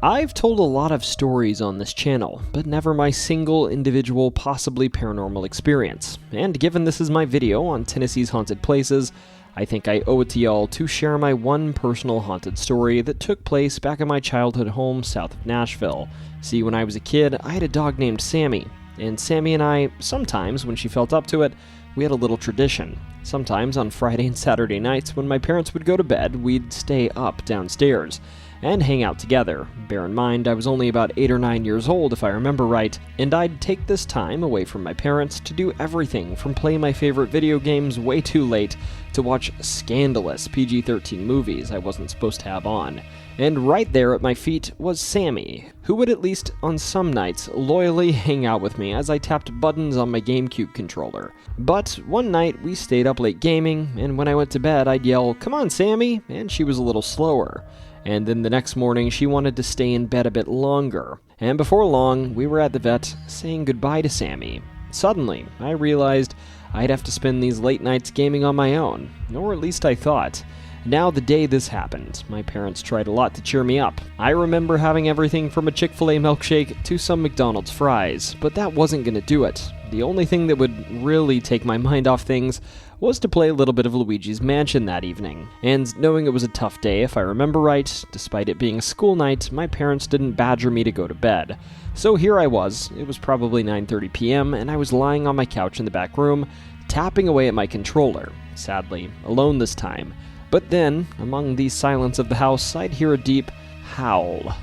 I've told a lot of stories on this channel, but never my single individual possibly paranormal experience, and given this is my video on Tennessee's haunted places, I think I owe it to y'all to share my one personal haunted story that took place back in my childhood home south of Nashville. See, when I was a kid, I had a dog named Sammy, and Sammy and I, sometimes when she felt up to it, we had a little tradition. Sometimes on Friday and Saturday nights when my parents would go to bed, we'd stay up downstairs and hang out together. Bear in mind, I was only about 8 or 9 years old if I remember right, and I'd take this time away from my parents to do everything from play my favorite video games way too late to watch scandalous PG-13 movies I wasn't supposed to have on. And right there at my feet was Sammy, who would at least on some nights loyally hang out with me as I tapped buttons on my GameCube controller. But one night we stayed up late gaming, and when I went to bed I'd yell, "Come on, Sammy," and she was a little slower. And then the next morning she wanted to stay in bed a bit longer. And before long, we were at the vet saying goodbye to Sammy. Suddenly, I realized I'd have to spend these late nights gaming on my own, or at least I thought. Now, the day this happened, my parents tried a lot to cheer me up. I remember having everything from a Chick-fil-A milkshake to some McDonald's fries, but that wasn't gonna do it. The only thing that would really take my mind off things was to play a little bit of Luigi's Mansion that evening. And knowing it was a tough day, if I remember right, despite it being a school night, my parents didn't badger me to go to bed. So here I was, it was probably 9:30 p.m., and I was lying on my couch in the back room, tapping away at my controller, sadly, alone this time. But then, among the silence of the house, I'd hear a deep howl.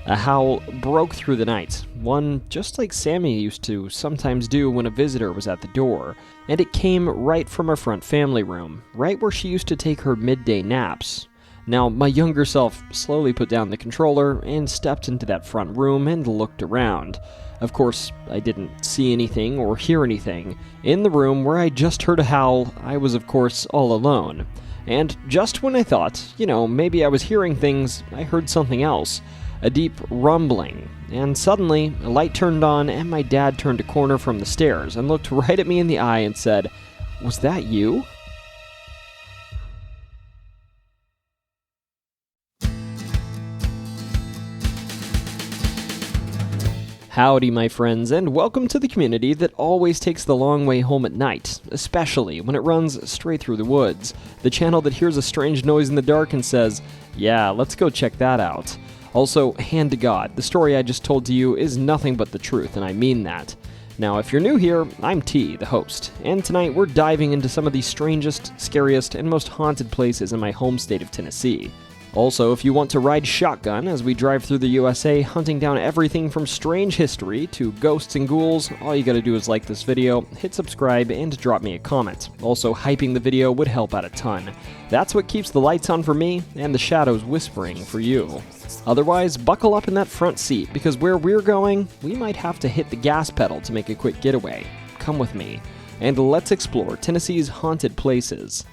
A howl broke through the night, one just like Sammy used to sometimes do when a visitor was at the door, and it came right from our front family room, right where she used to take her midday naps. Now, my younger self slowly put down the controller and stepped into that front room and looked around. Of course, I didn't see anything or hear anything. In the room where I just heard a howl, I was of course all alone. And just when I thought, maybe I was hearing things, I heard something else. A deep rumbling, and suddenly a light turned on and my dad turned a corner from the stairs and looked right at me in the eye and said, "Was that you?" Howdy, my friends, and welcome to the community that always takes the long way home at night, especially when it runs straight through the woods. The channel that hears a strange noise in the dark and says, "Yeah, let's go check that out." Also, hand to God, the story I just told to you is nothing but the truth, and I mean that. Now, if you're new here, I'm T, the host, and tonight we're diving into some of the strangest, scariest, and most haunted places in my home state of Tennessee. Also, if you want to ride shotgun as we drive through the USA, hunting down everything from strange history to ghosts and ghouls, all you gotta do is like this video, hit subscribe, and drop me a comment. Also, hyping the video would help out a ton. That's what keeps the lights on for me, and the shadows whispering for you. Otherwise, buckle up in that front seat, because where we're going, we might have to hit the gas pedal to make a quick getaway. Come with me, and let's explore Tennessee's haunted places.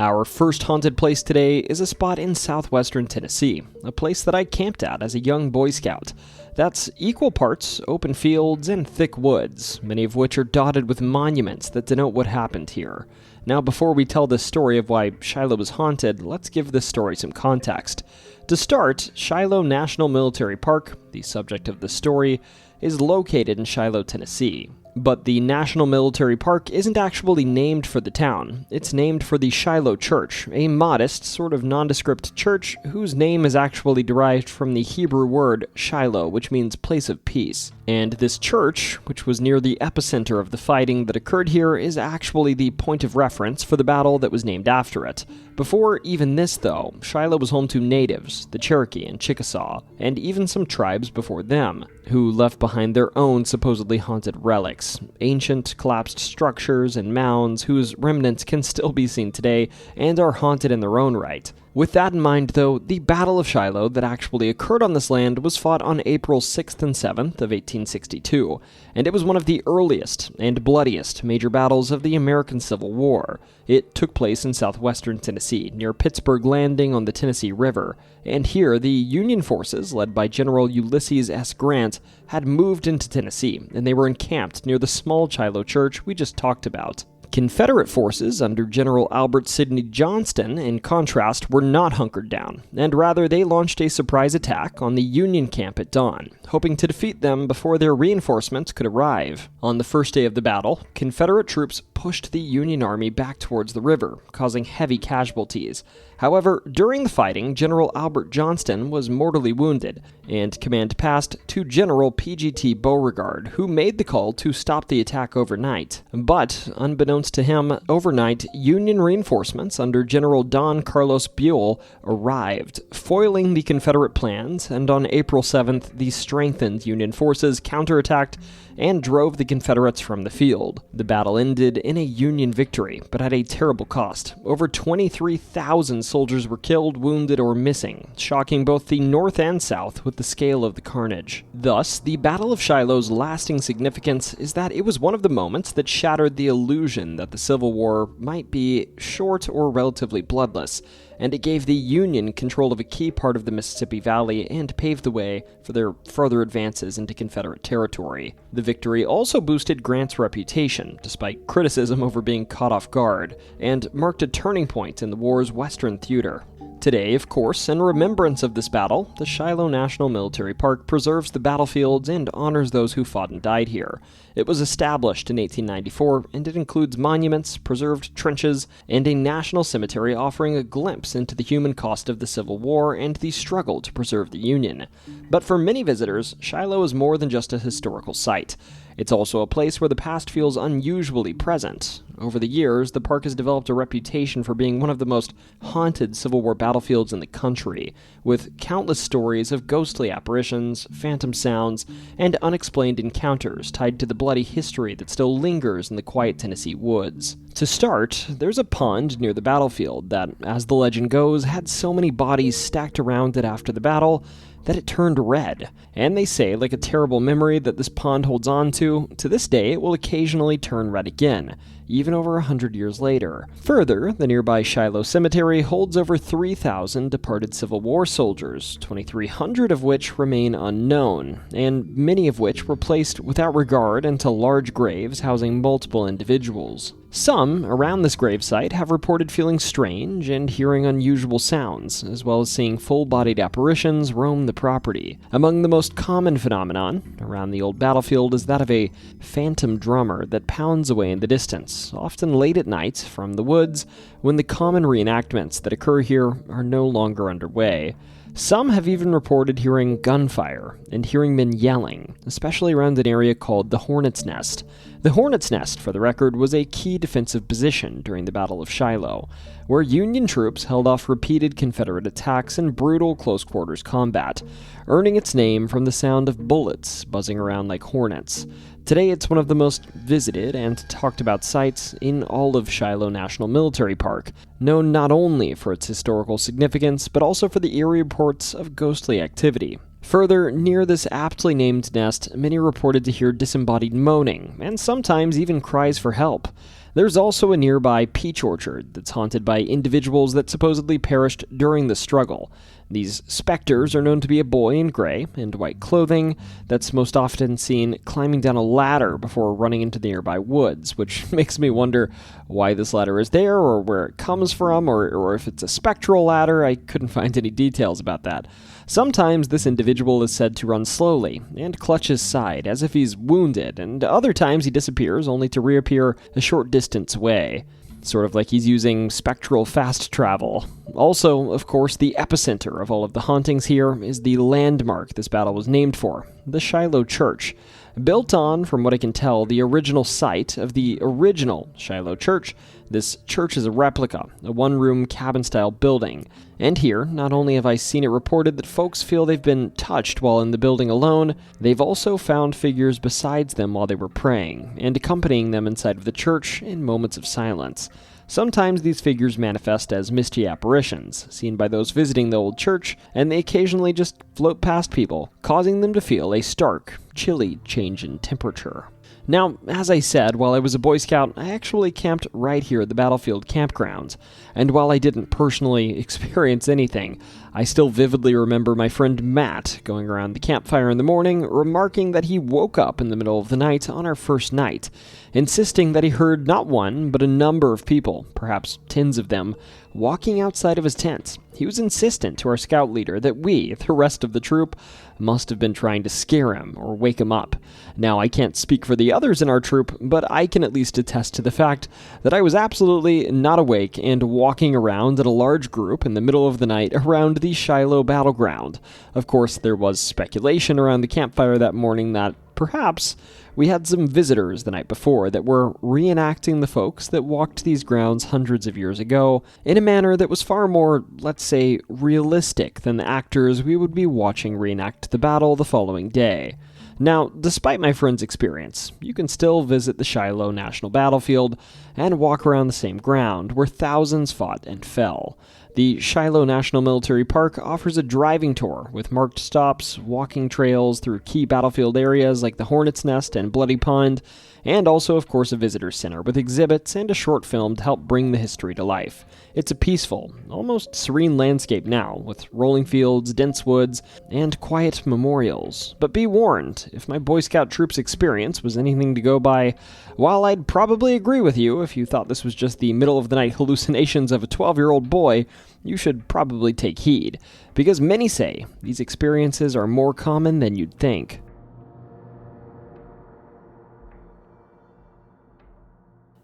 Our first haunted place today is a spot in southwestern Tennessee, a place that I camped at as a young Boy Scout. That's equal parts open fields and thick woods, many of which are dotted with monuments that denote what happened here. Now, before we tell this story of why Shiloh was haunted, let's give this story some context. To start, Shiloh National Military Park, the subject of the story, is located in Shiloh, Tennessee. But the National Military Park isn't actually named for the town. It's named for the Shiloh Church, a modest, sort of nondescript church whose name is actually derived from the Hebrew word Shiloh, which means place of peace. And this church, which was near the epicenter of the fighting that occurred here, is actually the point of reference for the battle that was named after it. Before even this, though, Shiloh was home to natives, the Cherokee and Chickasaw, and even some tribes before them, who left behind their own supposedly haunted relics, ancient collapsed structures and mounds whose remnants can still be seen today and are haunted in their own right. With that in mind, though, the Battle of Shiloh that actually occurred on this land was fought on April 6th and 7th of 1862, and it was one of the earliest and bloodiest major battles of the American Civil War. It took place in southwestern Tennessee, near Pittsburgh Landing on the Tennessee River, and here the Union forces, led by General Ulysses S. Grant, had moved into Tennessee, and they were encamped near the small Shiloh church we just talked about. Confederate forces under General Albert Sidney Johnston, in contrast, were not hunkered down, and rather they launched a surprise attack on the Union camp at dawn, hoping to defeat them before their reinforcements could arrive. On the first day of the battle, Confederate troops pushed the Union army back towards the river, causing heavy casualties. However, during the fighting, General Albert Johnston was mortally wounded, and command passed to General P.G.T. Beauregard, who made the call to stop the attack overnight. But, unbeknownst to him, overnight, Union reinforcements under General Don Carlos Buell arrived, foiling the Confederate plans, and on April 7th, the strengthened Union forces counterattacked and drove the Confederates from the field. The battle ended in a Union victory, but at a terrible cost. Over 23,000 soldiers were killed, wounded, or missing, shocking both the North and South with the scale of the carnage. Thus, the Battle of Shiloh's lasting significance is that it was one of the moments that shattered the illusion that the Civil War might be short or relatively bloodless, and it gave the Union control of a key part of the Mississippi Valley and paved the way for their further advances into Confederate territory. The victory also boosted Grant's reputation, despite criticism over being caught off guard, and marked a turning point in the war's Western theater. Today, of course, in remembrance of this battle, the Shiloh National Military Park preserves the battlefields and honors those who fought and died here. It was established in 1894, and it includes monuments, preserved trenches, and a national cemetery offering a glimpse into the human cost of the Civil War and the struggle to preserve the Union. But for many visitors, Shiloh is more than just a historical site. It's also a place where the past feels unusually present. Over the years, the park has developed a reputation for being one of the most haunted Civil War battlefields in the country, with countless stories of ghostly apparitions, phantom sounds, and unexplained encounters tied to the bloody history that still lingers in the quiet Tennessee woods. To start, there's a pond near the battlefield that, as the legend goes, had so many bodies stacked around it after the battle that it turned red. And they say, like a terrible memory that this pond holds on to this day it will occasionally turn red again, even over 100 years later. Further, the nearby Shiloh Cemetery holds over 3,000 departed Civil War soldiers, 2,300 of which remain unknown, and many of which were placed without regard into large graves housing multiple individuals. Some around this gravesite have reported feeling strange and hearing unusual sounds, as well as seeing full-bodied apparitions roam the property. Among the most common phenomenon around the old battlefield is that of a phantom drummer that pounds away in the distance, often late at night from the woods, when the common reenactments that occur here are no longer underway. Some have even reported hearing gunfire and hearing men yelling, especially around an area called the Hornet's Nest. The Hornet's Nest, for the record, was a key defensive position during the Battle of Shiloh, where Union troops held off repeated Confederate attacks and brutal close-quarters combat, earning its name from the sound of bullets buzzing around like hornets. Today, it's one of the most visited and talked about sites in all of Shiloh National Military Park, known not only for its historical significance, but also for the eerie reports of ghostly activity. Further, near this aptly named nest, many reported to hear disembodied moaning, and sometimes even cries for help. There's also a nearby peach orchard that's haunted by individuals that supposedly perished during the struggle. These specters are known to be a boy in gray and white clothing that's most often seen climbing down a ladder before running into the nearby woods, which makes me wonder why this ladder is there, or where it comes from, or if it's a spectral ladder. I couldn't find any details about that. Sometimes this individual is said to run slowly and clutch his side as if he's wounded, and other times he disappears only to reappear a short distance away. Sort of like he's using spectral fast travel. Also, of course, the epicenter of all of the hauntings here is the landmark this battle was named for, the Shiloh Church. Built on, from what I can tell, the original site of the original Shiloh Church, this church is a replica, a one-room cabin-style building. And here, not only have I seen it reported that folks feel they've been touched while in the building alone, they've also found figures besides them while they were praying, and accompanying them inside of the church in moments of silence. Sometimes these figures manifest as misty apparitions, seen by those visiting the old church, and they occasionally just float past people, causing them to feel a stark, chilly change in temperature. Now, as I said, while I was a Boy Scout, I actually camped right here at the Battlefield Campground. And while I didn't personally experience anything, I still vividly remember my friend Matt going around the campfire in the morning, remarking that he woke up in the middle of the night on our first night, insisting that he heard not one, but a number of people, perhaps tens of them, walking outside of his tent. He was insistent to our scout leader that we, the rest of the troop, must have been trying to scare him or wake him up. Now, I can't speak for the others in our troop, but I can at least attest to the fact that I was absolutely not awake and walking around in a large group in the middle of the night around the Shiloh battleground. Of course, there was speculation around the campfire that morning that perhaps we had some visitors the night before that were reenacting the folks that walked these grounds hundreds of years ago in a manner that was far more, let's say, realistic than the actors we would be watching reenact the battle the following day. Now, despite my friend's experience, you can still visit the Shiloh National Battlefield and walk around the same ground where thousands fought and fell. The Shiloh National Military Park offers a driving tour with marked stops, walking trails through key battlefield areas like the Hornet's Nest and Bloody Pond, and also, of course, a visitor center with exhibits and a short film to help bring the history to life. It's a peaceful, almost serene landscape now, with rolling fields, dense woods, and quiet memorials. But be warned, if my Boy Scout troop's experience was anything to go by, while I'd probably agree with you if you thought this was just the middle-of-the-night hallucinations of a 12-year-old boy, you should probably take heed, because many say these experiences are more common than you'd think.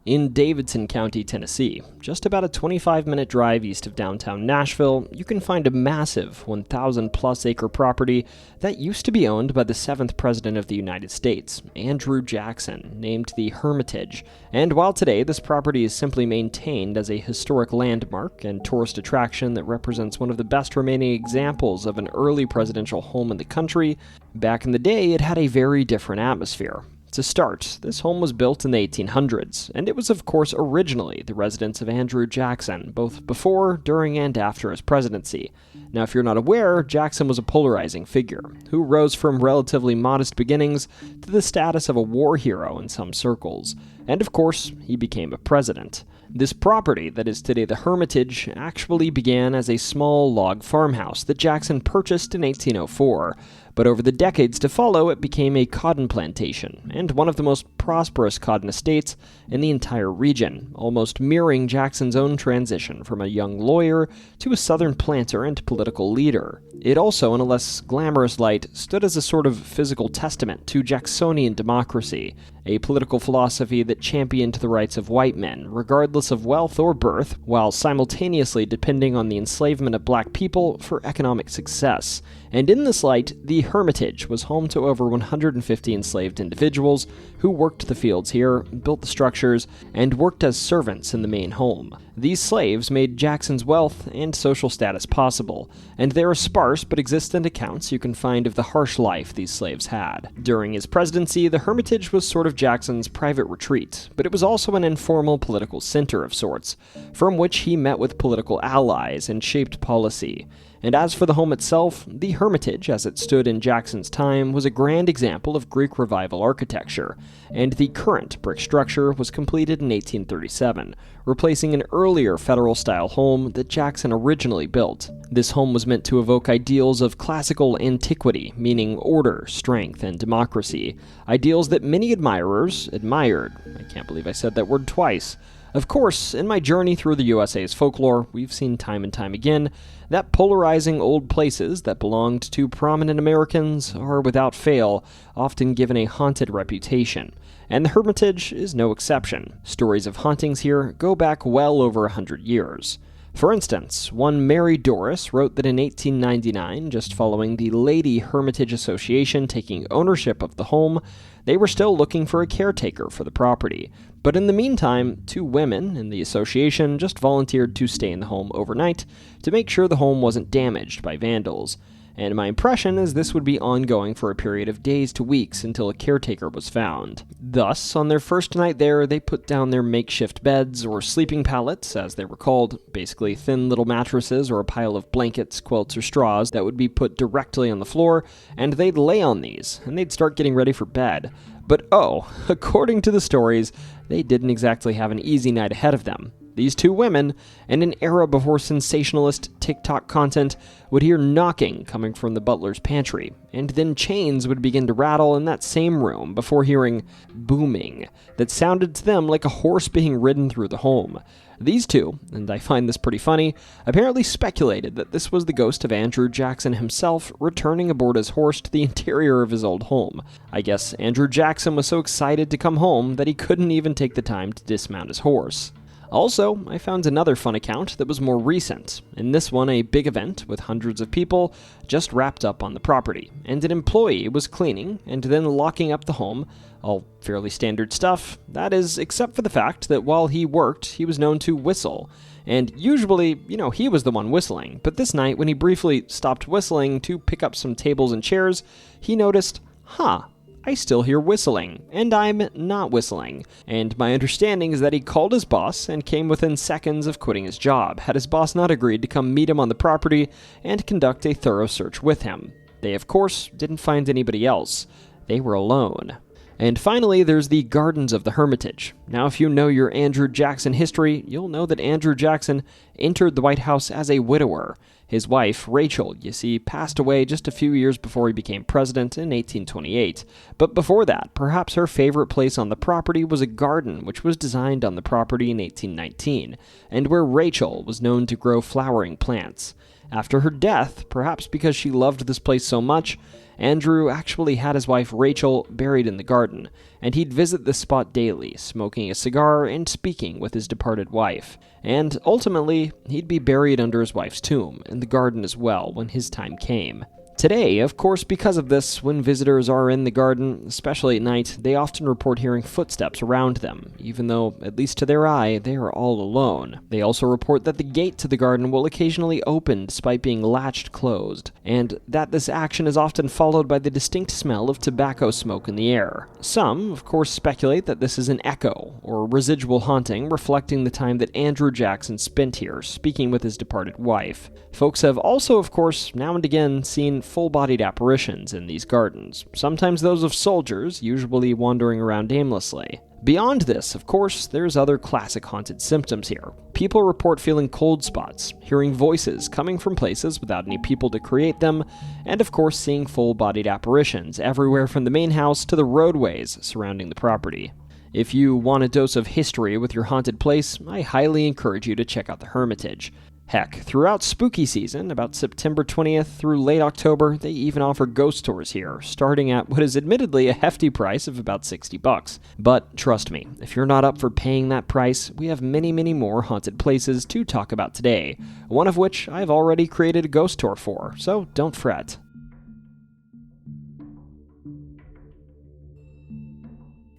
In Davidson County, Tennessee, just about a 25-minute drive east of downtown Nashville, you can find a massive 1,000-plus acre property that used to be owned by the 7th President of the United States, Andrew Jackson, named the Hermitage. And while today this property is simply maintained as a historic landmark and tourist attraction that represents one of the best remaining examples of an early presidential home in the country, back in the day it had a very different atmosphere. To start, this home was built in the 1800s, and it was of course originally the residence of Andrew Jackson, both before, during, and after his presidency. Now, if you're not aware, Jackson was a polarizing figure, who rose from relatively modest beginnings to the status of a war hero in some circles, and of course, he became a president. This property that is today the Hermitage actually began as a small log farmhouse that Jackson purchased in 1804, but over the decades to follow it became a cotton plantation, and one of the most prosperous cotton estates in the entire region, almost mirroring Jackson's own transition from a young lawyer to a Southern planter and political leader. It also, in a less glamorous light, stood as a sort of physical testament to Jacksonian democracy, a political philosophy that championed the rights of white men, regardless of wealth or birth, while simultaneously depending on the enslavement of black people for economic success. And in this light, the Hermitage was home to over 150 enslaved individuals who worked the fields here, built the structures, and worked as servants in the main home. These slaves made Jackson's wealth and social status possible, and there are sparse but existent accounts you can find of the harsh life these slaves had. During his presidency, the Hermitage was sort of Jackson's private retreat, but it was also an informal political center of sorts, from which he met with political allies and shaped policy. And as for the home itself, the Hermitage, as it stood in Jackson's time, was a grand example of Greek Revival architecture, and the current brick structure was completed in 1837, replacing an earlier federal-style home that Jackson originally built. This home was meant to evoke ideals of classical antiquity, meaning order, strength, and democracy, ideals that many admirers admired. I can't believe I said that word twice. Of course, in my journey through the USA's folklore, we've seen time and time again that polarizing old places that belonged to prominent Americans are, without fail, often given a haunted reputation, and the Hermitage is no exception. Stories of hauntings here go back well over 100 years. For instance, one Mary Doris wrote that in 1899, just following the Lady Hermitage Association taking ownership of the home, they were still looking for a caretaker for the property. But in the meantime, 2 women in the association just volunteered to stay in the home overnight to make sure the home wasn't damaged by vandals. and my impression is this would be ongoing for a period of days to weeks until a caretaker was found. Thus, on their first night there, they put down their makeshift beds, or sleeping pallets, as they were called, basically thin little mattresses or a pile of blankets, quilts, or straws that would be put directly on the floor, and they'd lay on these, and they'd start getting ready for bed. But according to the stories, they didn't exactly have an easy night ahead of them. These two women, in an era before sensationalist TikTok content, would hear knocking coming from the butler's pantry, and then chains would begin to rattle in that same room before hearing booming that sounded to them like a horse being ridden through the home. These two, and I find this pretty funny, apparently speculated that this was the ghost of Andrew Jackson himself returning aboard his horse to the interior of his old home. I guess Andrew Jackson was so excited to come home that he couldn't even take the time to dismount his horse. Also, I found another fun account that was more recent. In this one, a big event with hundreds of people just wrapped up on the property, and an employee was cleaning and then locking up the home. All fairly standard stuff, that is, except for the fact that while he worked, he was known to whistle. And usually, he was the one whistling, but this night, when he briefly stopped whistling to pick up some tables and chairs, he noticed, I still hear whistling, and I'm not whistling. And my understanding is that he called his boss and came within seconds of quitting his job, had his boss not agreed to come meet him on the property and conduct a thorough search with him. They, of course, didn't find anybody else. They were alone. And finally, there's the Gardens of the Hermitage. Now, if you know your Andrew Jackson history, you'll know that Andrew Jackson entered the White House as a widower. His wife, Rachel, you see, passed away just a few years before he became president in 1828. But before that, perhaps her favorite place on the property was a garden which was designed on the property in 1819, and where Rachel was known to grow flowering plants. After her death, perhaps because she loved this place so much, Andrew actually had his wife Rachel buried in the garden, and he'd visit this spot daily, smoking a cigar and speaking with his departed wife. And ultimately, he'd be buried under his wife's tomb, in the garden as well, when his time came. Today, of course, because of this, when visitors are in the garden, especially at night, they often report hearing footsteps around them, even though, at least to their eye, they are all alone. They also report that the gate to the garden will occasionally open despite being latched closed, and that this action is often followed by the distinct smell of tobacco smoke in the air. Some, of course, speculate that this is an echo, or residual haunting, reflecting the time that Andrew Jackson spent here, speaking with his departed wife. Folks have also, of course, now and again seen full-bodied apparitions in these gardens, sometimes those of soldiers, usually wandering around aimlessly. Beyond this, of course, there's other classic haunted symptoms here. People report feeling cold spots, hearing voices coming from places without any people to create them, and of course seeing full-bodied apparitions everywhere from the main house to the roadways surrounding the property. If you want a dose of history with your haunted place, I highly encourage you to check out the Hermitage. Heck, throughout spooky season, about September 20th through late October, they even offer ghost tours here, starting at what is admittedly a hefty price of about $60. But trust me, if you're not up for paying that price, we have many, many more haunted places to talk about today, one of which I've already created a ghost tour for, so don't fret.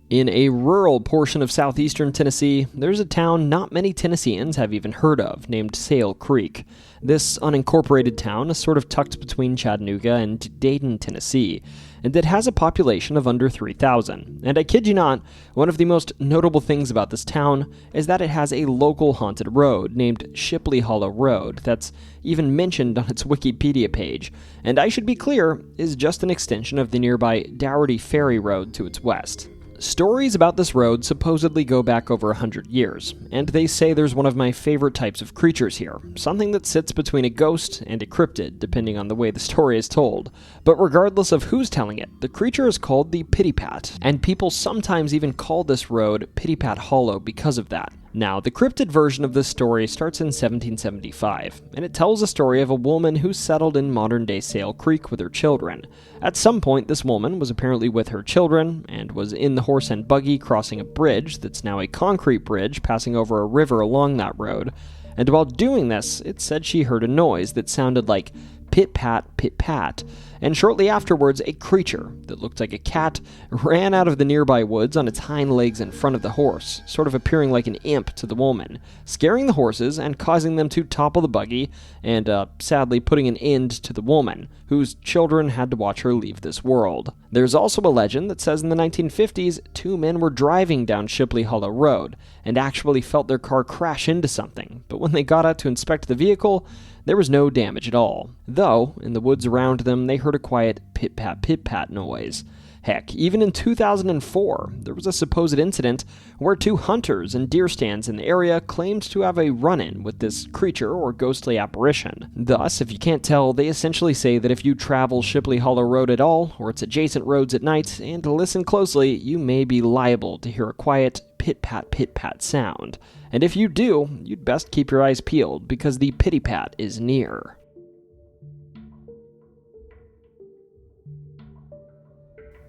In a rural portion of southeastern Tennessee, there's a town not many Tennesseans have even heard of, named Sale Creek. This unincorporated town is sort of tucked between Chattanooga and Dayton, Tennessee, and it has a population of under 3,000. And I kid you not, one of the most notable things about this town is that it has a local haunted road named Shipley Hollow Road that's even mentioned on its Wikipedia page, and I should be clear, is just an extension of the nearby Dougherty Ferry Road to its west. Stories about this road supposedly go back over 100 years, and they say there's one of my favorite types of creatures here, something that sits between a ghost and a cryptid, depending on the way the story is told. But regardless of who's telling it, the creature is called the pitty-pat, and people sometimes even call this road Pitty-Pat Hollow because of that. Now, the cryptid version of this story starts in 1775, and it tells a story of a woman who settled in modern-day Sale Creek with her children. At some point, this woman was apparently with her children, and was in the horse and buggy crossing a bridge that's now a concrete bridge passing over a river along that road. And while doing this, it said she heard a noise that sounded like pit-pat, pit-pat, and shortly afterwards a creature that looked like a cat ran out of the nearby woods on its hind legs in front of the horse, sort of appearing like an imp to the woman, scaring the horses and causing them to topple the buggy and, sadly, putting an end to the woman, whose children had to watch her leave this world. There's also a legend that says in the 1950s, two men were driving down Shipley Hollow Road and actually felt their car crash into something, but when they got out to inspect the vehicle, there was no damage at all, though in the woods around them they heard a quiet pit-pat pit-pat noise. Heck, even in 2004, there was a supposed incident where two hunters and deer stands in the area claimed to have a run-in with this creature or ghostly apparition. Thus, if you can't tell, they essentially say that if you travel Shipley Hollow Road at all, or its adjacent roads at night, and listen closely, you may be liable to hear a quiet pit-pat pit-pat sound. And if you do, you'd best keep your eyes peeled, because the pitty-pat is near.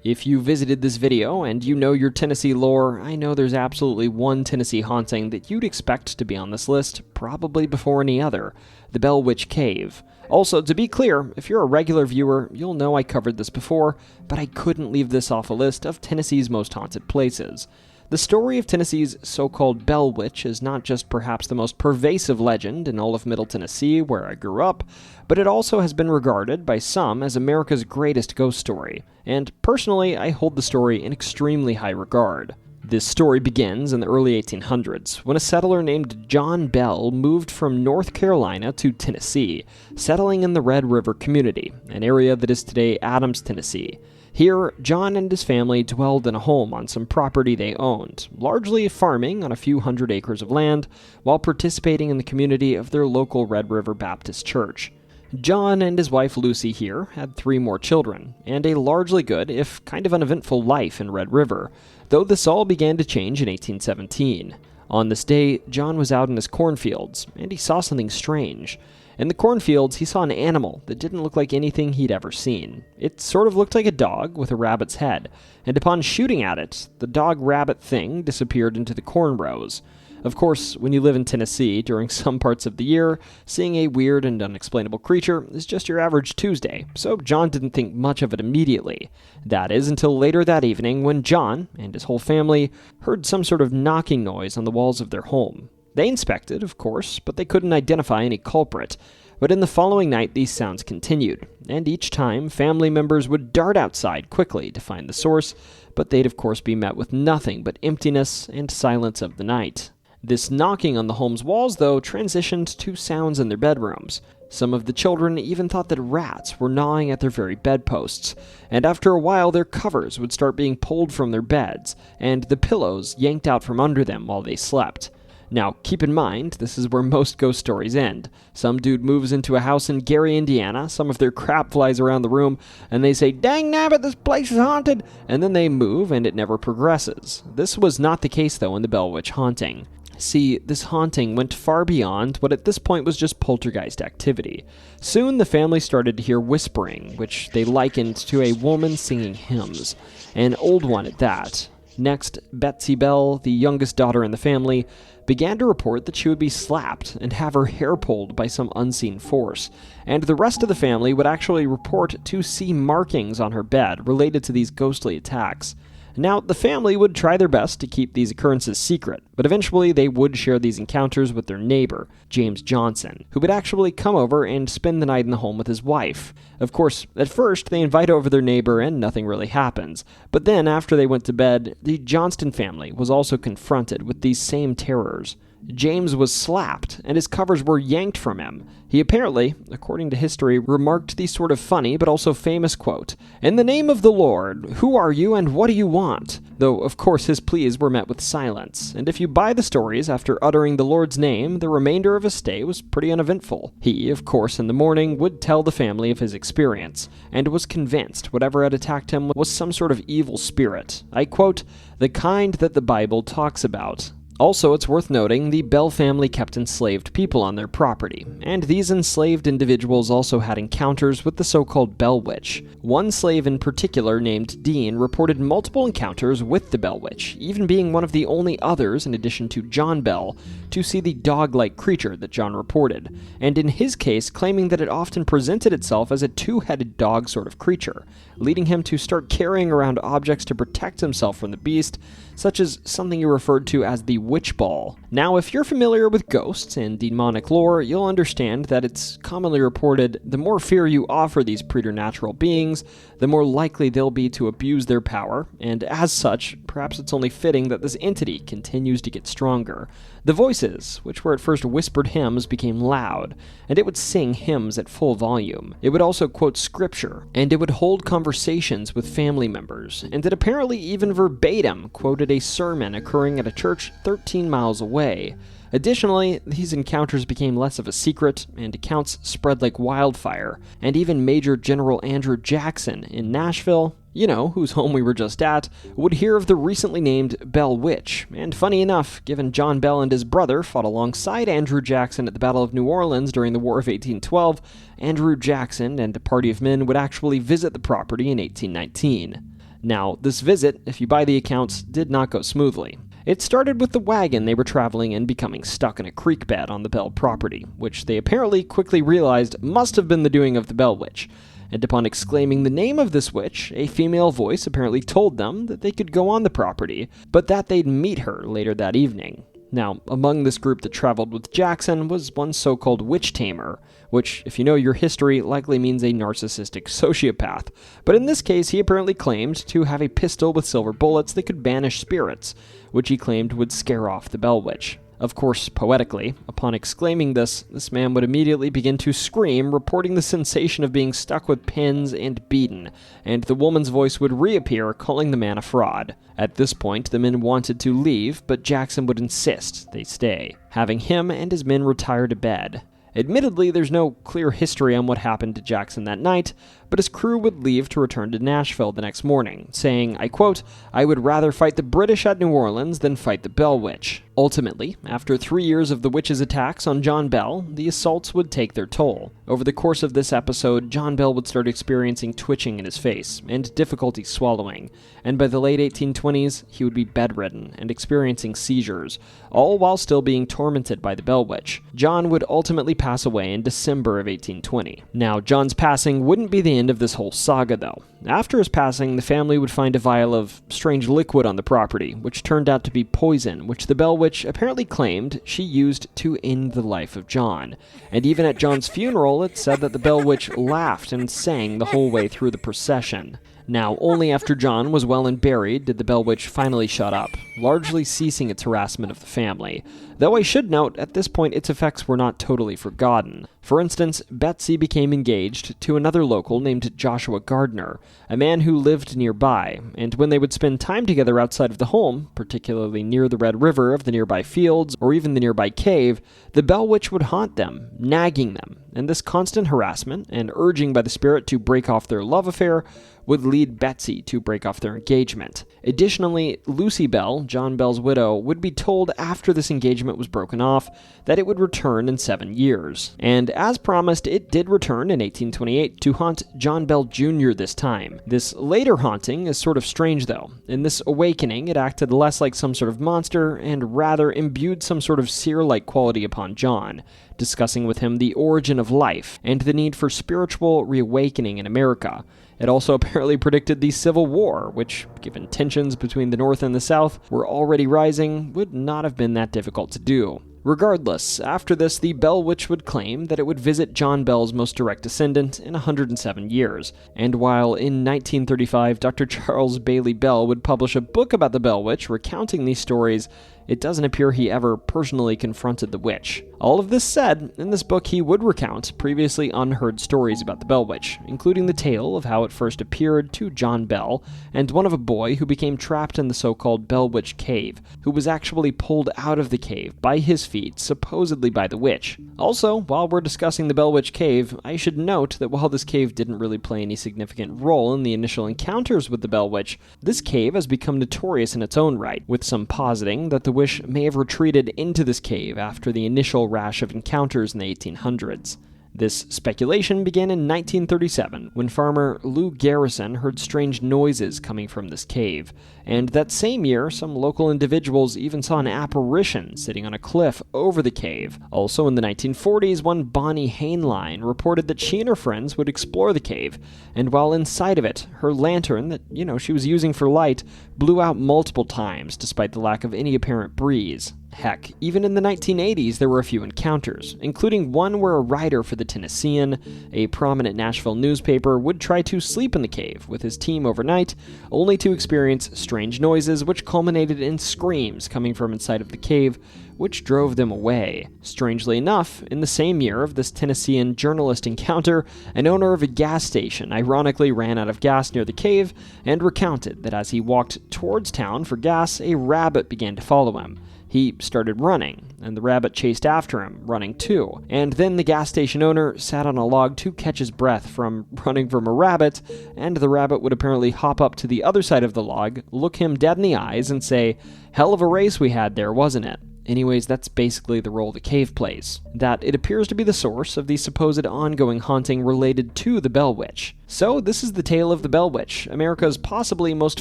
If you visited this video and you know your Tennessee lore, I know there's absolutely one Tennessee haunting that you'd expect to be on this list, probably before any other, the Bell Witch Cave. Also, to be clear, if you're a regular viewer, you'll know I covered this before, but I couldn't leave this off a list of Tennessee's most haunted places. The story of Tennessee's so-called Bell Witch is not just perhaps the most pervasive legend in all of Middle Tennessee, where I grew up, but it also has been regarded by some as America's greatest ghost story, and personally, I hold the story in extremely high regard. This story begins in the early 1800s, when a settler named John Bell moved from North Carolina to Tennessee, settling in the Red River community, an area that is today Adams, Tennessee. Here, John and his family dwelled in a home on some property they owned, largely farming on a few hundred acres of land, while participating in the community of their local Red River Baptist Church. John and his wife Lucy here had 3 more children, and a largely good, if kind of uneventful life in Red River, though this all began to change in 1817. On this day, John was out in his cornfields, and he saw something strange. In the cornfields, he saw an animal that didn't look like anything he'd ever seen. It sort of looked like a dog with a rabbit's head, and upon shooting at it, the dog-rabbit thing disappeared into the corn rows. Of course, when you live in Tennessee during some parts of the year, seeing a weird and unexplainable creature is just your average Tuesday, so John didn't think much of it immediately. That is until later that evening when John and his whole family heard some sort of knocking noise on the walls of their home. They inspected, of course, but they couldn't identify any culprit. But in the following night, these sounds continued, and each time, family members would dart outside quickly to find the source, but they'd of course be met with nothing but emptiness and silence of the night. This knocking on the home's walls, though, transitioned to sounds in their bedrooms. Some of the children even thought that rats were gnawing at their very bedposts, and after a while their covers would start being pulled from their beds, and the pillows yanked out from under them while they slept. Now, keep in mind, this is where most ghost stories end. Some dude moves into a house in Gary, Indiana, some of their crap flies around the room, and they say, "Dang nabbit, this place is haunted!" And then they move, and it never progresses. This was not the case, though, in the Bell Witch haunting. See, this haunting went far beyond what at this point was just poltergeist activity. Soon, the family started to hear whispering, which they likened to a woman singing hymns, an old one at that. Next, Betsy Bell, the youngest daughter in the family, began to report that she would be slapped and have her hair pulled by some unseen force, and the rest of the family would actually report to see markings on her bed related to these ghostly attacks. Now, the family would try their best to keep these occurrences secret, but eventually they would share these encounters with their neighbor, James Johnson, who would actually come over and spend the night in the home with his wife. Of course, at first, they invite over their neighbor and nothing really happens. But then, after they went to bed, the Johnston family was also confronted with these same terrors. James was slapped, and his covers were yanked from him. He apparently, according to history, remarked the sort of funny but also famous quote, "In the name of the Lord, who are you and what do you want?" Though, of course, his pleas were met with silence, and if you buy the stories, after uttering the Lord's name, the remainder of his stay was pretty uneventful. He, of course, in the morning, would tell the family of his experience, and was convinced whatever had attacked him was some sort of evil spirit. I quote, "the kind that the Bible talks about." Also, it's worth noting the Bell family kept enslaved people on their property, and these enslaved individuals also had encounters with the so-called Bell Witch. One slave in particular, named Dean, reported multiple encounters with the Bell Witch, even being one of the only others, in addition to John Bell, to see the dog-like creature that John reported, and in his case claiming that it often presented itself as a two-headed dog sort of creature, leading him to start carrying around objects to protect himself from the beast, such as something he referred to as the witch ball. Now, if you're familiar with ghosts and demonic lore, you'll understand that it's commonly reported the more fear you offer these preternatural beings, the more likely they'll be to abuse their power, and as such, perhaps it's only fitting that this entity continues to get stronger. The voices, which were at first whispered hymns, became loud, and it would sing hymns at full volume. It would also quote scripture, and it would hold conversations with family members, and it apparently even verbatim quoted a sermon occurring at a church 13 miles away. Additionally, these encounters became less of a secret, and accounts spread like wildfire, and even Major General Andrew Jackson in Nashville, you know, whose home we were just at, would hear of the recently named Bell Witch. And funny enough, given John Bell and his brother fought alongside Andrew Jackson at the Battle of New Orleans during the War of 1812, Andrew Jackson and a party of men would actually visit the property in 1819. Now, this visit, if you buy the accounts, did not go smoothly. It started with the wagon they were traveling in becoming stuck in a creek bed on the Bell property, which they apparently quickly realized must have been the doing of the Bell Witch. And upon exclaiming the name of this witch, a female voice apparently told them that they could go on the property, but that they'd meet her later that evening. Now, among this group that traveled with Jackson was one so-called witch tamer, which, if you know your history, likely means a narcissistic sociopath. But in this case, he apparently claimed to have a pistol with silver bullets that could banish spirits, which he claimed would scare off the Bell Witch. Of course, poetically, upon exclaiming this man would immediately begin to scream, reporting the sensation of being stuck with pins and beaten, and the woman's voice would reappear, calling the man a fraud. At this point, the men wanted to leave, but Jackson would insist they stay, having him and his men retire to bed. Admittedly, there's no clear history on what happened to Jackson that night, but his crew would leave to return to Nashville the next morning, saying, I quote, "I would rather fight the British at New Orleans than fight the Bell Witch." Ultimately, after 3 years of the witch's attacks on John Bell, the assaults would take their toll. Over the course of this episode, John Bell would start experiencing twitching in his face and difficulty swallowing, and by the late 1820s, he would be bedridden and experiencing seizures, all while still being tormented by the Bell Witch. John would ultimately pass away in December of 1820. Now, John's passing wouldn't be the end of this whole saga, though. After his passing, the family would find a vial of strange liquid on the property, which turned out to be poison, which the Bell Witch apparently claimed she used to end the life of John. And even at John's funeral, it said that the Bell Witch laughed and sang the whole way through the procession. Now, only after John was well and buried did the Bell Witch finally shut up, largely ceasing its harassment of the family. Though I should note, at this point its effects were not totally forgotten. For instance, Betsy became engaged to another local named Joshua Gardner, a man who lived nearby, and when they would spend time together outside of the home, particularly near the Red River of the nearby fields or even the nearby cave, the Bell Witch would haunt them, nagging them, and this constant harassment and urging by the spirit to break off their love affair would lead Betsy to break off their engagement. Additionally, Lucy Bell, John Bell's widow, would be told after this engagement was broken off that it would return in 7 years. And as promised, it did return in 1828 to haunt John Bell Jr. this time. This later haunting is sort of strange though. In this awakening, it acted less like some sort of monster and rather imbued some sort of seer-like quality upon John, discussing with him the origin of life and the need for spiritual reawakening in America. It also apparently predicted the Civil War, which, given tensions between the North and the South were already rising, would not have been that difficult to do. Regardless, after this, the Bell Witch would claim that it would visit John Bell's most direct descendant in 107 years, and while in 1935 Dr. Charles Bailey Bell would publish a book about the Bell Witch recounting these stories, it doesn't appear he ever personally confronted the witch. All of this said, in this book he would recount previously unheard stories about the Bell Witch, including the tale of how it first appeared to John Bell, and one of a boy who became trapped in the so-called Bell Witch Cave, who was actually pulled out of the cave by his feet, supposedly by the witch. Also, while we're discussing the Bell Witch Cave, I should note that while this cave didn't really play any significant role in the initial encounters with the Bell Witch, this cave has become notorious in its own right, with some positing that the wish may have retreated into this cave after the initial rash of encounters in the 1800s. This speculation began in 1937, when farmer Lou Garrison heard strange noises coming from this cave, and that same year, some local individuals even saw an apparition sitting on a cliff over the cave. Also in the 1940s, one Bonnie Hainline reported that she and her friends would explore the cave, and while inside of it, her lantern that, she was using for light, blew out multiple times despite the lack of any apparent breeze. Heck, even in the 1980s, there were a few encounters, including one where a writer for the Tennessean, a prominent Nashville newspaper, would try to sleep in the cave with his team overnight, only to experience strange noises which culminated in screams coming from inside of the cave, which drove them away. Strangely enough, in the same year of this Tennessean journalist encounter, an owner of a gas station ironically ran out of gas near the cave and recounted that as he walked towards town for gas, a rabbit began to follow him. He started running, and the rabbit chased after him, running too. And then the gas station owner sat on a log to catch his breath from running from a rabbit, and the rabbit would apparently hop up to the other side of the log, look him dead in the eyes, and say, "Hell of a race we had there, wasn't it?" Anyways, that's basically the role the cave plays, that it appears to be the source of the supposed ongoing haunting related to the Bell Witch. So this is the tale of the Bell Witch, America's possibly most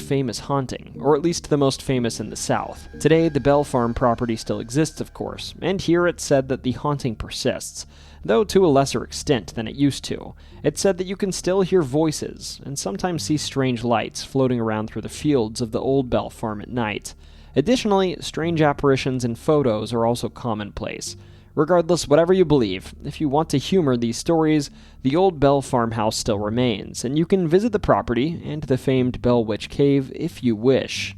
famous haunting, or at least the most famous in the South. Today, the Bell Farm property still exists, of course, and here it's said that the haunting persists, though to a lesser extent than it used to. It's said that you can still hear voices, and sometimes see strange lights floating around through the fields of the old Bell Farm at night. Additionally, strange apparitions and photos are also commonplace. Regardless, whatever you believe, if you want to humor these stories, the old Bell farmhouse still remains, and you can visit the property and the famed Bell Witch Cave if you wish.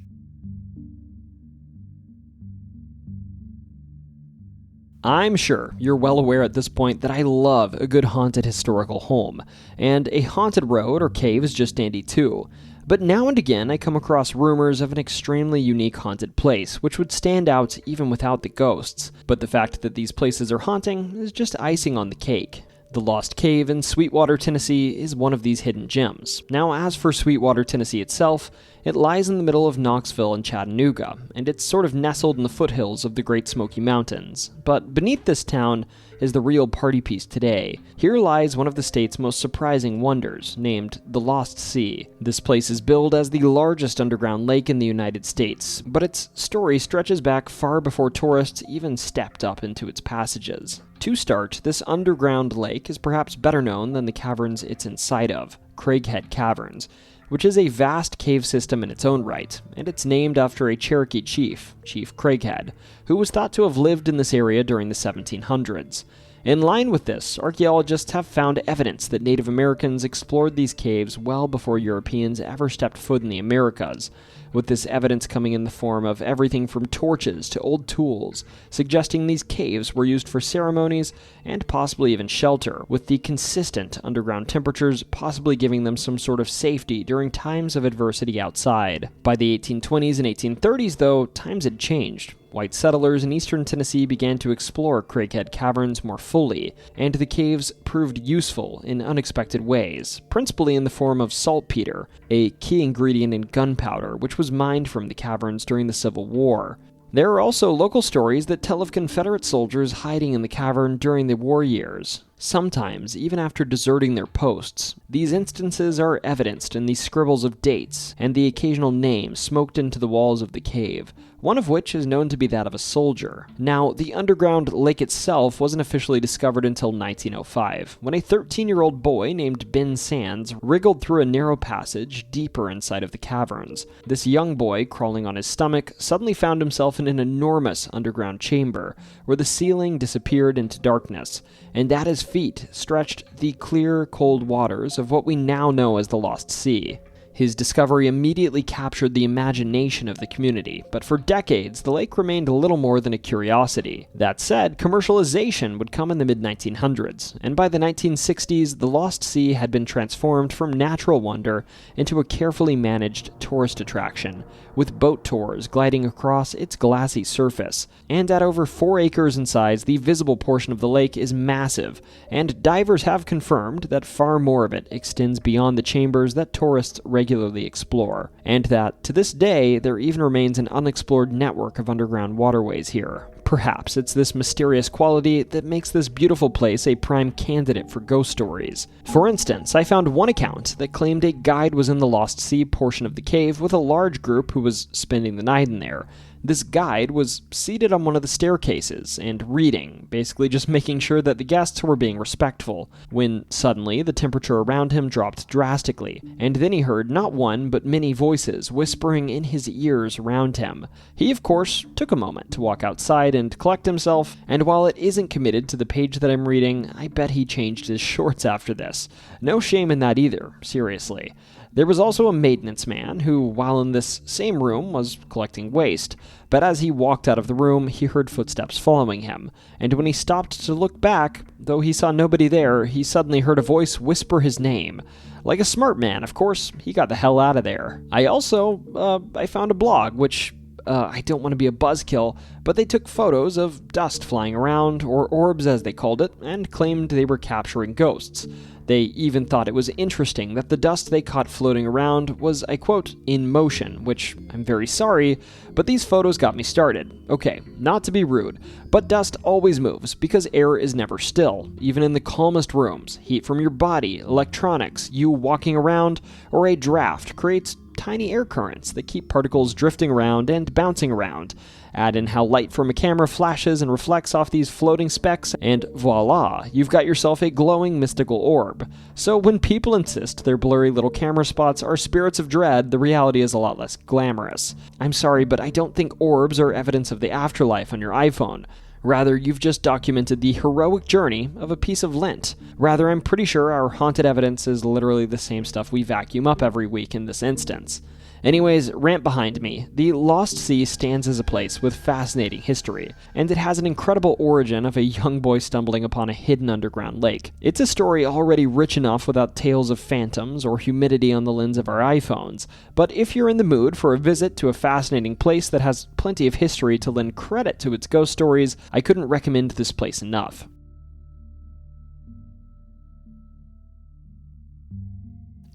I'm sure you're well aware at this point that I love a good haunted historical home, and a haunted road or cave is just dandy too. But now and again I come across rumors of an extremely unique haunted place, which would stand out even without the ghosts. But the fact that these places are haunting is just icing on the cake. The Lost Cave in Sweetwater, Tennessee is one of these hidden gems. Now, as for Sweetwater, Tennessee itself, it lies in the middle of Knoxville and Chattanooga, and it's sort of nestled in the foothills of the Great Smoky Mountains. But beneath this town is the real party piece today. Here lies one of the state's most surprising wonders, named the Lost Sea. This place is billed as the largest underground lake in the United States, but its story stretches back far before tourists even stepped up into its passages. To start, this underground lake is perhaps better known than the caverns it's inside of, Craighead Caverns, which is a vast cave system in its own right, and it's named after a Cherokee chief, Chief Craighead, who was thought to have lived in this area during the 1700s. In line with this, archaeologists have found evidence that Native Americans explored these caves well before Europeans ever stepped foot in the Americas, with this evidence coming in the form of everything from torches to old tools, suggesting these caves were used for ceremonies and possibly even shelter, with the consistent underground temperatures possibly giving them some sort of safety during times of adversity outside. By the 1820s and 1830s, though, times had changed. White settlers in eastern Tennessee began to explore Craighead Caverns more fully, and the caves proved useful in unexpected ways, principally in the form of saltpeter, a key ingredient in gunpowder, which was mined from the caverns during the Civil War. There are also local stories that tell of Confederate soldiers hiding in the cavern during the war years, sometimes even after deserting their posts. These instances are evidenced in the scribbles of dates and the occasional names smoked into the walls of the cave, one of which is known to be that of a soldier. Now, the underground lake itself wasn't officially discovered until 1905, when a 13-year-old boy named Ben Sands wriggled through a narrow passage deeper inside of the caverns. This young boy, crawling on his stomach, suddenly found himself in an enormous underground chamber, where the ceiling disappeared into darkness, and at his feet stretched the clear, cold waters of what we now know as the Lost Sea. His discovery immediately captured the imagination of the community, but for decades, the lake remained little more than a curiosity. That said, commercialization would come in the mid-1900s, and by the 1960s, the Lost Sea had been transformed from natural wonder into a carefully managed tourist attraction, with boat tours gliding across its glassy surface. And at over 4 acres in size, the visible portion of the lake is massive, and divers have confirmed that far more of it extends beyond the chambers that tourists regularly regularly explore, and that, to this day, there even remains an unexplored network of underground waterways here. Perhaps it's this mysterious quality that makes this beautiful place a prime candidate for ghost stories. For instance, I found one account that claimed a guide was in the Lost Sea portion of the cave with a large group who was spending the night in there. This guide was seated on one of the staircases and reading, basically just making sure that the guests were being respectful, when suddenly the temperature around him dropped drastically, and then he heard not one but many voices whispering in his ears around him. He, of course, took a moment to walk outside and collect himself, and while it isn't committed to the page that I'm reading, I bet he changed his shorts after this. No shame in that either, seriously. There was also a maintenance man who, while in this same room, was collecting waste, but as he walked out of the room, he heard footsteps following him, and when he stopped to look back, though he saw nobody there, he suddenly heard a voice whisper his name. Like a smart man, of course, he got the hell out of there. I found a blog, which I don't want to be a buzzkill, but they took photos of dust flying around, or orbs as they called it, and claimed they were capturing ghosts. They even thought it was interesting that the dust they caught floating around was, I quote, in motion, which I'm very sorry, but these photos got me started. Okay, not to be rude, but dust always moves because air is never still, even in the calmest rooms. Heat from your body, electronics, you walking around, or a draft creates tiny air currents that keep particles drifting around and bouncing around. Add in how light from a camera flashes and reflects off these floating specks, and voila, you've got yourself a glowing mystical orb. So when people insist their blurry little camera spots are spirits of dread, the reality is a lot less glamorous. I'm sorry, but I don't think orbs are evidence of the afterlife on your iPhone. Rather, you've just documented the heroic journey of a piece of lint. Rather, I'm pretty sure our haunted evidence is literally the same stuff we vacuum up every week in this instance. Anyways, rant behind me. The Lost Sea stands as a place with fascinating history, and it has an incredible origin of a young boy stumbling upon a hidden underground lake. It's a story already rich enough without tales of phantoms or humidity on the lens of our iPhones, but if you're in the mood for a visit to a fascinating place that has plenty of history to lend credit to its ghost stories, I couldn't recommend this place enough.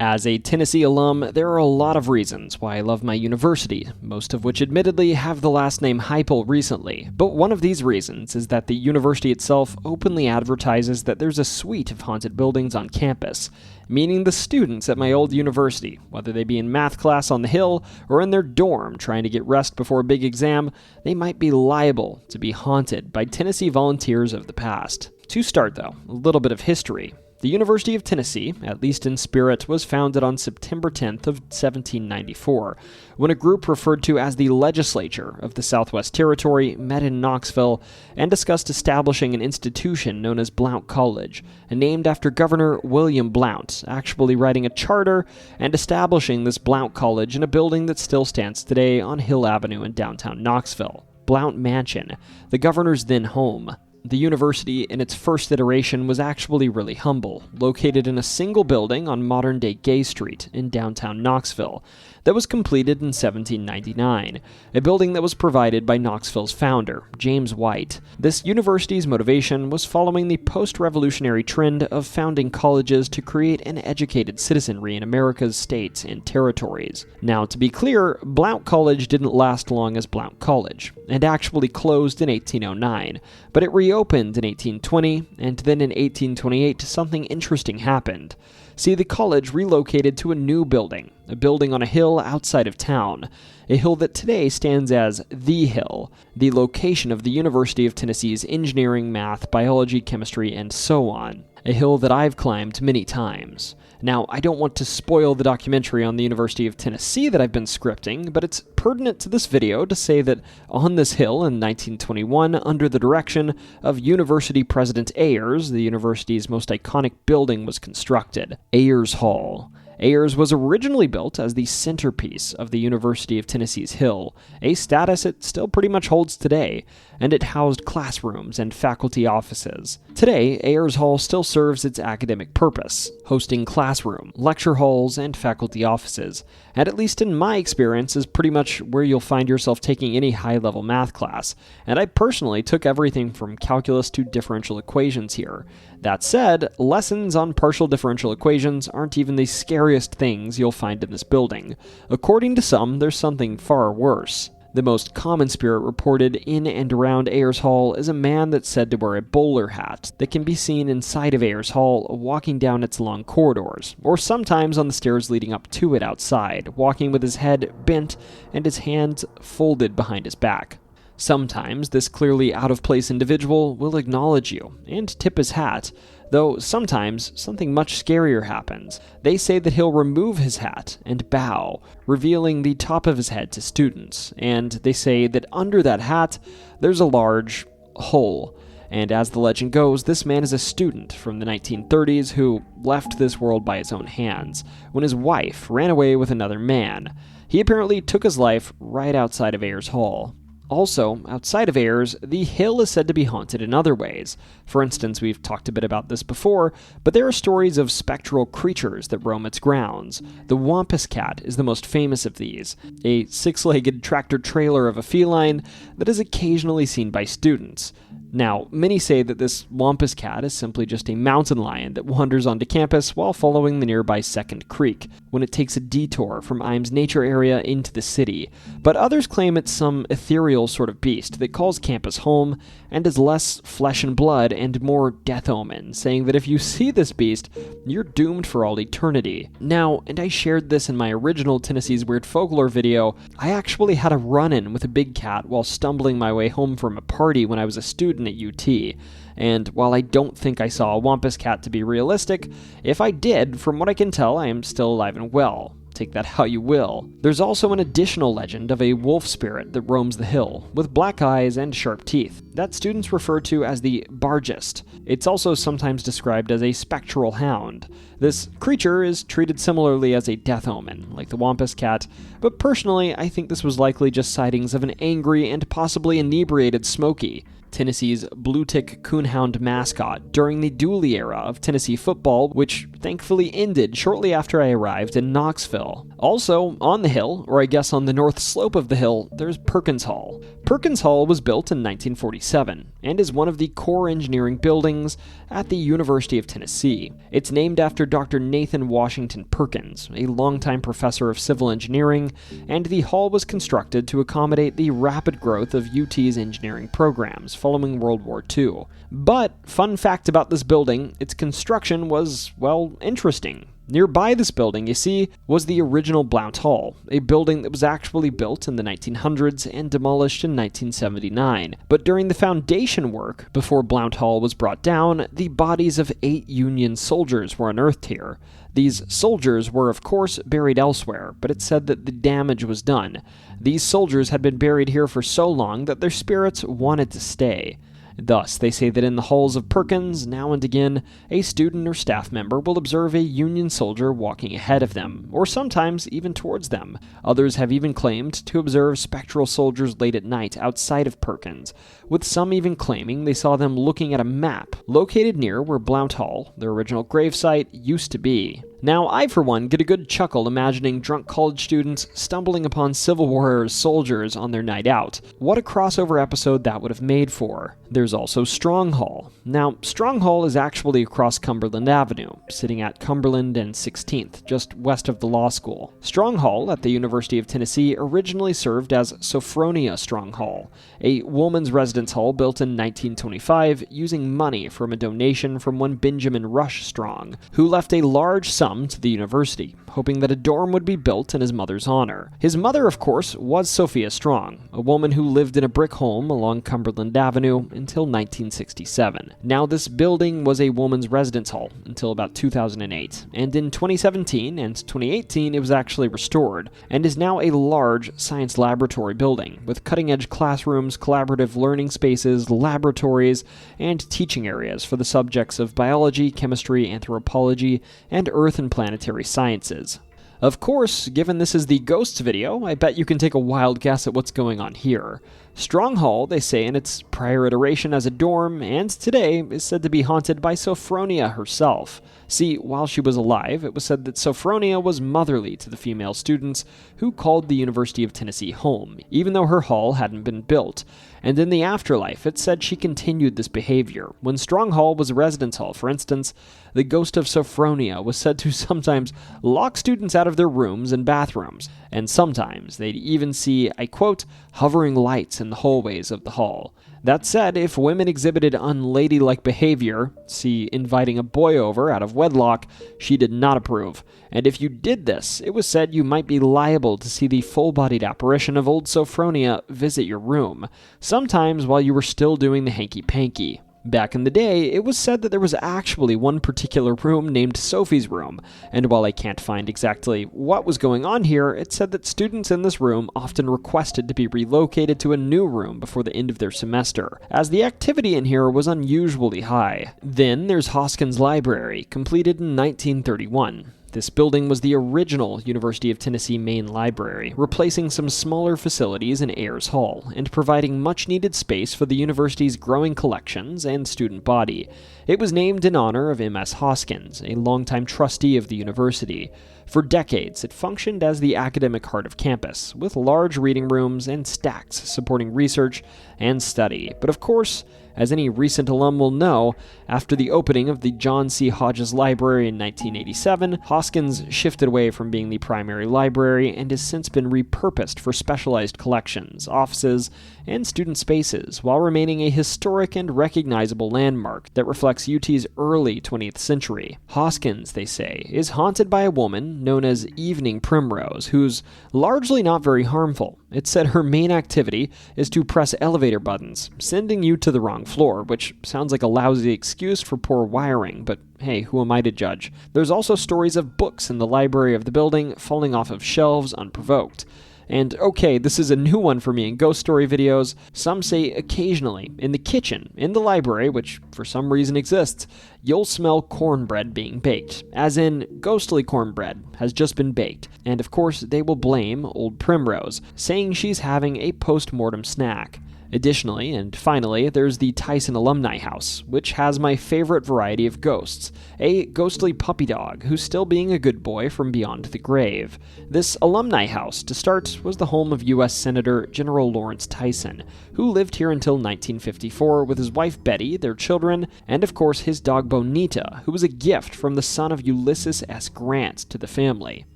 As a Tennessee alum, there are a lot of reasons why I love my university, most of which admittedly have the last name Heupel recently, but one of these reasons is that the university itself openly advertises that there's a suite of haunted buildings on campus, meaning the students at my old university, whether they be in math class on the hill or in their dorm trying to get rest before a big exam, they might be liable to be haunted by Tennessee volunteers of the past. To start though, a little bit of history. The University of Tennessee, at least in spirit, was founded on September 10th of 1794, when a group referred to as the Legislature of the Southwest Territory met in Knoxville and discussed establishing an institution known as Blount College, named after Governor William Blount, actually writing a charter and establishing this Blount College in a building that still stands today on Hill Avenue in downtown Knoxville, Blount Mansion, the governor's then home. The university, in its first iteration, was actually really humble, located in a single building on modern-day Gay Street in downtown Knoxville, that was completed in 1799, a building that was provided by Knoxville's founder, James White. This university's motivation was following the post-revolutionary trend of founding colleges to create an educated citizenry in America's states and territories. Now, to be clear, Blount College didn't last long as Blount College, and actually closed in 1809, but it reopened in 1820, and then in 1828 something interesting happened. See, the college relocated to a new building, a building on a hill outside of town, a hill that today stands as The Hill, the location of the University of Tennessee's engineering, math, biology, chemistry, and so on, a hill that I've climbed many times. Now, I don't want to spoil the documentary on the University of Tennessee that I've been scripting, but it's pertinent to this video to say that on this hill in 1921, under the direction of University President Ayers, the university's most iconic building was constructed, Ayers Hall. Ayers was originally built as the centerpiece of the University of Tennessee's Hill, a status it still pretty much holds today, and it housed classrooms and faculty offices. Today, Ayers Hall still serves its academic purpose, hosting classroom, lecture halls, and faculty offices, and at least in my experience is pretty much where you'll find yourself taking any high-level math class, and I personally took everything from calculus to differential equations here. That said, lessons on partial differential equations aren't even the scariest things you'll find in this building. According to some, there's something far worse. The most common spirit reported in and around Ayers Hall is a man that's said to wear a bowler hat that can be seen inside of Ayers Hall walking down its long corridors, or sometimes on the stairs leading up to it outside, walking with his head bent and his hands folded behind his back. Sometimes this clearly out-of-place individual will acknowledge you and tip his hat, though sometimes something much scarier happens. They say that he'll remove his hat and bow, revealing the top of his head to students, and they say that under that hat there's a large hole. And as the legend goes, this man is a student from the 1930s who left this world by his own hands when his wife ran away with another man. He apparently took his life right outside of Ayers Hall. Also, outside of Ayers, the hill is said to be haunted in other ways. For instance, we've talked a bit about this before, but there are stories of spectral creatures that roam its grounds. The Wampus Cat is the most famous of these, a six-legged tractor-trailer of a feline that is occasionally seen by students. Now, many say that this Wampus Cat is simply just a mountain lion that wanders onto campus while following the nearby Second Creek, when it takes a detour from Imes Nature Area into the city. But others claim it's some ethereal sort of beast that calls campus home and is less flesh and blood and more death omen, saying that if you see this beast, you're doomed for all eternity. Now, and I shared this in my original Tennessee's Weird Folklore video, I actually had a run-in with a big cat while stumbling my way home from a party when I was a student at UT. And while I don't think I saw a Wampus Cat to be realistic, if I did, from what I can tell, I am still alive and well. Take that how you will. There's also an additional legend of a wolf spirit that roams the hill, with black eyes and sharp teeth, that students refer to as the Bargist. It's also sometimes described as a spectral hound. This creature is treated similarly as a death omen, like the Wampus Cat, but personally, I think this was likely just sightings of an angry and possibly inebriated Smokey, Tennessee's blue-tick coonhound mascot during the Dooley era of Tennessee football, which thankfully ended shortly after I arrived in Knoxville. Also, on the hill, or I guess on the north slope of the hill, there's Perkins Hall. Perkins Hall was built in 1947 and is one of the core engineering buildings at the University of Tennessee. It's named after Dr. Nathan Washington Perkins, a longtime professor of civil engineering, and the hall was constructed to accommodate the rapid growth of UT's engineering programs following World War II. But, fun fact about this building, its construction was, well, interesting. Nearby this building, you see, was the original Blount Hall, a building that was actually built in the 1900s and demolished in 1979. But during the foundation work, before Blount Hall was brought down, the bodies of 8 Union soldiers were unearthed here. These soldiers were, of course, buried elsewhere, but it's said that the damage was done. These soldiers had been buried here for so long that their spirits wanted to stay. Thus, they say that in the halls of Perkins, now and again, a student or staff member will observe a Union soldier walking ahead of them, or sometimes even towards them. Others have even claimed to observe spectral soldiers late at night outside of Perkins, with some even claiming they saw them looking at a map located near where Blount Hall, their original gravesite, used to be. Now, I, for one, get a good chuckle imagining drunk college students stumbling upon Civil War soldiers on their night out. What a crossover episode that would have made for. There's also Strong Hall. Now, Strong Hall is actually across Cumberland Avenue, sitting at Cumberland and 16th, just west of the law school. Strong Hall at the University of Tennessee originally served as Sophronia Strong Hall, a woman's residence hall built in 1925 using money from a donation from one Benjamin Rush Strong, who left a large sum to the university, hoping that a dorm would be built in his mother's honor. His mother, of course, was Sophia Strong, a woman who lived in a brick home along Cumberland Avenue until 1967. Now, this building was a woman's residence hall until about 2008, and in 2017 and 2018 it was actually restored, and is now a large science laboratory building with cutting-edge classrooms, collaborative learning spaces, laboratories, and teaching areas for the subjects of biology, chemistry, anthropology, and earth and planetary sciences. Of course, given this is the ghosts video, I bet you can take a wild guess at what's going on here. Strong Hall, they say in its prior iteration as a dorm, and today is said to be haunted by Sophronia herself. See, while she was alive, it was said that Sophronia was motherly to the female students who called the University of Tennessee home, even though her hall hadn't been built. And in the afterlife, it said she continued this behavior. When Strong Hall was a residence hall, for instance, the ghost of Sophronia was said to sometimes lock students out of their rooms and bathrooms, and sometimes they'd even see, I quote, hovering lights in the hallways of the hall. That said, if women exhibited unladylike behavior, see inviting a boy over out of wedlock, she did not approve. And if you did this, it was said you might be liable to see the full-bodied apparition of old Sophronia visit your room, sometimes while you were still doing the hanky-panky. Back in the day, it was said that there was actually one particular room named Sophie's Room, and while I can't find exactly what was going on here, it said that students in this room often requested to be relocated to a new room before the end of their semester, as the activity in here was unusually high. Then there's Hoskins Library, completed in 1931. This building was the original University of Tennessee main library, replacing some smaller facilities in Ayers Hall, and providing much-needed space for the university's growing collections and student body. It was named in honor of M.S. Hoskins, a longtime trustee of the university. For decades, it functioned as the academic heart of campus, with large reading rooms and stacks supporting research and study. But of course, as any recent alum will know, after the opening of the John C. Hodges Library in 1987, Hoskins shifted away from being the primary library and has since been repurposed for specialized collections, offices, and student spaces, while remaining a historic and recognizable landmark that reflects UT's early 20th century. Hoskins, they say, is haunted by a woman known as Evening Primrose, who's largely not very harmful. It's said her main activity is to press elevator buttons, sending you to the wrong floor, which sounds like a lousy excuse for poor wiring, but hey, who am I to judge? There's also stories of books in the library of the building falling off of shelves unprovoked. And okay, this is a new one for me in ghost story videos. Some say occasionally, in the kitchen, in the library, which for some reason exists, you'll smell cornbread being baked, as in ghostly cornbread has just been baked. And of course, they will blame old Primrose, saying she's having a post-mortem snack. Additionally, and finally, there's the Tyson Alumni House, which has my favorite variety of ghosts, a ghostly puppy dog who's still being a good boy from beyond the grave. This Alumni House, to start, was the home of U.S. Senator General Lawrence Tyson, who lived here until 1954 with his wife Betty, their children, and of course his dog Bonita, who was a gift from the son of Ulysses S. Grant to the family.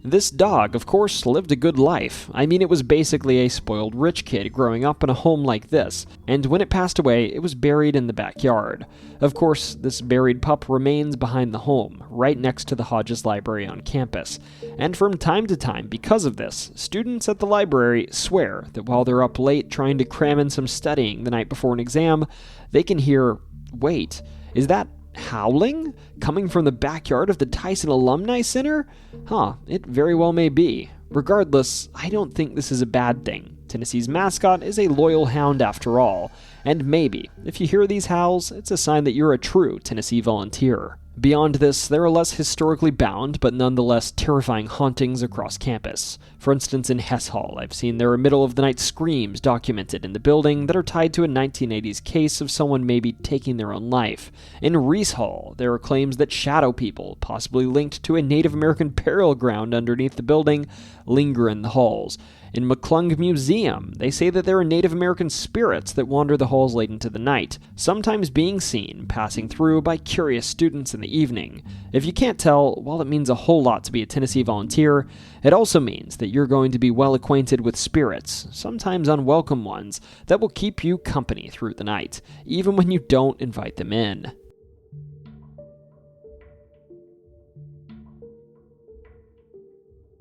This dog, of course, lived a good life. I mean, it was basically a spoiled rich kid growing up in a home like this, and when it passed away, it was buried in the backyard. Of course, this buried pup remains behind the home, right next to the Hodges Library on campus. And from time to time, because of this, students at the library swear that while they're up late trying to cram in some studying the night before an exam, they can hear, wait, is that howling coming from the backyard of the Tyson Alumni Center? It very well may be. Regardless, I don't think this is a bad thing. Tennessee's mascot is a loyal hound after all, and maybe, if you hear these howls, it's a sign that you're a true Tennessee volunteer. Beyond this, there are less historically bound, but nonetheless terrifying hauntings across campus. For instance, in Hess Hall, I've seen there are middle-of-the-night screams documented in the building that are tied to a 1980s case of someone maybe taking their own life. In Reese Hall, there are claims that shadow people, possibly linked to a Native American burial ground underneath the building, linger in the halls. In McClung Museum, they say that there are Native American spirits that wander the halls late into the night, sometimes being seen passing through by curious students in the evening. If you can't tell, while it means a whole lot to be a Tennessee volunteer, it also means that you're going to be well acquainted with spirits, sometimes unwelcome ones, that will keep you company through the night, even when you don't invite them in.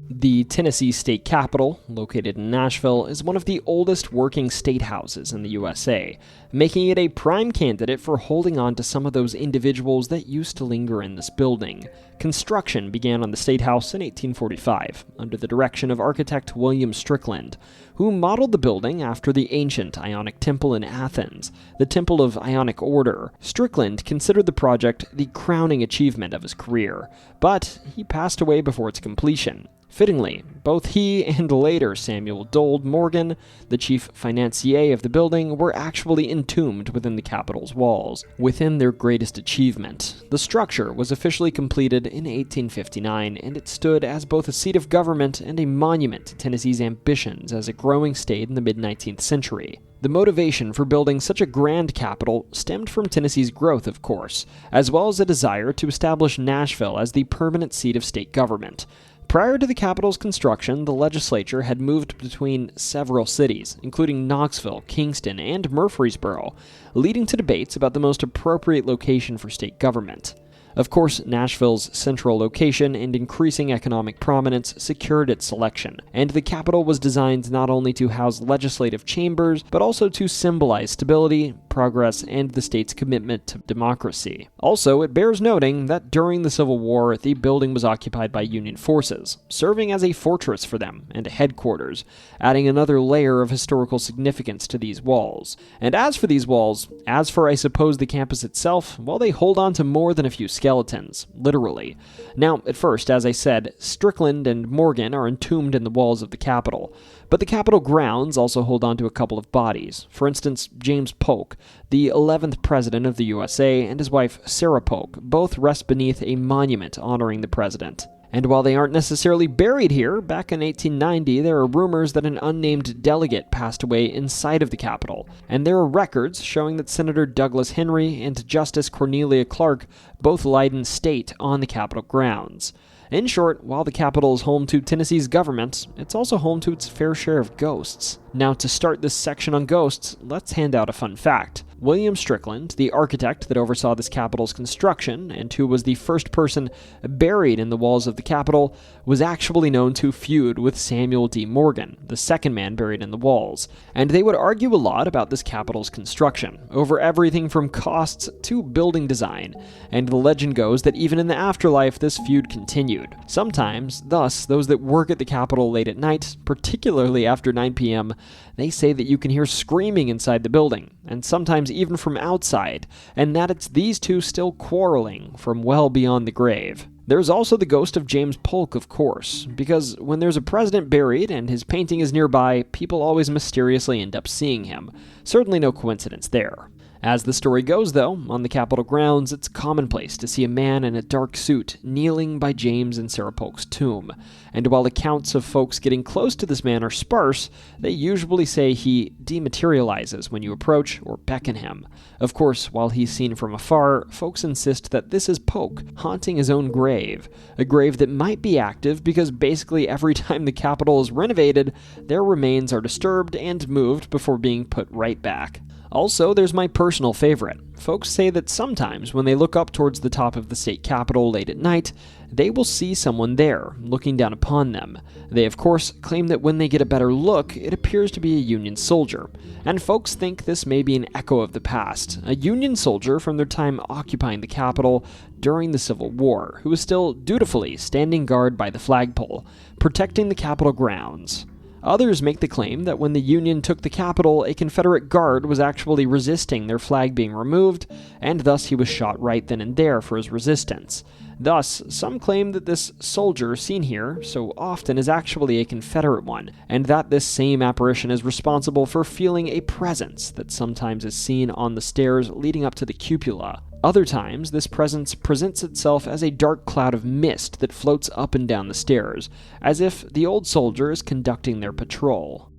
The Tennessee State Capitol, located in Nashville, is one of the oldest working state houses in the USA, making it a prime candidate for holding on to some of those individuals that used to linger in this building. Construction began on the State House in 1845, under the direction of architect William Strickland, who modeled the building after the ancient Ionic Temple in Athens, the Temple of Ionic Order. Strickland considered the project the crowning achievement of his career, but he passed away before its completion. Fittingly, both he and later Samuel Dold Morgan, the chief financier of the building, were actually entombed within the Capitol's walls. Within their greatest achievement, the structure was officially completed in 1859, and it stood as both a seat of government and a monument to Tennessee's ambitions as a growing state in the mid-19th century. The motivation for building such a grand capital stemmed from Tennessee's growth, of course, as well as a desire to establish Nashville as the permanent seat of state government. Prior to the Capitol's construction, the legislature had moved between several cities, including Knoxville, Kingston, and Murfreesboro, leading to debates about the most appropriate location for state government. Of course, Nashville's central location and increasing economic prominence secured its selection, and the Capitol was designed not only to house legislative chambers, but also to symbolize stability, progress, and the state's commitment to democracy. Also, it bears noting that during the Civil War, the building was occupied by Union forces, serving as a fortress for them and a headquarters, adding another layer of historical significance to these walls. And as for these walls, as for I suppose the campus itself, well, they hold on to more than a few skeletons, literally. Now, at first, as I said, Strickland and Morgan are entombed in the walls of the Capitol, but the Capitol grounds also hold on to a couple of bodies. For instance, James Polk, the 11th President of the USA, and his wife Sarah Polk, both rest beneath a monument honoring the President. And while they aren't necessarily buried here, back in 1890 there are rumors that an unnamed delegate passed away inside of the Capitol, and there are records showing that Senator Douglas Henry and Justice Cornelia Clark both lied in state on the Capitol grounds. In short, while the Capitol is home to Tennessee's government, it's also home to its fair share of ghosts. Now, to start this section on ghosts, let's hand out a fun fact. William Strickland, the architect that oversaw this Capitol's construction, and who was the first person buried in the walls of the Capitol, was actually known to feud with Samuel D. Morgan, the second man buried in the walls, and they would argue a lot about this Capitol's construction, over everything from costs to building design, and the legend goes that even in the afterlife this feud continued. Sometimes, thus, those that work at the Capitol late at night, particularly after 9 p.m., they say that you can hear screaming inside the building, and sometimes even from outside, and that it's these two still quarreling from well beyond the grave. There's also the ghost of James Polk, of course, because when there's a president buried and his painting is nearby, people always mysteriously end up seeing him. Certainly no coincidence there. As the story goes, though, on the Capitol grounds, it's commonplace to see a man in a dark suit kneeling by James and Sarah Polk's tomb. And while accounts of folks getting close to this man are sparse, they usually say he dematerializes when you approach or beckon him. Of course, while he's seen from afar, folks insist that this is Polk, haunting his own grave. A grave that might be active because basically every time the Capitol is renovated, their remains are disturbed and moved before being put right back. Also, there's my personal favorite. Folks say that sometimes when they look up towards the top of the state capitol late at night, they will see someone there, looking down upon them. They, of course, claim that when they get a better look, it appears to be a Union soldier. And folks think this may be an echo of the past, a Union soldier from their time occupying the Capitol during the Civil War, who was still dutifully standing guard by the flagpole, protecting the Capitol grounds. Others make the claim that when the Union took the Capitol, a Confederate guard was actually resisting their flag being removed, and thus he was shot right then and there for his resistance. Thus, some claim that this soldier seen here so often is actually a Confederate one, and that this same apparition is responsible for feeling a presence that sometimes is seen on the stairs leading up to the cupola. Other times, this presence presents itself as a dark cloud of mist that floats up and down the stairs, as if the old soldier is conducting their patrol.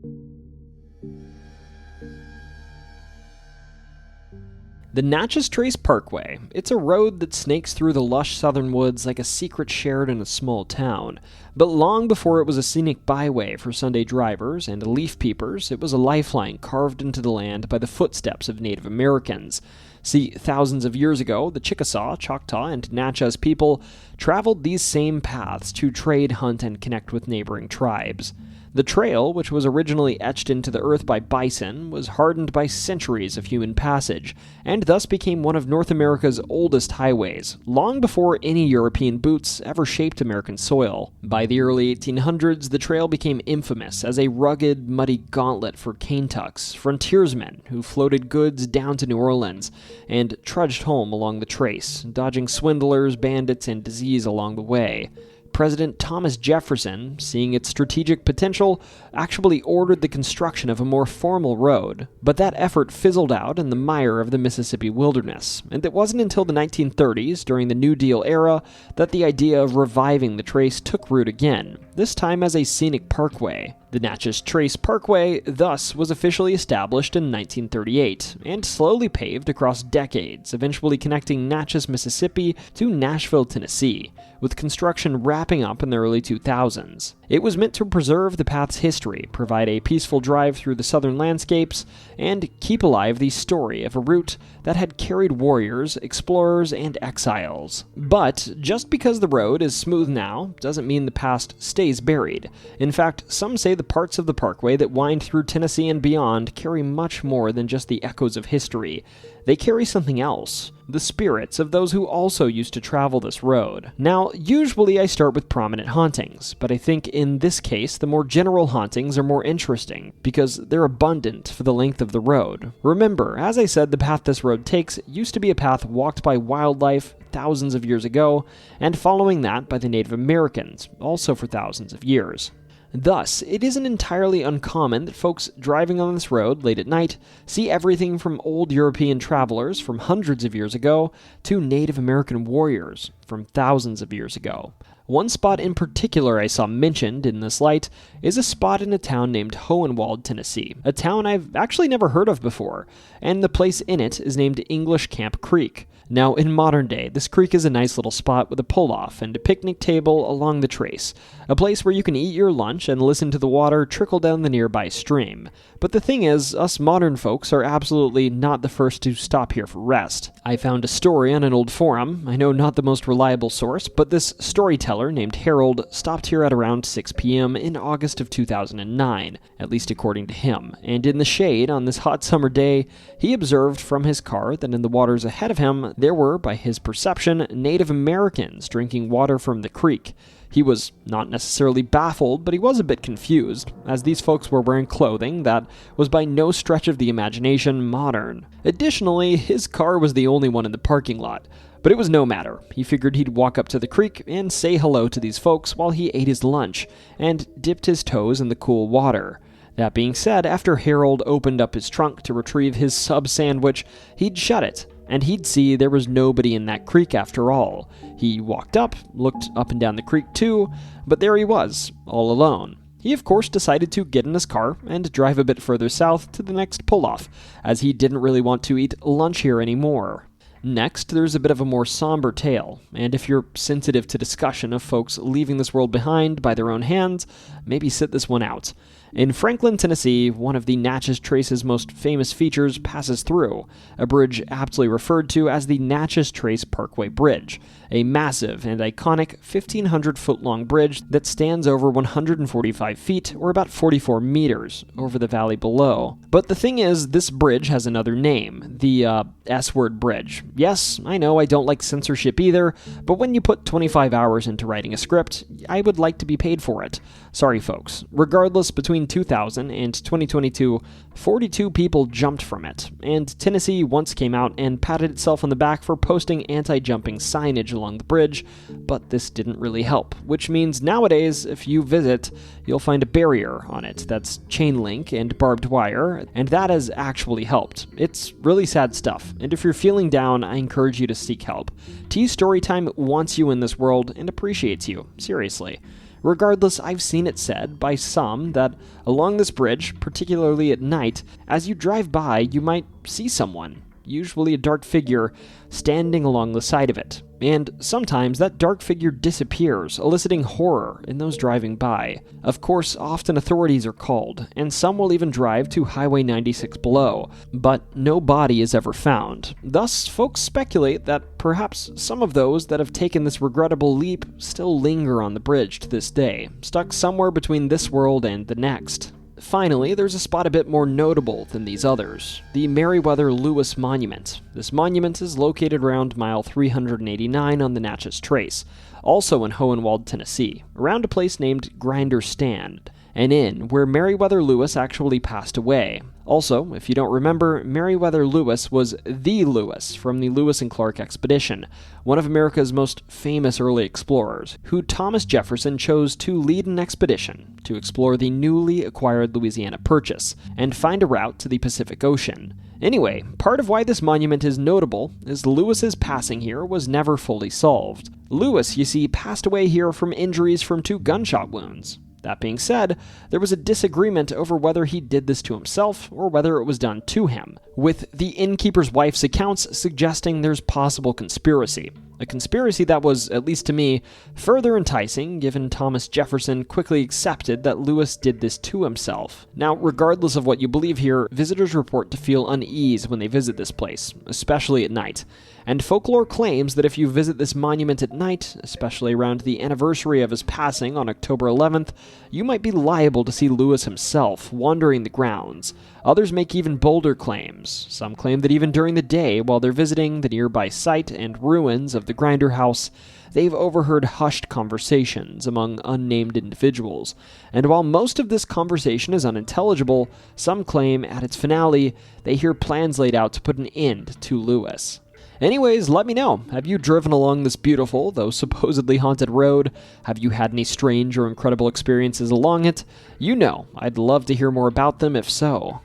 The Natchez Trace Parkway. It's a road that snakes through the lush southern woods like a secret shared in a small town. But long before it was a scenic byway for Sunday drivers and leaf peepers, it was a lifeline carved into the land by the footsteps of Native Americans. See, thousands of years ago, the Chickasaw, Choctaw, and Natchez people traveled these same paths to trade, hunt, and connect with neighboring tribes. The trail, which was originally etched into the earth by bison, was hardened by centuries of human passage, and thus became one of North America's oldest highways, long before any European boots ever shaped American soil. By the early 1800s, the trail became infamous as a rugged, muddy gauntlet for cane-tucks, frontiersmen who floated goods down to New Orleans, and trudged home along the trace, dodging swindlers, bandits, and disease along the way. President Thomas Jefferson, seeing its strategic potential, actually ordered the construction of a more formal road, but that effort fizzled out in the mire of the Mississippi wilderness, and it wasn't until the 1930s, during the New Deal era, that the idea of reviving the trace took root again, this time as a scenic parkway. The Natchez Trace Parkway, thus, was officially established in 1938, and slowly paved across decades, eventually connecting Natchez, Mississippi to Nashville, Tennessee, with construction wrapping up in the early 2000s. It was meant to preserve the path's history, provide a peaceful drive through the southern landscapes, and keep alive the story of a route that had carried warriors, explorers, and exiles. But just because the road is smooth now doesn't mean the past stays buried. In fact, some say the parts of the parkway that wind through Tennessee and beyond carry much more than just the echoes of history. They carry something else, the spirits of those who also used to travel this road. Now, usually I start with prominent hauntings, but I think in this case the more general hauntings are more interesting, because they're abundant for the length of the road. Remember, as I said, the path this road takes used to be a path walked by wildlife thousands of years ago, and following that by the Native Americans, also for thousands of years. Thus, it isn't entirely uncommon that folks driving on this road late at night see everything from old European travelers from hundreds of years ago to Native American warriors from thousands of years ago. One spot in particular I saw mentioned in this light is a spot in a town named Hohenwald, Tennessee, a town I've actually never heard of before, and the place in it is named English Camp Creek. Now, in modern day, this creek is a nice little spot with a pull-off and a picnic table along the trace, a place where you can eat your lunch and listen to the water trickle down the nearby stream. But the thing is, us modern folks are absolutely not the first to stop here for rest. I found a story on an old forum, I know not the most reliable source, but this storyteller named Harold stopped here at around 6 p.m. in August of 2009, at least according to him, and in the shade on this hot summer day, he observed from his car that in the waters ahead of him, there were, by his perception, Native Americans drinking water from the creek. He was not necessarily baffled, but he was a bit confused, as these folks were wearing clothing that was by no stretch of the imagination modern. Additionally, his car was the only one in the parking lot. But it was no matter. He figured he'd walk up to the creek and say hello to these folks while he ate his lunch, and dipped his toes in the cool water. That being said, after Harold opened up his trunk to retrieve his sub sandwich, he'd shut it, and he'd see there was nobody in that creek after all. He walked up, looked up and down the creek too, but there he was, all alone. He of course decided to get in his car and drive a bit further south to the next pull-off, as he didn't really want to eat lunch here anymore. Next, there's a bit of a more somber tale, and if you're sensitive to discussion of folks leaving this world behind by their own hands, maybe sit this one out. In Franklin, Tennessee, one of the Natchez Trace's most famous features passes through, a bridge aptly referred to as the Natchez Trace Parkway Bridge, a massive and iconic 1,500-foot-long bridge that stands over 145 feet, or about 44 meters, over the valley below. But the thing is, this bridge has another name, the S-word bridge. Yes, I know I don't like censorship either, but when you put 25 hours into writing a script, I would like to be paid for it. Sorry folks. Regardless, between 2000 and 2022, 42 people jumped from it, and Tennessee once came out and patted itself on the back for posting anti-jumping signage along the bridge, but this didn't really help, which means nowadays, if you visit, you'll find a barrier on it that's chain link and barbed wire, and that has actually helped. It's really sad stuff, and if you're feeling down, I encourage you to seek help. T Storytime wants you in this world and appreciates you, seriously. Regardless, I've seen it said by some that along this bridge, particularly at night, as you drive by, you might see someone, usually a dark figure, standing along the side of it. And sometimes that dark figure disappears, eliciting horror in those driving by. Of course, often authorities are called, and some will even drive to Highway 96 below, but no body is ever found. Thus, folks speculate that perhaps some of those that have taken this regrettable leap still linger on the bridge to this day, stuck somewhere between this world and the next. Finally, there's a spot a bit more notable than these others, the Meriwether Lewis Monument. This monument is located around mile 389 on the Natchez Trace, also in Hohenwald, Tennessee, around a place named Grinder Stand. an inn where Meriwether Lewis actually passed away. Also, if you don't remember, Meriwether Lewis was the Lewis from the Lewis and Clark expedition, one of America's most famous early explorers, who Thomas Jefferson chose to lead an expedition to explore the newly acquired Louisiana Purchase and find a route to the Pacific Ocean. Anyway, part of why this monument is notable is Lewis's passing here was never fully solved. Lewis, you see, passed away here from injuries from 2 gunshot wounds. That being said, there was a disagreement over whether he did this to himself or whether it was done to him, with the innkeeper's wife's accounts suggesting there's possible conspiracy. A conspiracy that was, at least to me, further enticing given Thomas Jefferson quickly accepted that Lewis did this to himself. Now, regardless of what you believe here, visitors report to feel unease when they visit this place, especially at night. And folklore claims that if you visit this monument at night, especially around the anniversary of his passing on October 11th, you might be liable to see Lewis himself wandering the grounds. Others make even bolder claims. Some claim that even during the day, while they're visiting the nearby site and ruins of the Grinder House, they've overheard hushed conversations among unnamed individuals. And while most of this conversation is unintelligible, some claim at its finale they hear plans laid out to put an end to Lewis. Anyways, let me know. Have you driven along this beautiful, though supposedly haunted road? Have you had any strange or incredible experiences along it? You know, I'd love to hear more about them if so.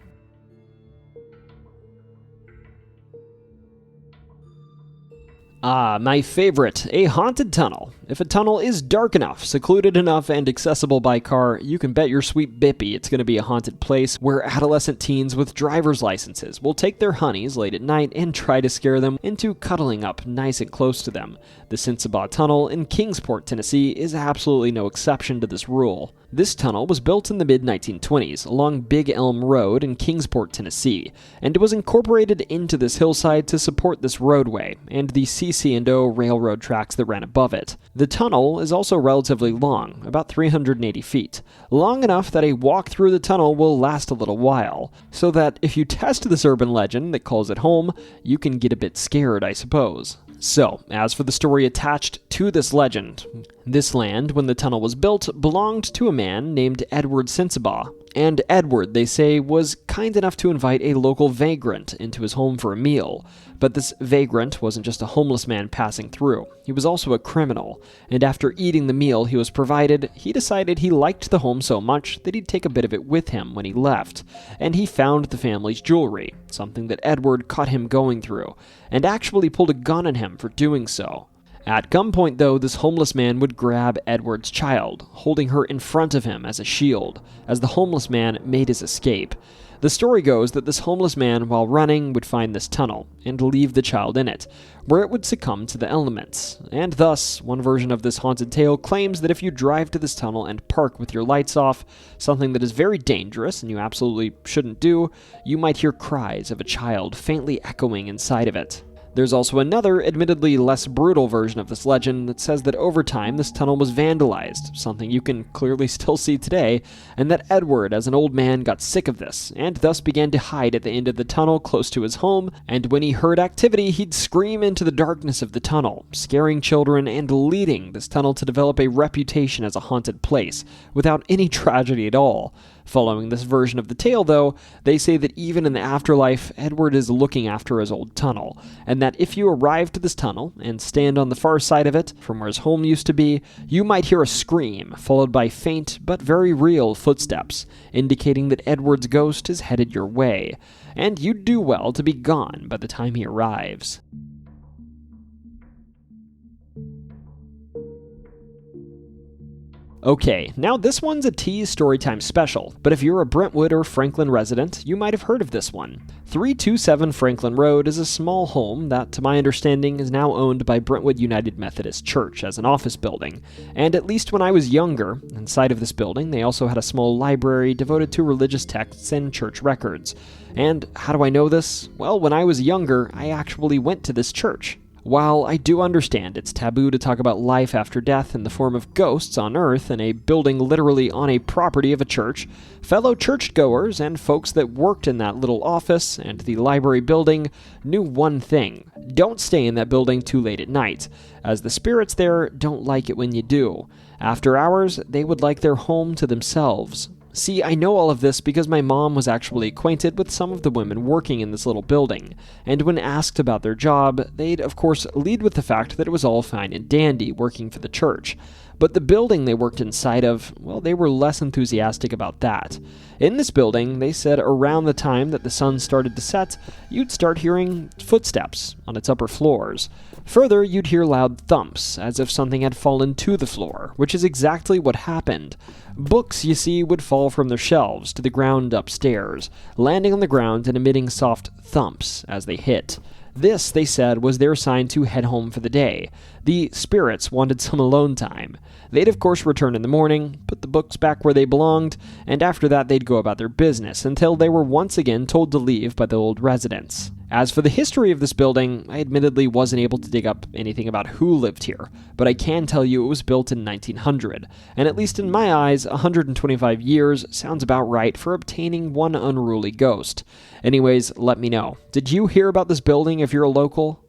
Ah, my favorite, a haunted tunnel. If a tunnel is dark enough, secluded enough, and accessible by car, you can bet your sweet bippy it's going to be a haunted place where adolescent teens with driver's licenses will take their honeys late at night and try to scare them into cuddling up nice and close to them. The Sensabaugh Tunnel in Kingsport, Tennessee is absolutely no exception to this rule. This tunnel was built in the mid-1920s along Big Elm Road in Kingsport, Tennessee, and was incorporated into this hillside to support this roadway and the CC&O railroad tracks that ran above it. The tunnel is also relatively long, about 380 feet, long enough that a walk through the tunnel will last a little while, so that if you test this urban legend that calls it home, you can get a bit scared, I suppose. So, as for the story attached to this legend, this land, when the tunnel was built, belonged to a man named Edward Sensabaugh. And Edward, they say, was kind enough to invite a local vagrant into his home for a meal. But this vagrant wasn't just a homeless man passing through. He was also a criminal. And after eating the meal he was provided, he decided he liked the home so much that he'd take a bit of it with him when he left. And he found the family's jewelry, something that Edward caught him going through, and actually pulled a gun on him for doing so. At gunpoint, though, this homeless man would grab Edward's child, holding her in front of him as a shield, as the homeless man made his escape. The story goes that this homeless man, while running, would find this tunnel, and leave the child in it, where it would succumb to the elements. And thus, one version of this haunted tale claims that if you drive to this tunnel and park with your lights off, something that is very dangerous and you absolutely shouldn't do, you might hear cries of a child faintly echoing inside of it. There's also another, admittedly less brutal version of this legend that says that over time this tunnel was vandalized, something you can clearly still see today, and that Edward, as an old man, got sick of this, and thus began to hide at the end of the tunnel close to his home, and when he heard activity, he'd scream into the darkness of the tunnel, scaring children and leading this tunnel to develop a reputation as a haunted place, without any tragedy at all. Following this version of the tale, though, they say that even in the afterlife, Edward is looking after his old tunnel, and that if you arrive to this tunnel and stand on the far side of it, from where his home used to be, you might hear a scream, followed by faint but very real footsteps, indicating that Edward's ghost is headed your way, and you'd do well to be gone by the time he arrives. Okay, now this one's a tease storytime special, but if you're a Brentwood or Franklin resident, you might have heard of this one. 327 Franklin Road is a small home that, to my understanding, is now owned by Brentwood United Methodist Church as an office building. And at least when I was younger, inside of this building, they also had a small library devoted to religious texts and church records. And how do I know this? Well, when I was younger, I actually went to this church. While I do understand it's taboo to talk about life after death in the form of ghosts on Earth in a building literally on a property of a church, fellow churchgoers and folks that worked in that little office and the library building knew one thing: don't stay in that building too late at night, as the spirits there don't like it when you do. After hours, they would like their home to themselves. See, I know all of this because my mom was actually acquainted with some of the women working in this little building, and when asked about their job, they'd of course lead with the fact that it was all fine and dandy working for the church. But the building they worked inside of, well, they were less enthusiastic about that. In this building, they said around the time that the sun started to set, you'd start hearing footsteps on its upper floors. Further, you'd hear loud thumps, as if something had fallen to the floor, which is exactly what happened. Books, you see, would fall from their shelves to the ground upstairs, landing on the ground and emitting soft thumps as they hit. This, they said, was their sign to head home for the day. The spirits wanted some alone time. They'd of course return in the morning, put the books back where they belonged, and after that they'd go about their business until they were once again told to leave by the old residents. As for the history of this building, I admittedly wasn't able to dig up anything about who lived here, but I can tell you it was built in 1900, and at least in my eyes, 125 years sounds about right for obtaining one unruly ghost. Anyways, let me know. Did you hear about this building if you're a local?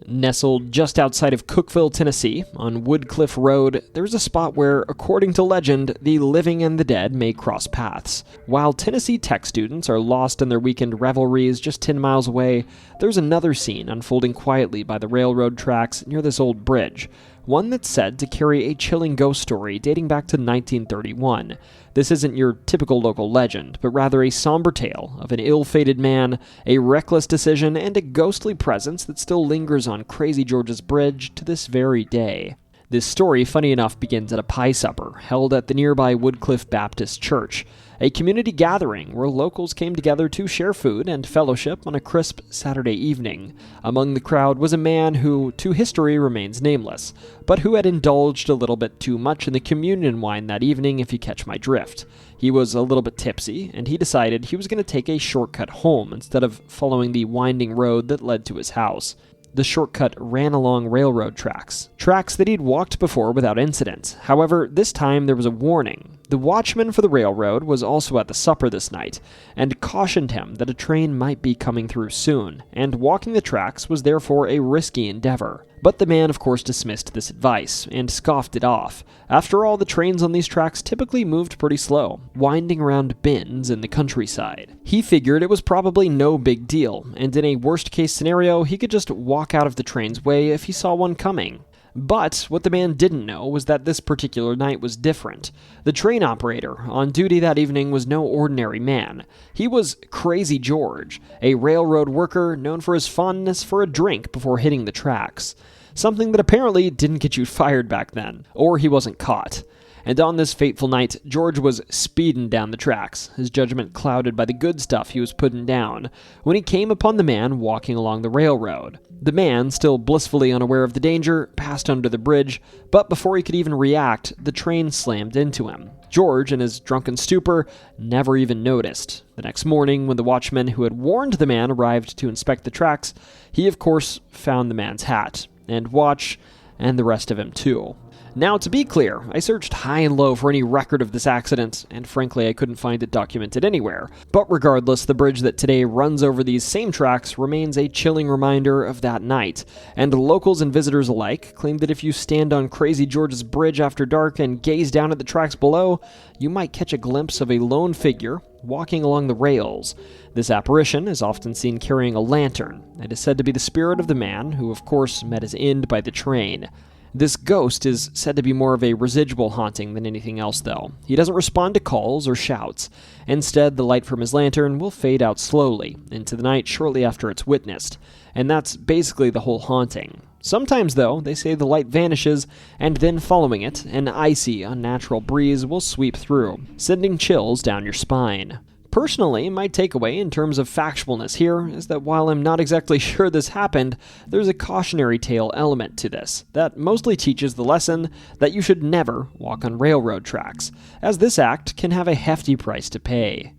Nestled just outside of Cookville, Tennessee, on Woodcliff Road, there's a spot where, according to legend, the living and the dead may cross paths. While Tennessee Tech students are lost in their weekend revelries just 10 miles away, there's another scene unfolding quietly by the railroad tracks near this old bridge, one that's said to carry a chilling ghost story dating back to 1931. This isn't your typical local legend, but rather a somber tale of an ill-fated man, a reckless decision, and a ghostly presence that still lingers on Crazy George's Bridge to this very day. This story, funny enough, begins at a pie supper held at the nearby Woodcliff Baptist Church, a community gathering where locals came together to share food and fellowship on a crisp Saturday evening. Among the crowd was a man who, to history, remains nameless, but who had indulged a little bit too much in the communion wine that evening, if you catch my drift. He was a little bit tipsy, and he decided he was going to take a shortcut home instead of following the winding road that led to his house. The shortcut ran along railroad tracks that he'd walked before without incident. However, this time there was a warning. The watchman for the railroad was also at the supper this night, and cautioned him that a train might be coming through soon, and walking the tracks was therefore a risky endeavor. But the man, of course, dismissed this advice, and scoffed it off. After all, the trains on these tracks typically moved pretty slow, winding around bends in the countryside. He figured it was probably no big deal, and in a worst-case scenario, he could just walk out of the train's way if he saw one coming. But what the man didn't know was that this particular night was different. The train operator on duty that evening was no ordinary man. He was Crazy George, a railroad worker known for his fondness for a drink before hitting the tracks. Something that apparently didn't get you fired back then, or he wasn't caught. And on this fateful night, George was speeding down the tracks, his judgment clouded by the good stuff he was putting down, when he came upon the man walking along the railroad. The man, still blissfully unaware of the danger, passed under the bridge, but before he could even react, the train slammed into him. George, in his drunken stupor, never even noticed. The next morning, when the watchman who had warned the man arrived to inspect the tracks, he of course found the man's hat, and watch, and the rest of him too. Now, to be clear, I searched high and low for any record of this accident, and frankly I couldn't find it documented anywhere. But regardless, the bridge that today runs over these same tracks remains a chilling reminder of that night, and locals and visitors alike claim that if you stand on Crazy George's Bridge after dark and gaze down at the tracks below, you might catch a glimpse of a lone figure walking along the rails. This apparition is often seen carrying a lantern, and is said to be the spirit of the man who of course met his end by the train. This ghost is said to be more of a residual haunting than anything else, though. He doesn't respond to calls or shouts. Instead, the light from his lantern will fade out slowly into the night shortly after it's witnessed, and that's basically the whole haunting. Sometimes, though, they say the light vanishes, and then following it, an icy, unnatural breeze will sweep through, sending chills down your spine. Personally, my takeaway in terms of factualness here is that while I'm not exactly sure this happened, there's a cautionary tale element to this that mostly teaches the lesson that you should never walk on railroad tracks, as this act can have a hefty price to pay.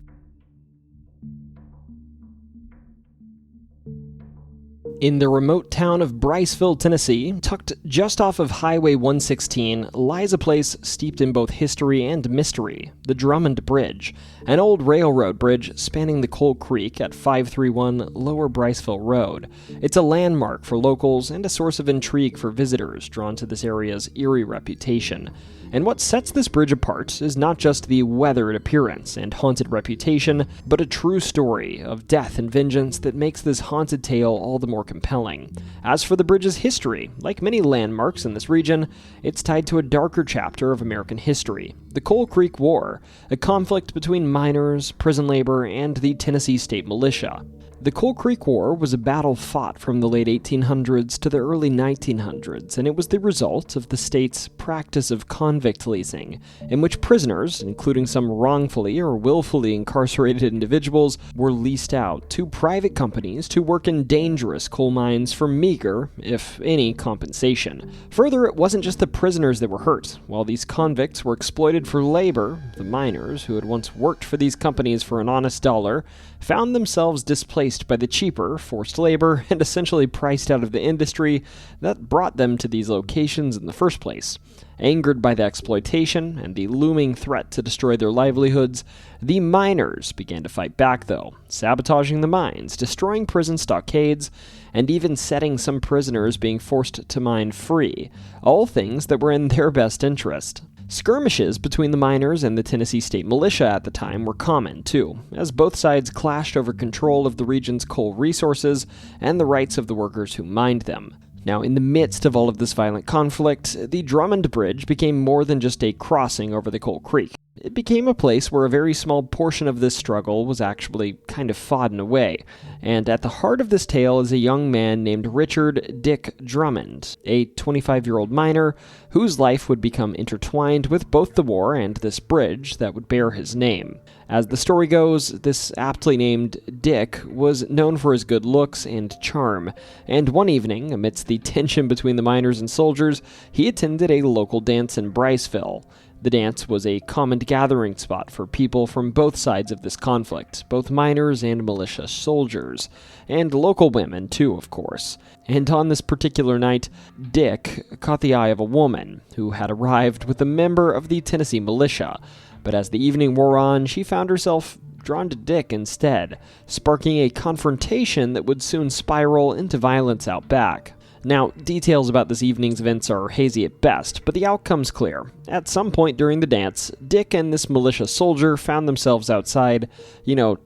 In the remote town of Briceville, Tennessee, tucked just off of Highway 116, lies a place steeped in both history and mystery, the Drummond Bridge, an old railroad bridge spanning the Coal Creek at 531 Lower Briceville Road. It's a landmark for locals and a source of intrigue for visitors drawn to this area's eerie reputation. And what sets this bridge apart is not just the weathered appearance and haunted reputation, but a true story of death and vengeance that makes this haunted tale all the more compelling. As for the bridge's history, like many landmarks in this region, it's tied to a darker chapter of American history, the Coal Creek War, a conflict between miners, prison labor, and the Tennessee State Militia. The Coal Creek War was a battle fought from the late 1800s to the early 1900s, and it was the result of the state's practice of convict leasing, in which prisoners, including some wrongfully or willfully incarcerated individuals, were leased out to private companies to work in dangerous coal mines for meager, if any, compensation. Further, it wasn't just the prisoners that were hurt. While these convicts were exploited for labor, the miners, who had once worked for these companies for an honest dollar, found themselves displaced by the cheaper, forced labor, and essentially priced out of the industry that brought them to these locations in the first place. Angered by the exploitation and the looming threat to destroy their livelihoods, the miners began to fight back, though, sabotaging the mines, destroying prison stockades, and even setting some prisoners being forced to mine free, all things that were in their best interest. Skirmishes between the miners and the Tennessee State Militia at the time were common, too, as both sides clashed over control of the region's coal resources and the rights of the workers who mined them. Now, in the midst of all of this violent conflict, the Drummond Bridge became more than just a crossing over the Coal Creek. It became a place where a very small portion of this struggle was actually kind of fought in a way. And at the heart of this tale is a young man named Richard Dick Drummond, a 25-year-old miner whose life would become intertwined with both the war and this bridge that would bear his name. As the story goes, this aptly named Dick was known for his good looks and charm, and one evening, amidst the tension between the miners and soldiers, he attended a local dance in Briceville. The dance was a common gathering spot for people from both sides of this conflict, both miners and militia soldiers, and local women too, of course. And on this particular night, Dick caught the eye of a woman who had arrived with a member of the Tennessee militia, but as the evening wore on, she found herself drawn to Dick instead, sparking a confrontation that would soon spiral into violence out back. Now, details about this evening's events are hazy at best, but the outcome's clear. At some point during the dance, Dick and this militia soldier found themselves outside,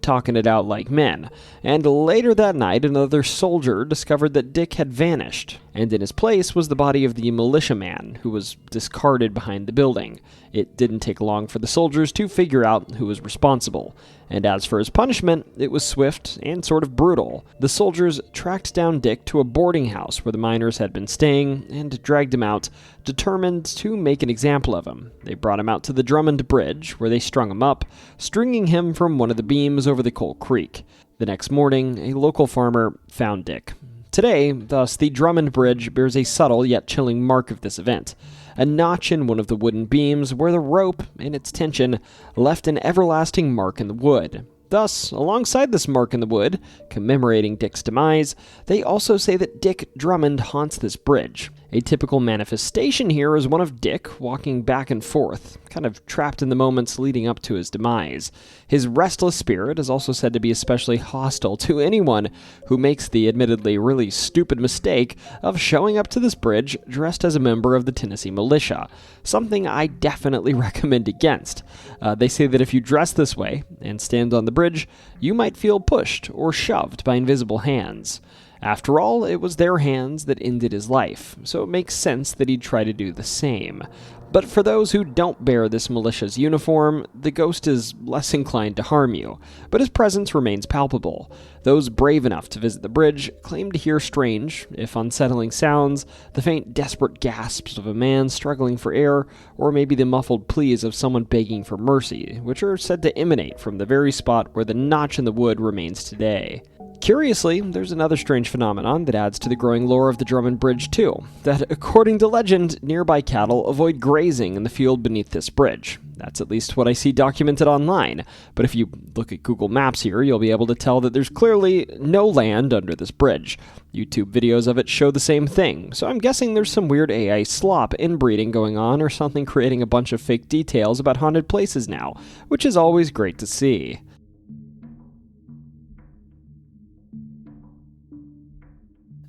talking it out like men. And later that night, another soldier discovered that Dick had vanished, and in his place was the body of the militiaman, who was discarded behind the building. It didn't take long for the soldiers to figure out who was responsible. And as for his punishment, it was swift and sort of brutal. The soldiers tracked down Dick to a boarding house where the miners had been staying and dragged him out, determined to make an example of him. They brought him out to the Drummond Bridge, where they strung him up, stringing him from one of the beams over the Coal Creek. The next morning, a local farmer found Dick. Today, thus, the Drummond Bridge bears a subtle yet chilling mark of this event. A notch in one of the wooden beams where the rope, in its tension, left an everlasting mark in the wood. Thus, alongside this mark in the wood, commemorating Dick's demise, they also say that Dick Drummond haunts this bridge. A typical manifestation here is one of Dick walking back and forth, kind of trapped in the moments leading up to his demise. His restless spirit is also said to be especially hostile to anyone who makes the admittedly really stupid mistake of showing up to this bridge dressed as a member of the Tennessee militia, something I definitely recommend against. They say that if you dress this way and stand on the bridge, you might feel pushed or shoved by invisible hands. After all, it was their hands that ended his life, so it makes sense that he'd try to do the same. But for those who don't bear this militia's uniform, the ghost is less inclined to harm you, but his presence remains palpable. Those brave enough to visit the bridge claim to hear strange, if unsettling sounds, the faint, desperate gasps of a man struggling for air, or maybe the muffled pleas of someone begging for mercy, which are said to emanate from the very spot where the notch in the wood remains today. Curiously, there's another strange phenomenon that adds to the growing lore of the Drummond Bridge too, that according to legend, nearby cattle avoid grazing in the field beneath this bridge. That's at least what I see documented online, but if you look at Google Maps here, you'll be able to tell that there's clearly no land under this bridge. YouTube videos of it show the same thing, so I'm guessing there's some weird AI slop inbreeding going on or something creating a bunch of fake details about haunted places now, which is always great to see.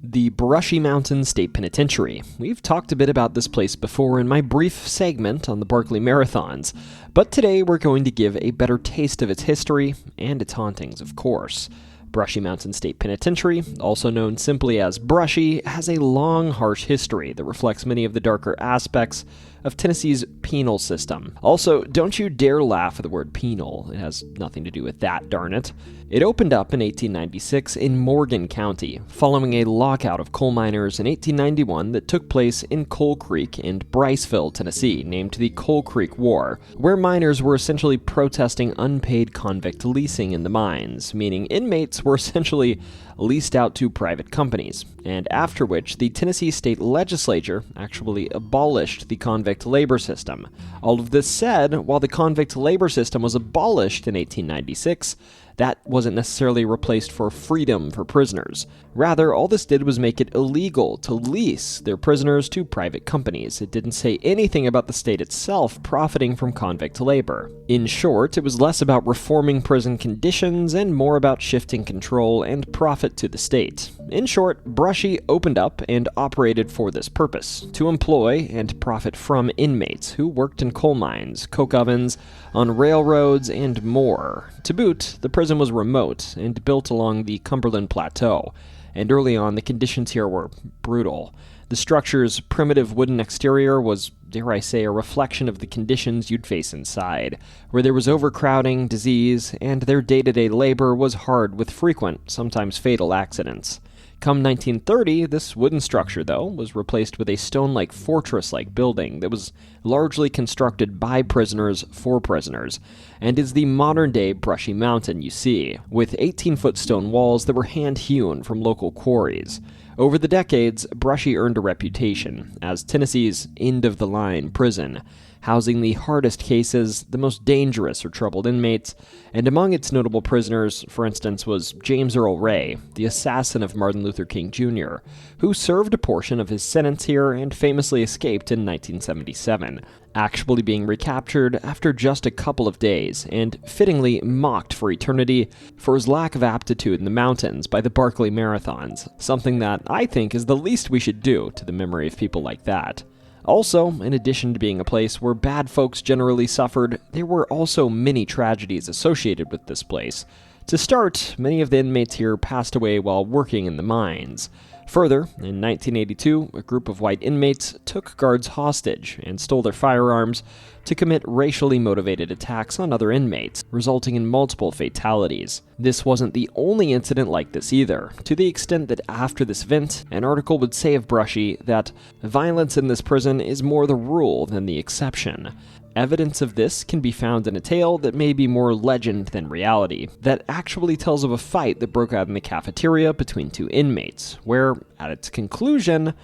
The Brushy Mountain State Penitentiary. We've talked a bit about this place before in my brief segment on the Barkley Marathons, but today we're going to give a better taste of its history and its hauntings, of course. Brushy Mountain State Penitentiary, also known simply as Brushy, has a long, harsh history that reflects many of the darker aspects of Tennessee's penal system. Also, don't you dare laugh at the word penal. It has nothing to do with that, darn it. It opened up in 1896 in Morgan County, following a lockout of coal miners in 1891 that took place in Coal Creek and Briceville, Tennessee, named the Coal Creek War, where miners were essentially protesting unpaid convict leasing in the mines, meaning inmates were essentially leased out to private companies, and after which the Tennessee state legislature actually abolished the convict labor system. All of this said, while the convict labor system was abolished in 1896, that wasn't necessarily replaced for freedom for prisoners. Rather, all this did was make it illegal to lease their prisoners to private companies. It didn't say anything about the state itself profiting from convict labor. In short, it was less about reforming prison conditions and more about shifting control and profit to the state. In short, Brushy opened up and operated for this purpose, to employ and profit from inmates who worked in coal mines, coke ovens, on railroads, and more. To boot, the prison was remote and built along the Cumberland Plateau, and early on the conditions here were brutal. The structure's primitive wooden exterior was, dare I say, a reflection of the conditions you'd face inside, where there was overcrowding, disease, and their day-to-day labor was hard with frequent, sometimes fatal accidents. Come 1930, this wooden structure, though, was replaced with a stone-like fortress-like building that was largely constructed by prisoners for prisoners, and is the modern-day Brushy Mountain you see, with 18-foot stone walls that were hand-hewn from local quarries. Over the decades, Brushy earned a reputation as Tennessee's end-of-the-line prison, housing the hardest cases, the most dangerous or troubled inmates, and among its notable prisoners, for instance, was James Earl Ray, the assassin of Martin Luther King Jr., who served a portion of his sentence here and famously escaped in 1977, actually being recaptured after just a couple of days, and fittingly mocked for eternity for his lack of aptitude in the mountains by the Barkley Marathons, something that I think is the least we should do to the memory of people like that. Also, in addition to being a place where bad folks generally suffered, there were also many tragedies associated with this place. To start, many of the inmates here passed away while working in the mines. Further, in 1982, a group of white inmates took guards hostage and stole their firearms to commit racially motivated attacks on other inmates, resulting in multiple fatalities. This wasn't the only incident like this either, to the extent that after this event, an article would say of Brushy that violence in this prison is more the rule than the exception. Evidence of this can be found in a tale that may be more legend than reality, that actually tells of a fight that broke out in the cafeteria between two inmates, where, at its conclusion,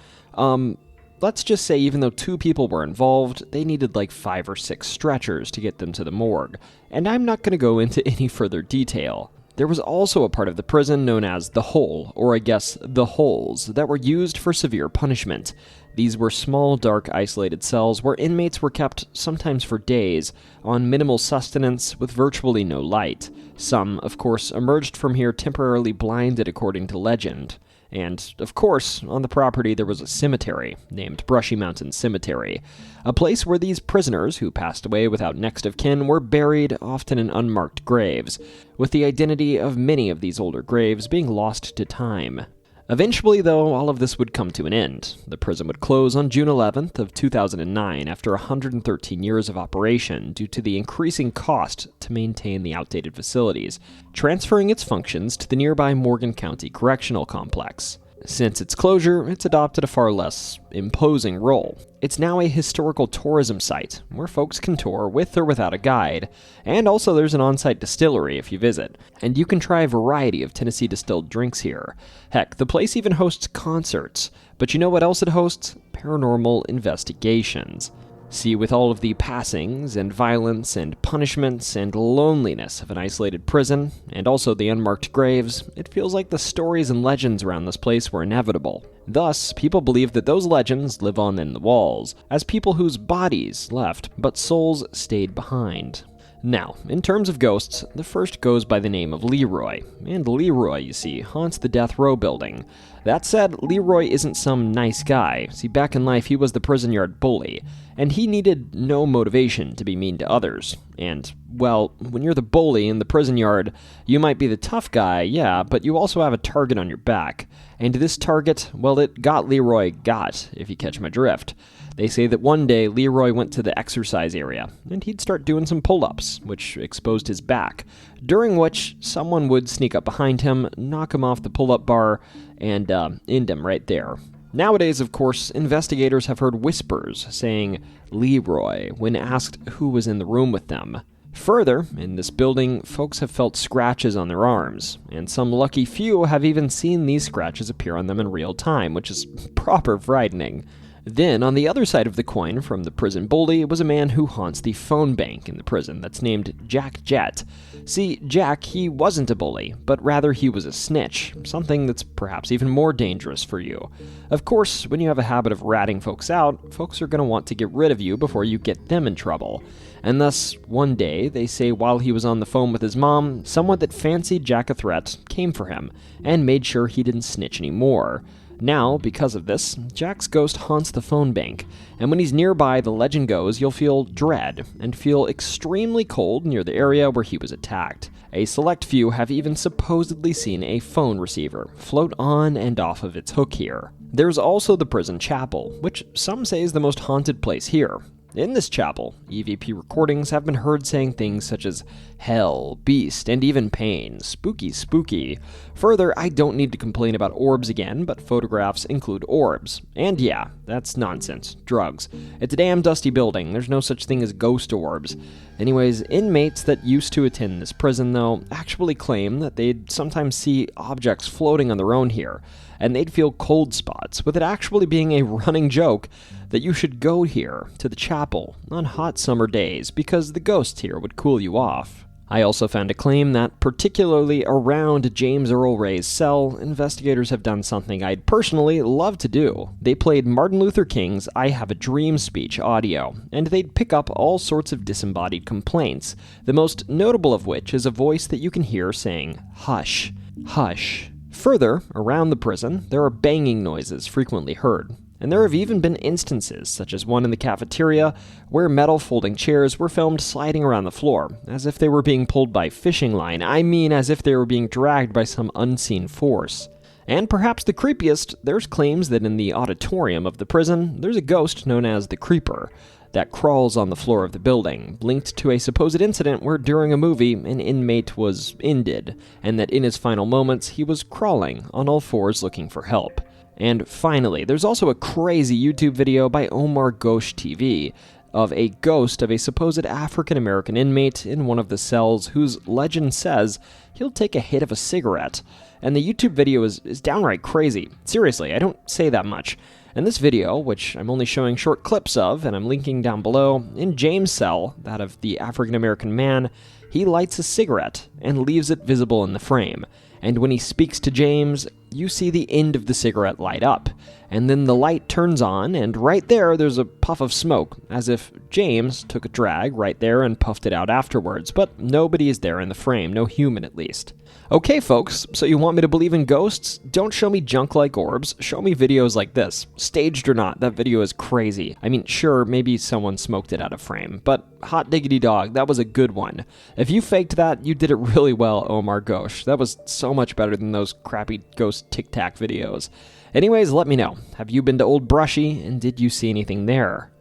let's just say even though 2 people were involved, they needed like 5 or 6 stretchers to get them to the morgue, and I'm not going to go into any further detail. There was also a part of the prison known as the hole, or I guess the holes, that were used for severe punishment. These were small, dark, isolated cells where inmates were kept, sometimes for days, on minimal sustenance with virtually no light. Some, of course, emerged from here temporarily blinded according to legend. And, of course, on the property there was a cemetery, named Brushy Mountain Cemetery, a place where these prisoners who passed away without next of kin were buried, often in unmarked graves, with the identity of many of these older graves being lost to time. Eventually, though, all of this would come to an end. The prison would close on June 11th of 2009 after 113 years of operation due to the increasing cost to maintain the outdated facilities, transferring its functions to the nearby Morgan County Correctional Complex. Since its closure, it's adopted a far less imposing role. It's now a historical tourism site, where folks can tour with or without a guide, and also there's an on-site distillery if you visit, and you can try a variety of Tennessee distilled drinks here. Heck, the place even hosts concerts, but you know what else it hosts? Paranormal investigations. See, with all of the passings and violence and punishments and loneliness of an isolated prison, and also the unmarked graves, it feels like the stories and legends around this place were inevitable. Thus, people believe that those legends live on in the walls, as people whose bodies left, but souls stayed behind. Now, in terms of ghosts, the first goes by the name of Leroy, and Leroy, you see, haunts the Death Row building. That said, Leroy isn't some nice guy. See, back in life, he was the prison yard bully, and he needed no motivation to be mean to others. And, well, when you're the bully in the prison yard, you might be the tough guy, yeah, but you also have a target on your back. And this target, well, it got Leroy if you catch my drift. They say that one day Leroy went to the exercise area, and he'd start doing some pull-ups, which exposed his back, during which someone would sneak up behind him, knock him off the pull-up bar, and end him right there. Nowadays, of course, investigators have heard whispers saying Leroy when asked who was in the room with them. Further, in this building, folks have felt scratches on their arms, and some lucky few have even seen these scratches appear on them in real time, which is proper frightening. Then, on the other side of the coin from the prison bully was a man who haunts the phone bank in the prison that's named Jack Jet. See, Jack, he wasn't a bully, but rather he was a snitch, something that's perhaps even more dangerous for you. Of course, when you have a habit of ratting folks out, folks are going to want to get rid of you before you get them in trouble. And thus, one day, they say while he was on the phone with his mom, someone that fancied Jack a threat came for him, and made sure he didn't snitch anymore. Now, because of this, Jack's ghost haunts the phone bank, and when he's nearby, the legend goes, you'll feel dread, and feel extremely cold near the area where he was attacked. A select few have even supposedly seen a phone receiver float on and off of its hook here. There's also the prison chapel, which some say is the most haunted place here. In this chapel, EVP recordings have been heard saying things such as hell, beast, and even pain. Spooky, spooky. Further, I don't need to complain about orbs again, but photographs include orbs. And yeah, that's nonsense. Drugs. It's a damn dusty building. There's no such thing as ghost orbs. Anyways, inmates that used to attend this prison, though, actually claim that they'd sometimes see objects floating on their own here, and they'd feel cold spots, with it actually being a running joke that you should go here, to the chapel, on hot summer days, because the ghosts here would cool you off. I also found a claim that, particularly around James Earl Ray's cell, investigators have done something I'd personally love to do. They played Martin Luther King's I Have a Dream speech audio, and they'd pick up all sorts of disembodied complaints, the most notable of which is a voice that you can hear saying, "Hush, hush." Further, around the prison, there are banging noises frequently heard. And there have even been instances, such as one in the cafeteria, where metal folding chairs were filmed sliding around the floor, as if they were being pulled by fishing line. I mean, as if they were being dragged by some unseen force. And perhaps the creepiest, there's claims that in the auditorium of the prison, there's a ghost known as the Creeper that crawls on the floor of the building, linked to a supposed incident where during a movie, an inmate was ended, and that in his final moments, he was crawling on all fours looking for help. And finally, there's also a crazy YouTube video by Omar Ghosh TV of a ghost of a supposed African-American inmate in one of the cells whose legend says he'll take a hit of a cigarette. And the YouTube video is downright crazy. Seriously, I don't say that much. And this video, which I'm only showing short clips of, and I'm linking down below, in James' cell, that of the African-American man, he lights a cigarette and leaves it visible in the frame. And when he speaks to James, you see the end of the cigarette light up, and then the light turns on, and right there's a puff of smoke, as if James took a drag right there and puffed it out afterwards, but nobody is there in the frame, no human at least. Okay, folks, so you want me to believe in ghosts? Don't show me junk like orbs, show me videos like this. Staged or not, that video is crazy. I mean, sure, maybe someone smoked it out of frame, but hot diggity dog, that was a good one. If you faked that, you did it really well, Omar Ghosh. That was so much better than those crappy ghost tic-tac videos. Anyways, let me know. Have you been to Old Brushy, and did you see anything there?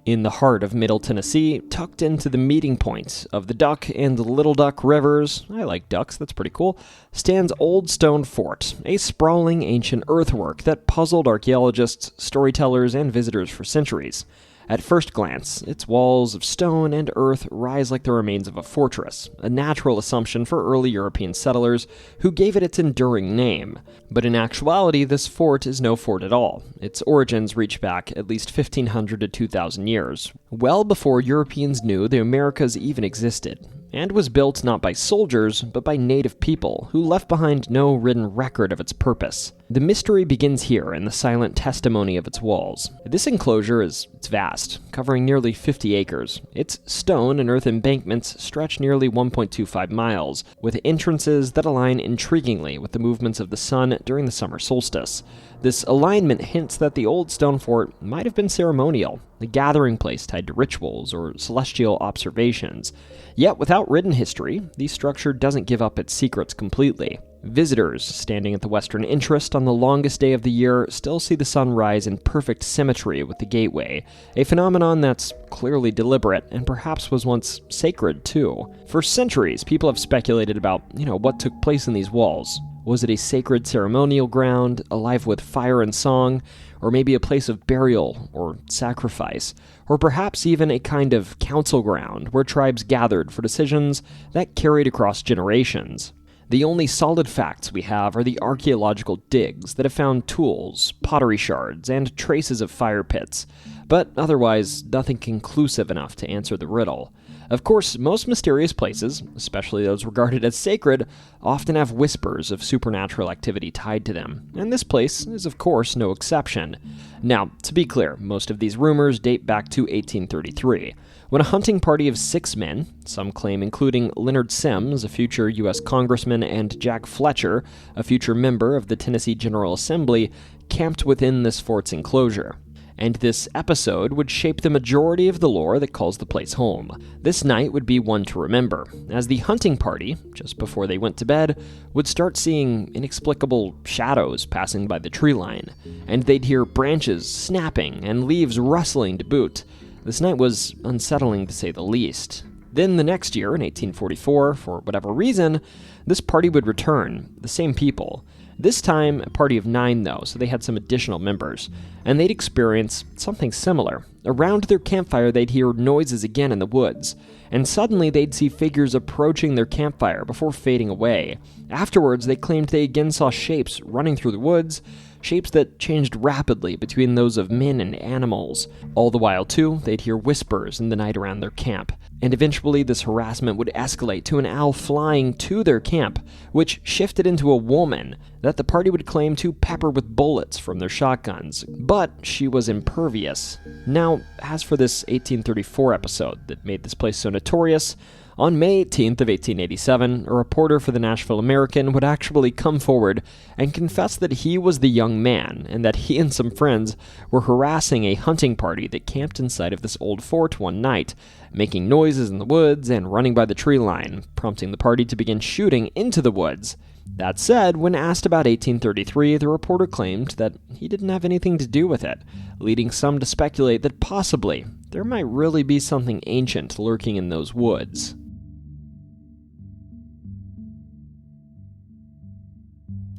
In the heart of Middle Tennessee, tucked into the meeting point of the Duck and Little Duck rivers, I like ducks, that's pretty cool, stands Old Stone Fort, a sprawling ancient earthwork that puzzled archaeologists, storytellers, and visitors for centuries. At first glance, its walls of stone and earth rise like the remains of a fortress, a natural assumption for early European settlers who gave it its enduring name. But in actuality, this fort is no fort at all. Its origins reach back at least 1,500 to 2,000 years, well before Europeans knew the Americas even existed, and was built not by soldiers, but by native people who left behind no written record of its purpose. The mystery begins here in the silent testimony of its walls. This enclosure is vast, covering nearly 50 acres. Its stone and earth embankments stretch nearly 1.25 miles, with entrances that align intriguingly with the movements of the sun during the summer solstice. This alignment hints that the old stone fort might have been ceremonial, a gathering place tied to rituals or celestial observations. Yet without written history, the structure doesn't give up its secrets completely. Visitors standing at the western entrance on the longest day of the year still see the sun rise in perfect symmetry with the gateway, a phenomenon that's clearly deliberate and perhaps was once sacred too. For centuries, people have speculated about, what took place in these walls. Was it a sacred ceremonial ground, alive with fire and song, or maybe a place of burial or sacrifice, or perhaps even a kind of council ground where tribes gathered for decisions that carried across generations? The only solid facts we have are the archaeological digs that have found tools, pottery shards, and traces of fire pits, but otherwise nothing conclusive enough to answer the riddle. Of course, most mysterious places, especially those regarded as sacred, often have whispers of supernatural activity tied to them, and this place is of course no exception. Now, to be clear, most of these rumors date back to 1833, when a hunting party of 6 men, some claim including Leonard Sims, a future U.S. congressman, and Jack Fletcher, a future member of the Tennessee General Assembly, camped within this fort's enclosure. And this episode would shape the majority of the lore that calls the place home. This night would be one to remember, as the hunting party, just before they went to bed, would start seeing inexplicable shadows passing by the tree line, and they'd hear branches snapping and leaves rustling to boot. This night was unsettling to say the least. Then the next year, in 1844, for whatever reason, this party would return, the same people. This time, a party of 9 though, so they had some additional members, and they'd experience something similar. Around their campfire, they'd hear noises again in the woods, and suddenly they'd see figures approaching their campfire before fading away. Afterwards, they claimed they again saw shapes running through the woods, shapes that changed rapidly between those of men and animals. All the while, too, they'd hear whispers in the night around their camp, and eventually this harassment would escalate to an owl flying to their camp, which shifted into a woman that the party would claim to pepper with bullets from their shotguns, but she was impervious. Now, as for this 1834 episode that made this place so notorious, on May 18th of 1887, a reporter for the Nashville American would actually come forward and confess that he was the young man, and that he and some friends were harassing a hunting party that camped inside of this old fort one night, making noises in the woods and running by the tree line, prompting the party to begin shooting into the woods. That said, when asked about 1833, the reporter claimed that he didn't have anything to do with it, leading some to speculate that possibly there might really be something ancient lurking in those woods.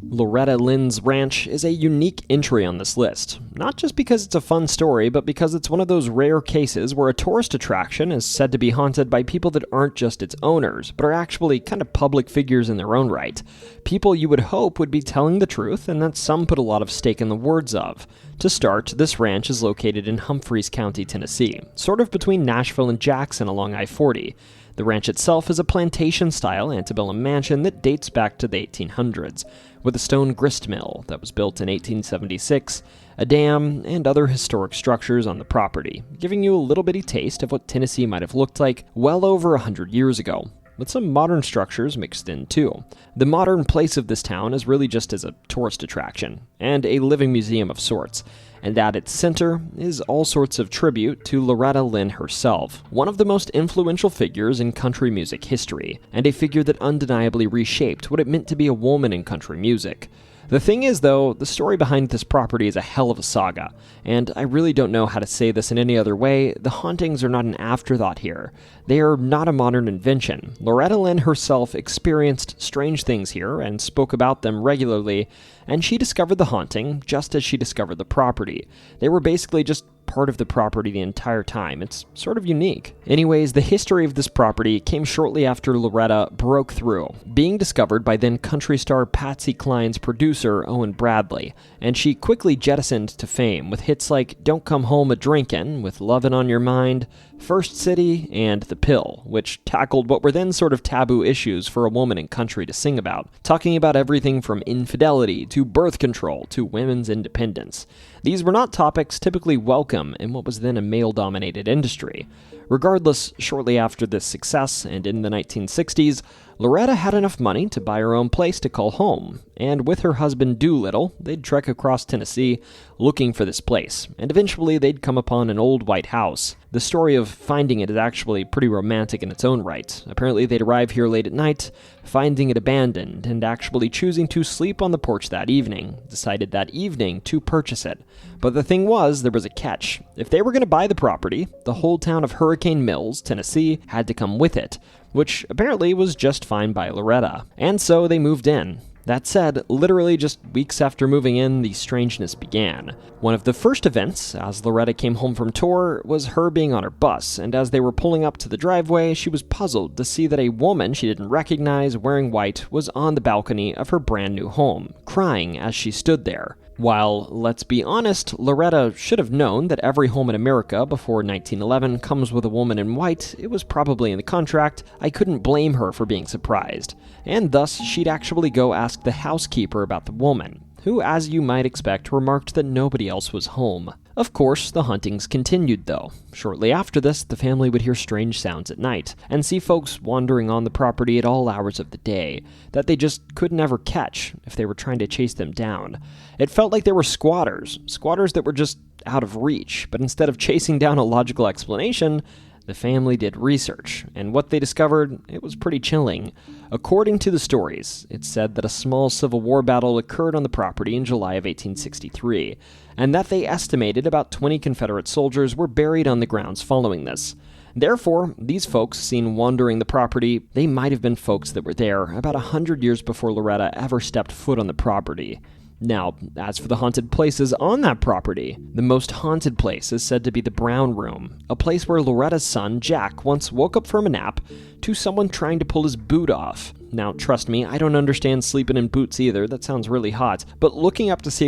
Loretta Lynn's Ranch is a unique entry on this list, not just because it's a fun story, but because it's one of those rare cases where a tourist attraction is said to be haunted by people that aren't just its owners, but are actually kind of public figures in their own right. People you would hope would be telling the truth, and that some put a lot of stake in the words of. To start, this ranch is located in Humphreys County, Tennessee, sort of between Nashville and Jackson along I-40. The ranch itself is a plantation-style antebellum mansion that dates back to the 1800s, with a stone grist mill that was built in 1876, a dam, and other historic structures on the property, giving you a little bitty taste of what Tennessee might have looked like well over 100 years ago, with some modern structures mixed in too. The modern place of this town is really just as a tourist attraction, and a living museum of sorts, and at its center is all sorts of tribute to Loretta Lynn herself, one of the most influential figures in country music history, and a figure that undeniably reshaped what it meant to be a woman in country music. The thing is, though, the story behind this property is a hell of a saga, and I really don't know how to say this in any other way. The hauntings are not an afterthought here. They are not a modern invention. Loretta Lynn herself experienced strange things here and spoke about them regularly, and she discovered the haunting just as she discovered the property. They were basically just part of the property the entire time. It's sort of unique. Anyways, the history of this property came shortly after Loretta broke through, being discovered by then country star Patsy Cline's producer Owen Bradley, and she quickly jettisoned to fame with hits like Don't Come Home a-Drinkin', with Lovin' on Your Mind, First City, and The Pill, which tackled what were then sort of taboo issues for a woman in country to sing about, talking about everything from infidelity to birth control to women's independence. These were not topics typically welcome in what was then a male-dominated industry. Regardless, shortly after this success, and in the 1960s, Loretta had enough money to buy her own place to call home, and with her husband Doolittle, they'd trek across Tennessee looking for this place, and eventually they'd come upon an old white house. The story of finding it is actually pretty romantic in its own right. Apparently they'd arrive here late at night, finding it abandoned, and actually choosing to sleep on the porch that evening, decided that evening to purchase it. But the thing was, there was a catch. If they were going to buy the property, the whole town of Hurricane Mills, Tennessee, had to come with it, which apparently was just fine by Loretta. And so they moved in. That said, literally just weeks after moving in, the strangeness began. One of the first events, as Loretta came home from tour, was her being on her bus, and as they were pulling up to the driveway, she was puzzled to see that a woman she didn't recognize wearing white was on the balcony of her brand new home, crying as she stood there. While, let's be honest, Loretta should have known that every home in America before 1911 comes with a woman in white, it was probably in the contract, I couldn't blame her for being surprised. And thus, she'd actually go ask the housekeeper about the woman, who, as you might expect, remarked that nobody else was home. Of course, the hauntings continued, though. Shortly after this, the family would hear strange sounds at night, and see folks wandering on the property at all hours of the day, that they just could never catch if they were trying to chase them down. It felt like they were squatters that were just out of reach, but instead of chasing down a logical explanation, the family did research, and what they discovered, it was pretty chilling. According to the stories, it said that a small Civil War battle occurred on the property in July of 1863, and that they estimated about 20 Confederate soldiers were buried on the grounds following this. Therefore, these folks seen wandering the property, they might have been folks that were there about 100 years before Loretta ever stepped foot on the property. Now, as for the haunted places on that property, the most haunted place is said to be the Brown Room, a place where Loretta's son, Jack, once woke up from a nap to someone trying to pull his boot off. Now, trust me, I don't understand sleeping in boots either, that sounds really hot, but he looked up to see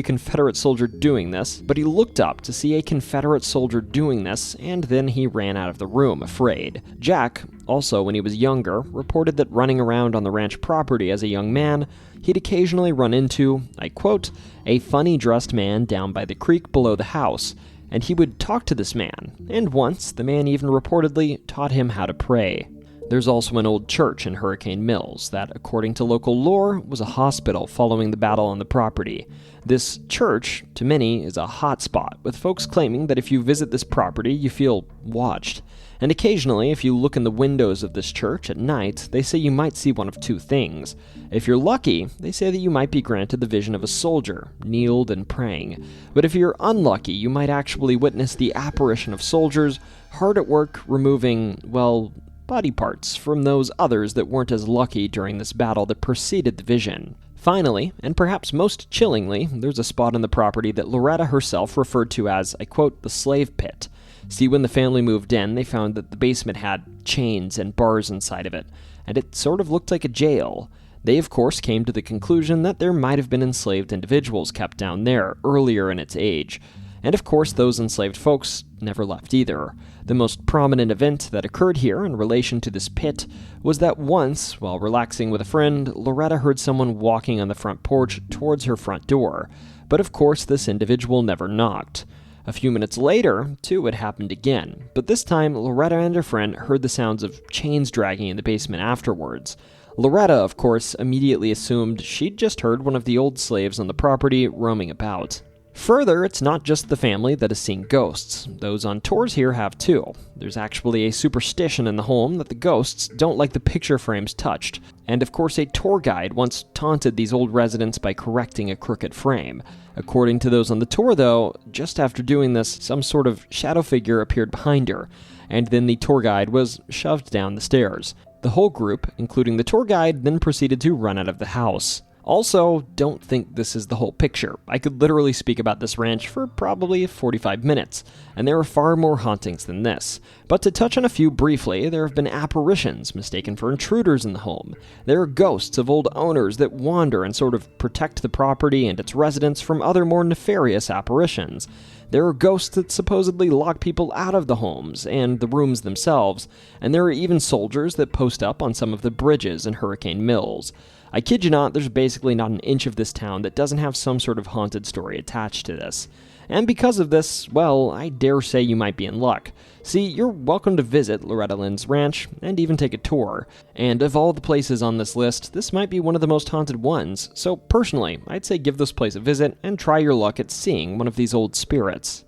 a Confederate soldier doing this, and then he ran out of the room, afraid. Jack, also when he was younger, reported that running around on the ranch property as a young man, he'd occasionally run into, I quote, a funny-dressed man down by the creek below the house, and he would talk to this man, and once the man even reportedly taught him how to pray. There's also an old church in Hurricane Mills that, according to local lore, was a hospital following the battle on the property. This church, to many, is a hot spot, with folks claiming that if you visit this property, you feel watched. And occasionally, if you look in the windows of this church at night, they say you might see one of two things. If you're lucky, they say that you might be granted the vision of a soldier, kneeled and praying. But if you're unlucky, you might actually witness the apparition of soldiers hard at work removing, well, body parts from those others that weren't as lucky during this battle that preceded the vision. Finally, and perhaps most chillingly, there's a spot on the property that Loretta herself referred to as, I quote, the slave pit. See, when the family moved in, they found that the basement had chains and bars inside of it, and it sort of looked like a jail. They, of course, came to the conclusion that there might have been enslaved individuals kept down there earlier in its age. And of course, those enslaved folks never left either. The most prominent event that occurred here in relation to this pit was that once, while relaxing with a friend, Loretta heard someone walking on the front porch towards her front door. But of course, this individual never knocked. A few minutes later, too, it happened again, but this time Loretta and her friend heard the sounds of chains dragging in the basement afterwards. Loretta, of course, immediately assumed she'd just heard one of the old slaves on the property roaming about. Further, it's not just the family that has seen ghosts. Those on tours here have too. There's actually a superstition in the home that the ghosts don't like the picture frames touched. And of course, a tour guide once taunted these old residents by correcting a crooked frame. According to those on the tour, though, just after doing this, some sort of shadow figure appeared behind her, and then the tour guide was shoved down the stairs. The whole group, including the tour guide, then proceeded to run out of the house. Also, don't think this is the whole picture. I could literally speak about this ranch for probably 45 minutes, and there are far more hauntings than this. But to touch on a few briefly, there have been apparitions mistaken for intruders in the home. There are ghosts of old owners that wander and sort of protect the property and its residents from other more nefarious apparitions. There are ghosts that supposedly lock people out of the homes and the rooms themselves, and there are even soldiers that post up on some of the bridges in Hurricane Mills. I kid you not, there's basically not an inch of this town that doesn't have some sort of haunted story attached to this. And because of this, well, I dare say you might be in luck. See, you're welcome to visit Loretta Lynn's ranch, and even take a tour. And of all the places on this list, this might be one of the most haunted ones, so personally, I'd say give this place a visit and try your luck at seeing one of these old spirits.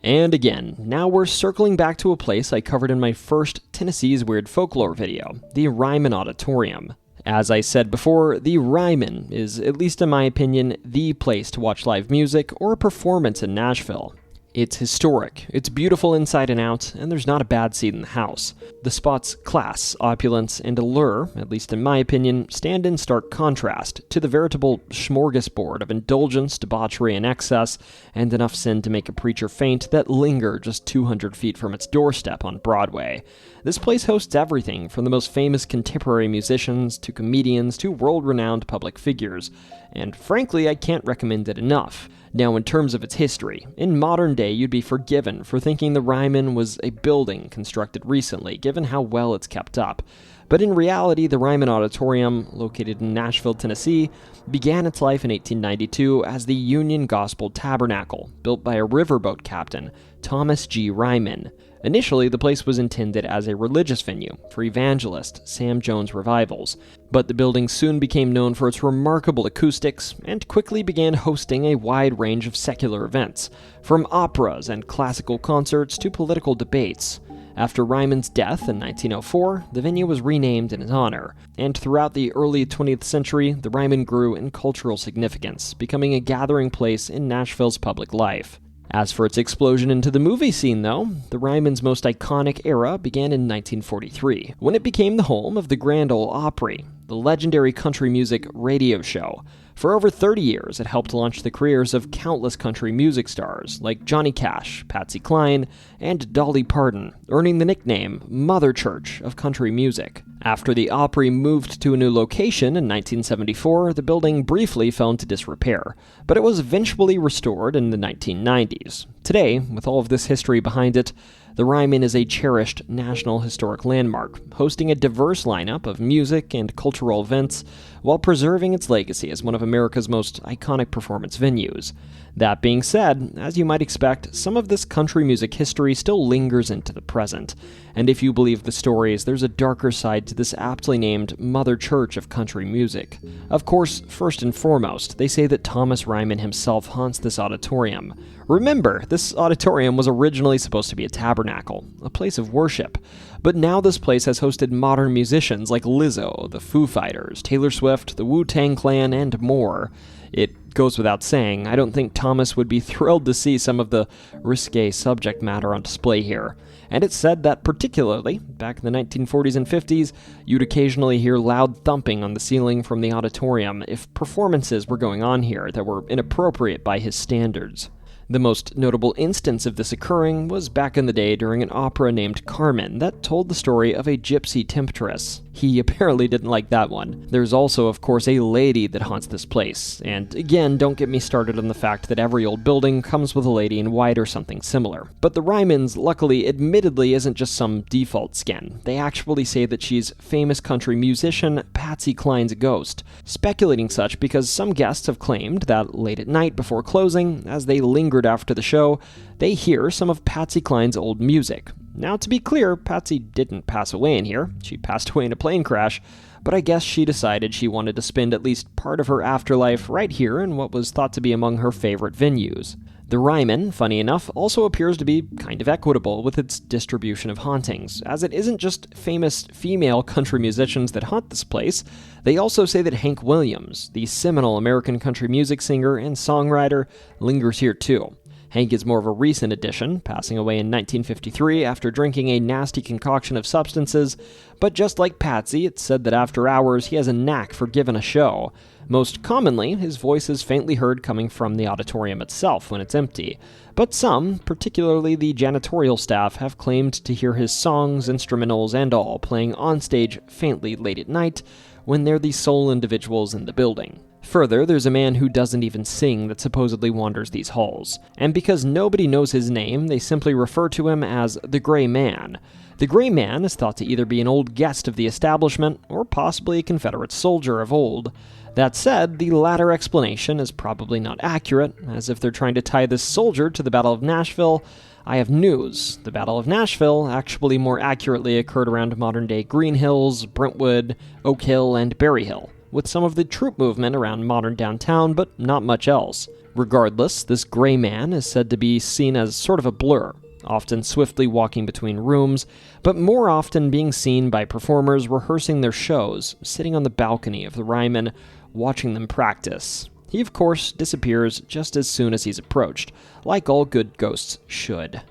And again, now we're circling back to a place I covered in my first Tennessee's Weird Folklore video, the Ryman Auditorium. As I said before, the Ryman is, at least in my opinion, the place to watch live music or a performance in Nashville. It's historic, it's beautiful inside and out, and there's not a bad seat in the house. The spot's class, opulence, and allure, at least in my opinion, stand in stark contrast to the veritable smorgasbord of indulgence, debauchery, and excess, and enough sin to make a preacher faint that linger just 200 feet from its doorstep on Broadway. This place hosts everything from the most famous contemporary musicians to comedians to world-renowned public figures, and frankly, I can't recommend it enough. Now, in terms of its history, in modern day you'd be forgiven for thinking the Ryman was a building constructed recently, given how well it's kept up. But in reality, the Ryman Auditorium, located in Nashville, Tennessee, began its life in 1892 as the Union Gospel Tabernacle, built by a riverboat captain, Thomas G. Ryman. Initially, the place was intended as a religious venue for evangelist Sam Jones revivals, but the building soon became known for its remarkable acoustics and quickly began hosting a wide range of secular events, from operas and classical concerts to political debates. After Ryman's death in 1904, the venue was renamed in his honor, and throughout the early 20th century, the Ryman grew in cultural significance, becoming a gathering place in Nashville's public life. As for its explosion into the movie scene, though, the Ryman's most iconic era began in 1943, when it became the home of the Grand Ole Opry, the legendary country music radio show. For over 30 years, it helped launch the careers of countless country music stars like Johnny Cash, Patsy Cline, and Dolly Parton, earning the nickname Mother Church of country music. After the Opry moved to a new location in 1974, the building briefly fell into disrepair, but it was eventually restored in the 1990s. Today, with all of this history behind it, the Ryman is a cherished National Historic Landmark, hosting a diverse lineup of music and cultural events while preserving its legacy as one of America's most iconic performance venues. That being said, as you might expect, some of this country music history still lingers into the present, and if you believe the stories, there's a darker side to this aptly named Mother Church of country music. Of course, first and foremost, they say that Thomas Ryman himself haunts this auditorium. Remember, this auditorium was originally supposed to be a tabernacle, a place of worship, but now this place has hosted modern musicians like Lizzo, the Foo Fighters, Taylor Swift, the Wu-Tang Clan, and more. It goes without saying, I don't think Thomas would be thrilled to see some of the risque subject matter on display here. And it's said that particularly, back in the 1940s and 50s, you'd occasionally hear loud thumping on the ceiling from the auditorium if performances were going on here that were inappropriate by his standards. The most notable instance of this occurring was back in the day during an opera named Carmen that told the story of a gypsy temptress. He apparently didn't like that one. There's also, of course, a lady that haunts this place, and again, don't get me started on the fact that every old building comes with a lady in white or something similar. But the Rymans, luckily, admittedly isn't just some default skin. They actually say that she's famous country musician Patsy Cline's ghost, speculating such because some guests have claimed that late at night before closing, as they lingered after the show, they hear some of Patsy Cline's old music. Now, to be clear, Patsy didn't pass away in here. She passed away in a plane crash. but I guess she decided she wanted to spend at least part of her afterlife right here in what was thought to be among her favorite venues. The Ryman, funny enough, also appears to be kind of equitable with its distribution of hauntings, as it isn't just famous female country musicians that haunt this place. They also say that Hank Williams, the seminal American country music singer and songwriter, lingers here too. Hank is more of a recent addition, passing away in 1953 after drinking a nasty concoction of substances, but just like Patsy, it's said that after hours he has a knack for giving a show. Most commonly, his voice is faintly heard coming from the auditorium itself when it's empty, but some, particularly the janitorial staff, have claimed to hear his songs, instrumentals, and all playing onstage faintly late at night when they're the sole individuals in the building. Further, there's a man who doesn't even sing that supposedly wanders these halls, and because nobody knows his name, they simply refer to him as the Gray Man. The Gray Man is thought to either be an old guest of the establishment, or possibly a Confederate soldier of old. That said, the latter explanation is probably not accurate, as if they're trying to tie this soldier to the Battle of Nashville, I have news. The Battle of Nashville actually more accurately occurred around modern-day Green Hills, Brentwood, Oak Hill, and Berry Hill, with some of the troop movement around modern downtown, but not much else. Regardless, this Gray Man is said to be seen as sort of a blur, often swiftly walking between rooms, but more often being seen by performers rehearsing their shows, sitting on the balcony of the Ryman, watching them practice. He, of course, disappears just as soon as he's approached, like all good ghosts should.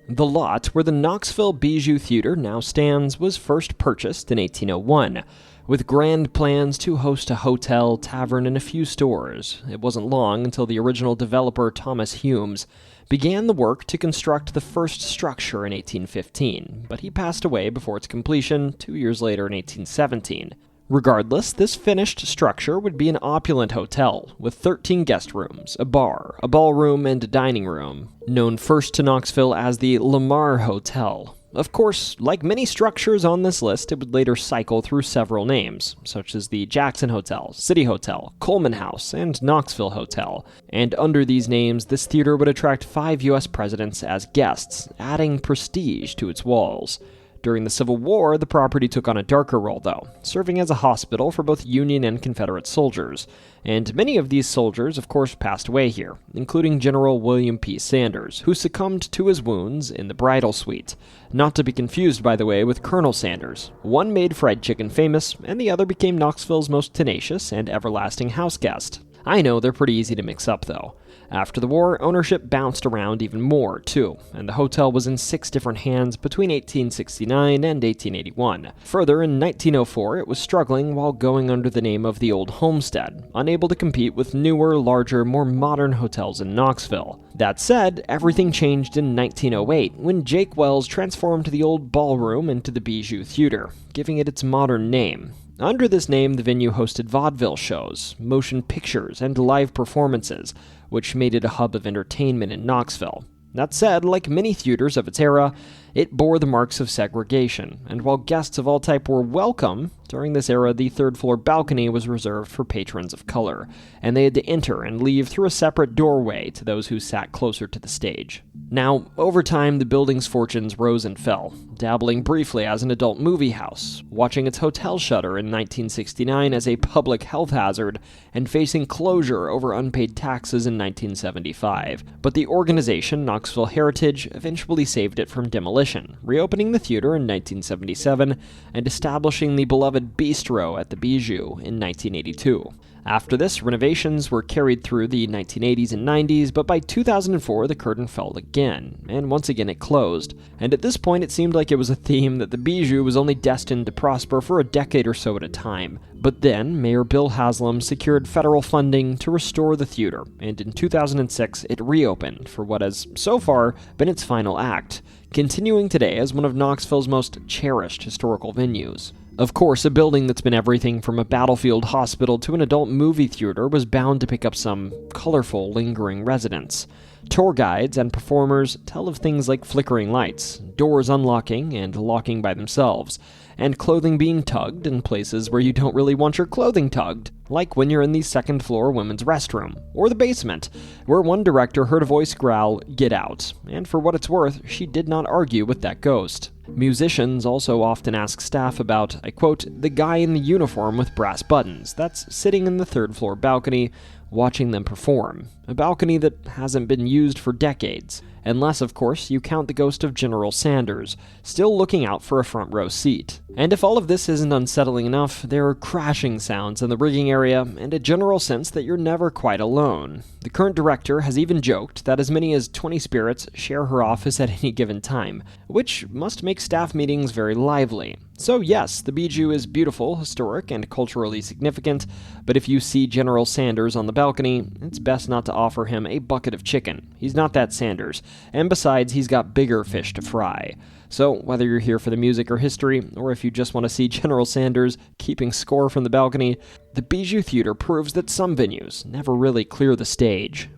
The lot where the Knoxville Bijou Theatre now stands was first purchased in 1801, with grand plans to host a hotel, tavern, and a few stores. It wasn't long until the original developer, Thomas Humes, began the work to construct the first structure in 1815, but he passed away before its completion 2 years later in 1817. Regardless, this finished structure would be an opulent hotel, with 13 guest rooms, a bar, a ballroom, and a dining room, known first to Knoxville as the Lamar Hotel. Of course, like many structures on this list, it would later cycle through several names, such as the Jackson Hotel, City Hotel, Coleman House, and Knoxville Hotel. And under these names, this theater would attract 5 U.S. presidents as guests, adding prestige to its walls. During the Civil War, the property took on a darker role, though, serving as a hospital for both Union and Confederate soldiers. And many of these soldiers, of course, passed away here, including General William P. Sanders, who succumbed to his wounds in the bridal suite. Not to be confused, by the way, with Colonel Sanders. One made fried chicken famous, and the other became Knoxville's most tenacious and everlasting house guest. I know they're pretty easy to mix up, though. After the war, ownership bounced around even more, too, and the hotel was in 6 different hands between 1869 and 1881. Further, in 1904, it was struggling while going under the name of the Old Homestead, unable to compete with newer, larger, more modern hotels in Knoxville. That said, everything changed in 1908, when Jake Wells transformed the old ballroom into the Bijou Theatre, giving it its modern name. Under this name, the venue hosted vaudeville shows, motion pictures, and live performances, which made it a hub of entertainment in Knoxville. That said, like many theaters of its era, it bore the marks of segregation, and while guests of all type were welcome, during this era the third-floor balcony was reserved for patrons of color, and they had to enter and leave through a separate doorway to those who sat closer to the stage. Now, over time, the building's fortunes rose and fell, dabbling briefly as an adult movie house, watching its hotel shutter in 1969 as a public health hazard, and facing closure over unpaid taxes in 1975. But the organization, Knoxville Hermitage, eventually saved it from demolition, reopening the theater in 1977 and establishing the beloved bistro at the Bijou in 1982. After this, renovations were carried through the 1980s and 90s, but by 2004 the curtain fell again, and once again it closed. And at this point it seemed like it was a theme that the Bijou was only destined to prosper for a decade or so at a time. But then, Mayor Bill Haslam secured federal funding to restore the theater, and in 2006 it reopened for what has, so far, been its final act, continuing today as one of Knoxville's most cherished historical venues. Of course, a building that's been everything from a battlefield hospital to an adult movie theater was bound to pick up some colorful, lingering residents. Tour guides and performers tell of things like flickering lights, doors unlocking and locking by themselves, and clothing being tugged in places where you don't really want your clothing tugged, like when you're in the second-floor women's restroom, or the basement, where one director heard a voice growl, "Get out," and for what it's worth, she did not argue with that ghost. Musicians also often ask staff about, I quote, "the guy in the uniform with brass buttons that's sitting in the third-floor balcony watching them perform, a balcony that hasn't been used for decades. Unless, of course, you count the ghost of General Sanders, still looking out for a front row seat. And if all of this isn't unsettling enough, there are crashing sounds in the rigging area and a general sense that you're never quite alone. The current director has even joked that as many as 20 spirits share her office at any given time, which must make staff meetings very lively. So yes, the Bijou is beautiful, historic, and culturally significant, but if you see General Sanders on the balcony, it's best not to offer him a bucket of chicken. He's not that Sanders, and besides, he's got bigger fish to fry. So whether you're here for the music or history, or if you just want to see General Sanders keeping score from the balcony, the Bijou Theater proves that some venues never really clear the stage.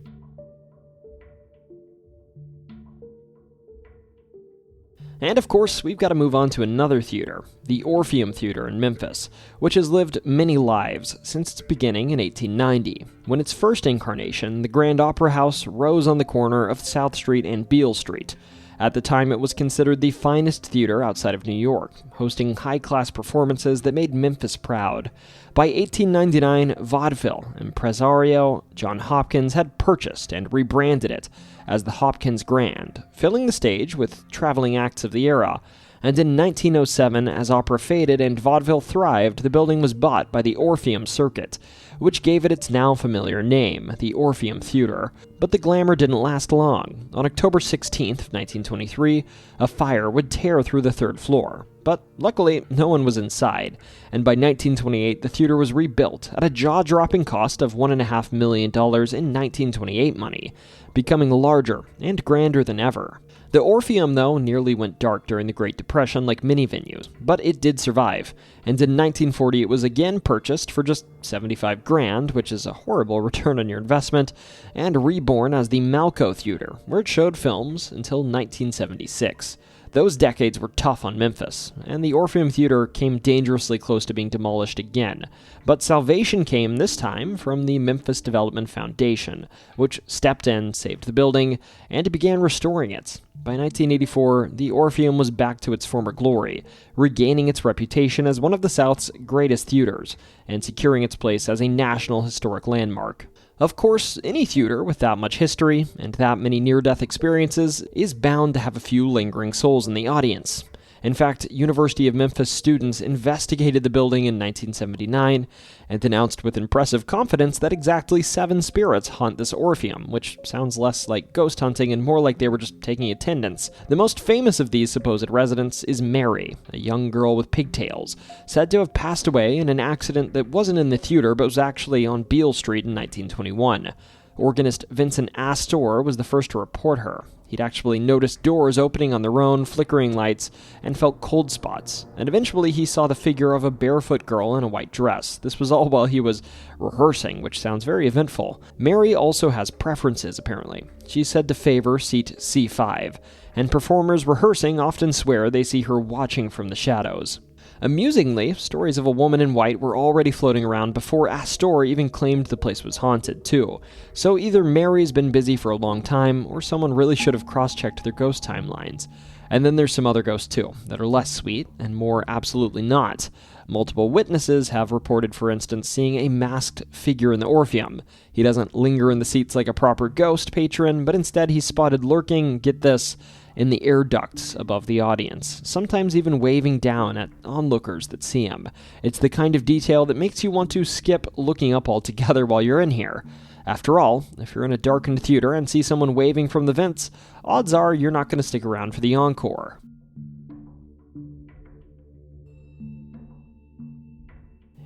And of course, we've got to move on to another theater, the Orpheum Theatre in Memphis, which has lived many lives since its beginning in 1890. When its first incarnation, the Grand Opera House rose on the corner of South Street and Beale Street. At the time, it was considered the finest theater outside of New York, hosting high-class performances that made Memphis proud. By 1899, vaudeville impresario John Hopkins had purchased and rebranded it as the Hopkins Grand, filling the stage with traveling acts of the era. And in 1907, as opera faded and vaudeville thrived, the building was bought by the Orpheum Circuit, which gave it its now familiar name, the Orpheum Theatre. But the glamour didn't last long. On October 16, 1923, a fire would tear through the third floor. But luckily, no one was inside, and by 1928, the theater was rebuilt at a jaw-dropping cost of $1.5 million in 1928 money, becoming larger and grander than ever. The Orpheum, though, nearly went dark during the Great Depression like many venues, but it did survive, and in 1940 it was again purchased for just $75,000, which is a horrible return on your investment, and reborn as the Malco Theater, where it showed films until 1976. Those decades were tough on Memphis, and the Orpheum Theater came dangerously close to being demolished again. But salvation came this time from the Memphis Development Foundation, which stepped in, saved the building, and began restoring it. By 1984, the Orpheum was back to its former glory, regaining its reputation as one of the South's greatest theaters, and securing its place as a national historic landmark. Of course, any theater with that much history and that many near-death experiences is bound to have a few lingering souls in the audience. In fact, University of Memphis students investigated the building in 1979 and announced with impressive confidence that exactly 7 spirits haunt this Orpheum, which sounds less like ghost hunting and more like they were just taking attendance. The most famous of these supposed residents is Mary, a young girl with pigtails, said to have passed away in an accident that wasn't in the theater but was actually on Beale Street in 1921. Organist Vincent Astor was the first to report her. He'd actually noticed doors opening on their own, flickering lights, and felt cold spots, and eventually he saw the figure of a barefoot girl in a white dress. This was all while he was rehearsing, which sounds very eventful. Mary also has preferences, apparently. She's said to favor seat C5, and performers rehearsing often swear they see her watching from the shadows. Amusingly, stories of a woman in white were already floating around before Astor even claimed the place was haunted, too. So either Mary's been busy for a long time, or someone really should have cross-checked their ghost timelines. And then there's some other ghosts, too, that are less sweet, and more absolutely not. Multiple witnesses have reported, for instance, seeing a masked figure in the Orpheum. He doesn't linger in the seats like a proper ghost patron, but instead he's spotted lurking, get this, in the air ducts above the audience, sometimes even waving down at onlookers that see him. It's the kind of detail that makes you want to skip looking up altogether while you're in here. After all, if you're in a darkened theater and see someone waving from the vents, odds are you're not going to stick around for the encore.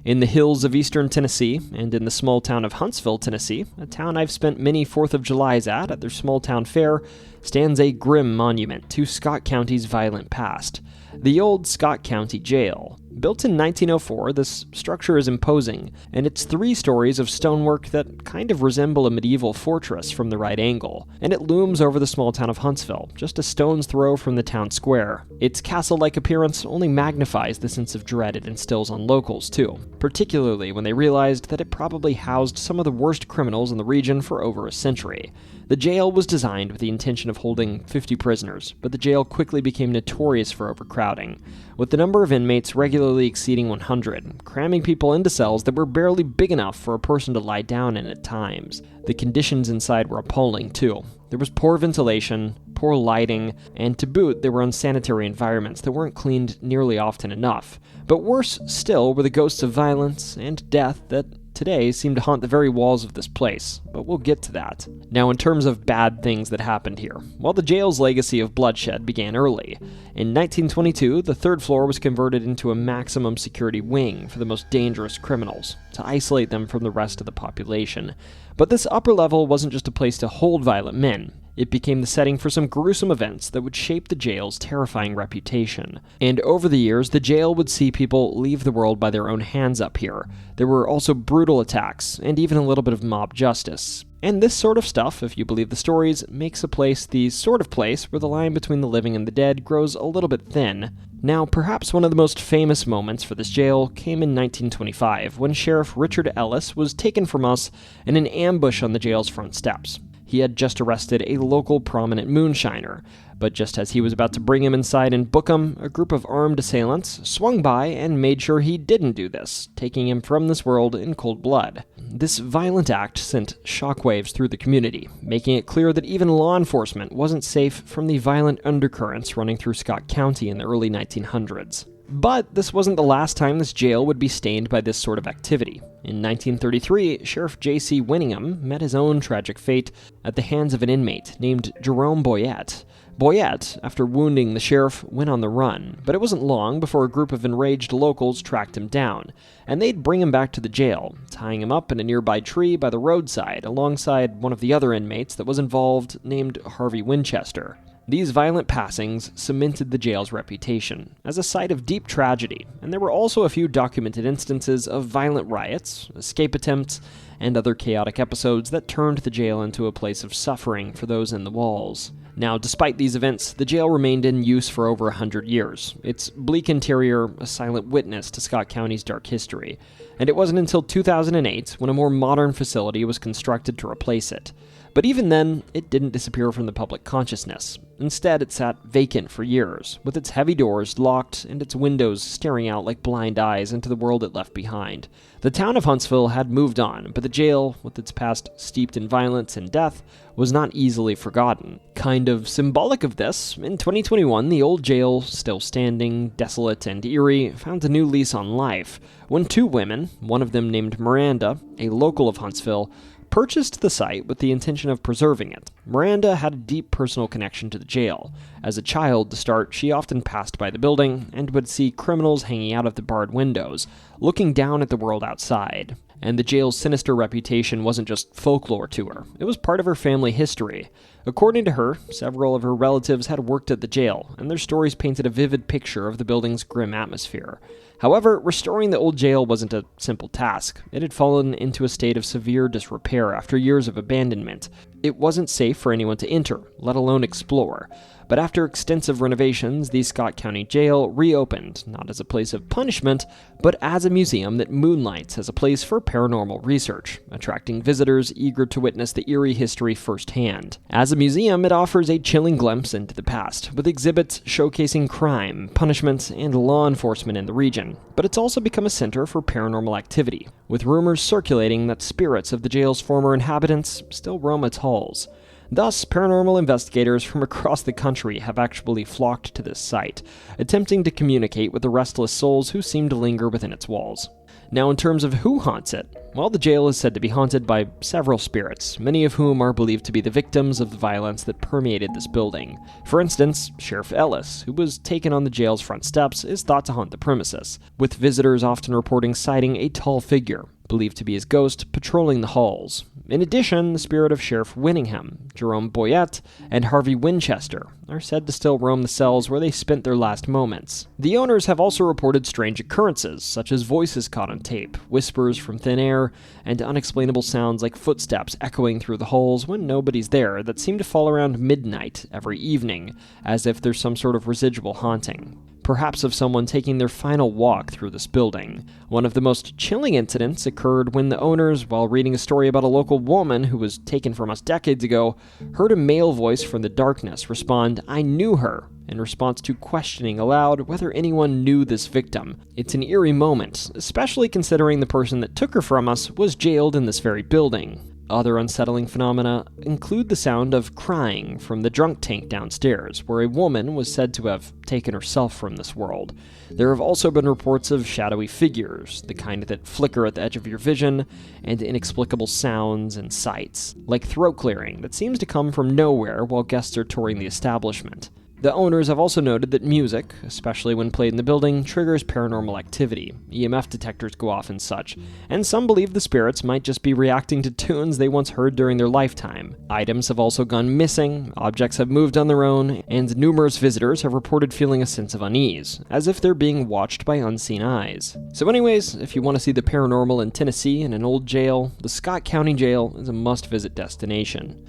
In the hills of eastern Tennessee, and in the small town of Huntsville, Tennessee, a town I've spent many 4th of Julys at their small town fair, stands a grim monument to Scott County's violent past, the old Scott County Jail. Built in 1904, this structure is imposing, and it's 3 stories of stonework that kind of resemble a medieval fortress from the right angle, and it looms over the small town of Huntsville, just a stone's throw from the town square. Its castle-like appearance only magnifies the sense of dread it instills on locals, too, particularly when they realized that it probably housed some of the worst criminals in the region for over a century. The jail was designed with the intention of holding 50 prisoners, but the jail quickly became notorious for overcrowding, with the number of inmates regularly exceeding 100, cramming people into cells that were barely big enough for a person to lie down in at times. The conditions inside were appalling, too. There was poor ventilation, poor lighting, and to boot, there were unsanitary environments that weren't cleaned nearly often enough. But worse still were the ghosts of violence and death that today seem to haunt the very walls of this place, but we'll get to that. Now, in terms of bad things that happened here, well, the jail's legacy of bloodshed began early. In 1922, the 3rd floor was converted into a maximum security wing for the most dangerous criminals, to isolate them from the rest of the population. But this upper level wasn't just a place to hold violent men. It became the setting for some gruesome events that would shape the jail's terrifying reputation. And over the years, the jail would see people leave the world by their own hands up here. There were also brutal attacks, and even a little bit of mob justice. And this sort of stuff, if you believe the stories, makes a place the sort of place where the line between the living and the dead grows a little bit thin. Now, perhaps one of the most famous moments for this jail came in 1925, when Sheriff Richard Ellis was taken from us in an ambush on the jail's front steps. He had just arrested a local prominent moonshiner, but just as he was about to bring him inside and book him, a group of armed assailants swung by and made sure he didn't do this, taking him from this world in cold blood. This violent act sent shockwaves through the community, making it clear that even law enforcement wasn't safe from the violent undercurrents running through Scott County in the early 1900s. But this wasn't the last time this jail would be stained by this sort of activity. In 1933, Sheriff J.C. Winningham met his own tragic fate at the hands of an inmate named Jerome Boyette. Boyette, after wounding the sheriff, went on the run, but it wasn't long before a group of enraged locals tracked him down, and they'd bring him back to the jail, tying him up in a nearby tree by the roadside alongside one of the other inmates that was involved named Harvey Winchester. These violent passings cemented the jail's reputation as a site of deep tragedy, and there were also a few documented instances of violent riots, escape attempts, and other chaotic episodes that turned the jail into a place of suffering for those in the walls. Now, despite these events, the jail remained in use for over 100 years, its bleak interior a silent witness to Scott County's dark history, and it wasn't until 2008 when a more modern facility was constructed to replace it. But even then, it didn't disappear from the public consciousness. Instead, it sat vacant for years, with its heavy doors locked and its windows staring out like blind eyes into the world it left behind. The town of Huntsville had moved on, but the jail, with its past steeped in violence and death, was not easily forgotten. Kind of symbolic of this, in 2021, the old jail, still standing, desolate and eerie, found a new lease on life, when 2 women, one of them named Miranda, a local of Huntsville, purchased the site with the intention of preserving it. Miranda had a deep personal connection to the jail. As a child, to start, she often passed by the building and would see criminals hanging out of the barred windows, looking down at the world outside. And the jail's sinister reputation wasn't just folklore to her, it was part of her family history. According to her, several of her relatives had worked at the jail, and their stories painted a vivid picture of the building's grim atmosphere. However, restoring the old jail wasn't a simple task. It had fallen into a state of severe disrepair after years of abandonment. It wasn't safe for anyone to enter, let alone explore. But after extensive renovations, the Scott County Jail reopened, not as a place of punishment, but as a museum that moonlights as a place for paranormal research, attracting visitors eager to witness the eerie history firsthand. As a museum, it offers a chilling glimpse into the past, with exhibits showcasing crime, punishment, and law enforcement in the region. But it's also become a center for paranormal activity, with rumors circulating that spirits of the jail's former inhabitants still roam its halls. Thus, paranormal investigators from across the country have actually flocked to this site, attempting to communicate with the restless souls who seem to linger within its walls. Now, in terms of who haunts it, well, the jail is said to be haunted by several spirits, many of whom are believed to be the victims of the violence that permeated this building. For instance, Sheriff Ellis, who was taken on the jail's front steps, is thought to haunt the premises, with visitors often reporting sighting a tall figure, believed to be his ghost, patrolling the halls. In addition, the spirit of Sheriff Winningham, Jerome Boyette, and Harvey Winchester are said to still roam the cells where they spent their last moments. The owners have also reported strange occurrences, such as voices caught on tape, whispers from thin air, and unexplainable sounds like footsteps echoing through the halls when nobody's there that seem to fall around midnight every evening, as if there's some sort of residual haunting. Perhaps of someone taking their final walk through this building. One of the most chilling incidents occurred when the owners, while reading a story about a local woman who was taken from us decades ago, heard a male voice from the darkness respond, "I knew her," in response to questioning aloud whether anyone knew this victim. It's an eerie moment, especially considering the person that took her from us was jailed in this very building. Other unsettling phenomena include the sound of crying from the drunk tank downstairs, where a woman was said to have taken herself from this world. There have also been reports of shadowy figures, the kind that flicker at the edge of your vision, and inexplicable sounds and sights, like throat clearing that seems to come from nowhere while guests are touring the establishment. The owners have also noted that music, especially when played in the building, triggers paranormal activity. EMF detectors go off and such, and some believe the spirits might just be reacting to tunes they once heard during their lifetime. Items have also gone missing, objects have moved on their own, and numerous visitors have reported feeling a sense of unease, as if they're being watched by unseen eyes. So anyways, if you want to see the paranormal in Tennessee in an old jail, the Scott County Jail is a must-visit destination.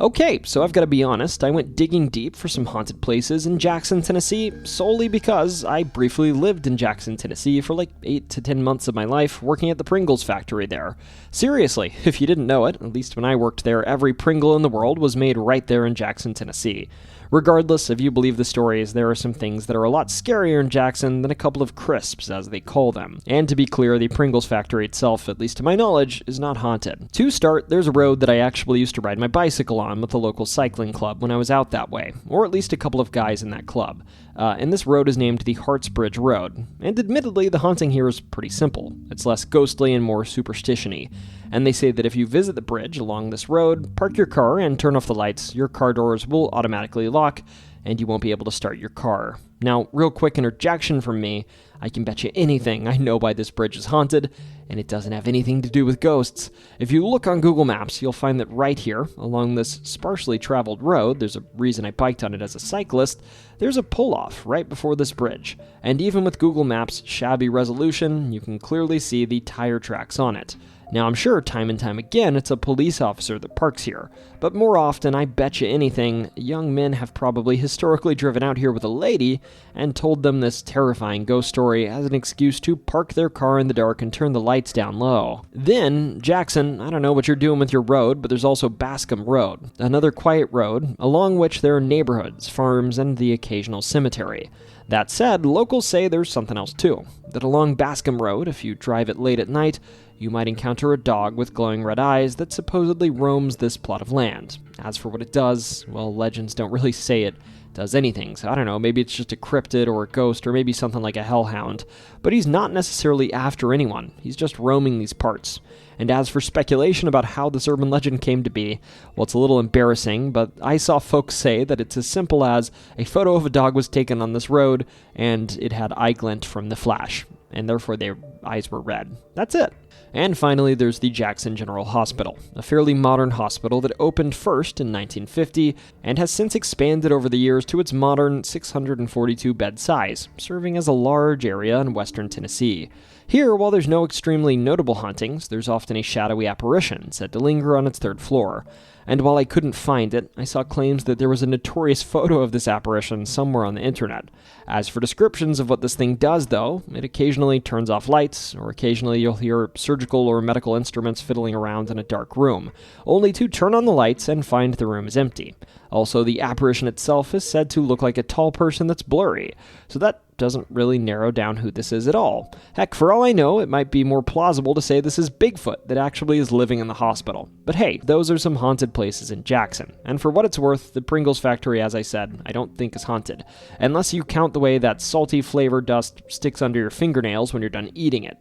Okay, so I've got to be honest, I went digging deep for some haunted places in Jackson, Tennessee, solely because I briefly lived in Jackson, Tennessee for like 8 to 10 months of my life working at the Pringles factory there. Seriously, if you didn't know it, at least when I worked there, every Pringle in the world was made right there in Jackson, Tennessee. Regardless, if you believe the stories, there are some things that are a lot scarier in Jackson than a couple of crisps, as they call them. And to be clear, the Pringles factory itself, at least to my knowledge, is not haunted. To start, there's a road that I actually used to ride my bicycle on with the local cycling club when I was out that way, or at least a couple of guys in that club. And this road is named the Harts Bridge Road. And admittedly, the haunting here is pretty simple. It's less ghostly and more superstition-y. And they say that if you visit the bridge along this road, park your car and turn off the lights, your car doors will automatically lock, and you won't be able to start your car. Now, real quick interjection from me, I can bet you anything I know why this bridge is haunted, and it doesn't have anything to do with ghosts. If you look on Google Maps, you'll find that right here, along this sparsely traveled road, there's a reason I biked on it as a cyclist, there's a pull-off right before this bridge. And even with Google Maps' shabby resolution, you can clearly see the tire tracks on it. Now, I'm sure time and time again it's a police officer that parks here, but more often, I bet you anything, young men have probably historically driven out here with a lady and told them this terrifying ghost story as an excuse to park their car in the dark and turn the lights down low. Then, Jackson, I don't know what you're doing with your road, but there's also Bascom Road, another quiet road, along which there are neighborhoods, farms, and the occasional cemetery. That said, locals say there's something else too, that along Bascom Road, if you drive it late at night, you might encounter a dog with glowing red eyes that supposedly roams this plot of land. As for what it does, well, legends don't really say it does anything, so I don't know, maybe it's just a cryptid or a ghost or maybe something like a hellhound. But he's not necessarily after anyone, he's just roaming these parts. And as for speculation about how this urban legend came to be, well, it's a little embarrassing, but I saw folks say that it's as simple as a photo of a dog was taken on this road and it had eye glint from the flash, and therefore their eyes were red. That's it. And finally, there's the Jackson General Hospital, a fairly modern hospital that opened first in 1950 and has since expanded over the years to its modern 642-bed size, serving as a large area in western Tennessee. Here, while there's no extremely notable hauntings, there's often a shadowy apparition said to linger on its third floor. And while I couldn't find it, I saw claims that there was a notorious photo of this apparition somewhere on the internet. As for descriptions of what this thing does, though, it occasionally turns off lights, or occasionally you'll hear surgical or medical instruments fiddling around in a dark room, only to turn on the lights and find the room is empty. Also, the apparition itself is said to look like a tall person that's blurry, so that doesn't really narrow down who this is at all. Heck, for all I know, it might be more plausible to say this is Bigfoot that actually is living in the hospital. But hey, those are some haunted places in Jackson. And for what it's worth, the Pringles factory, as I said, I don't think is haunted. Unless you count the way that salty flavor dust sticks under your fingernails when you're done eating it.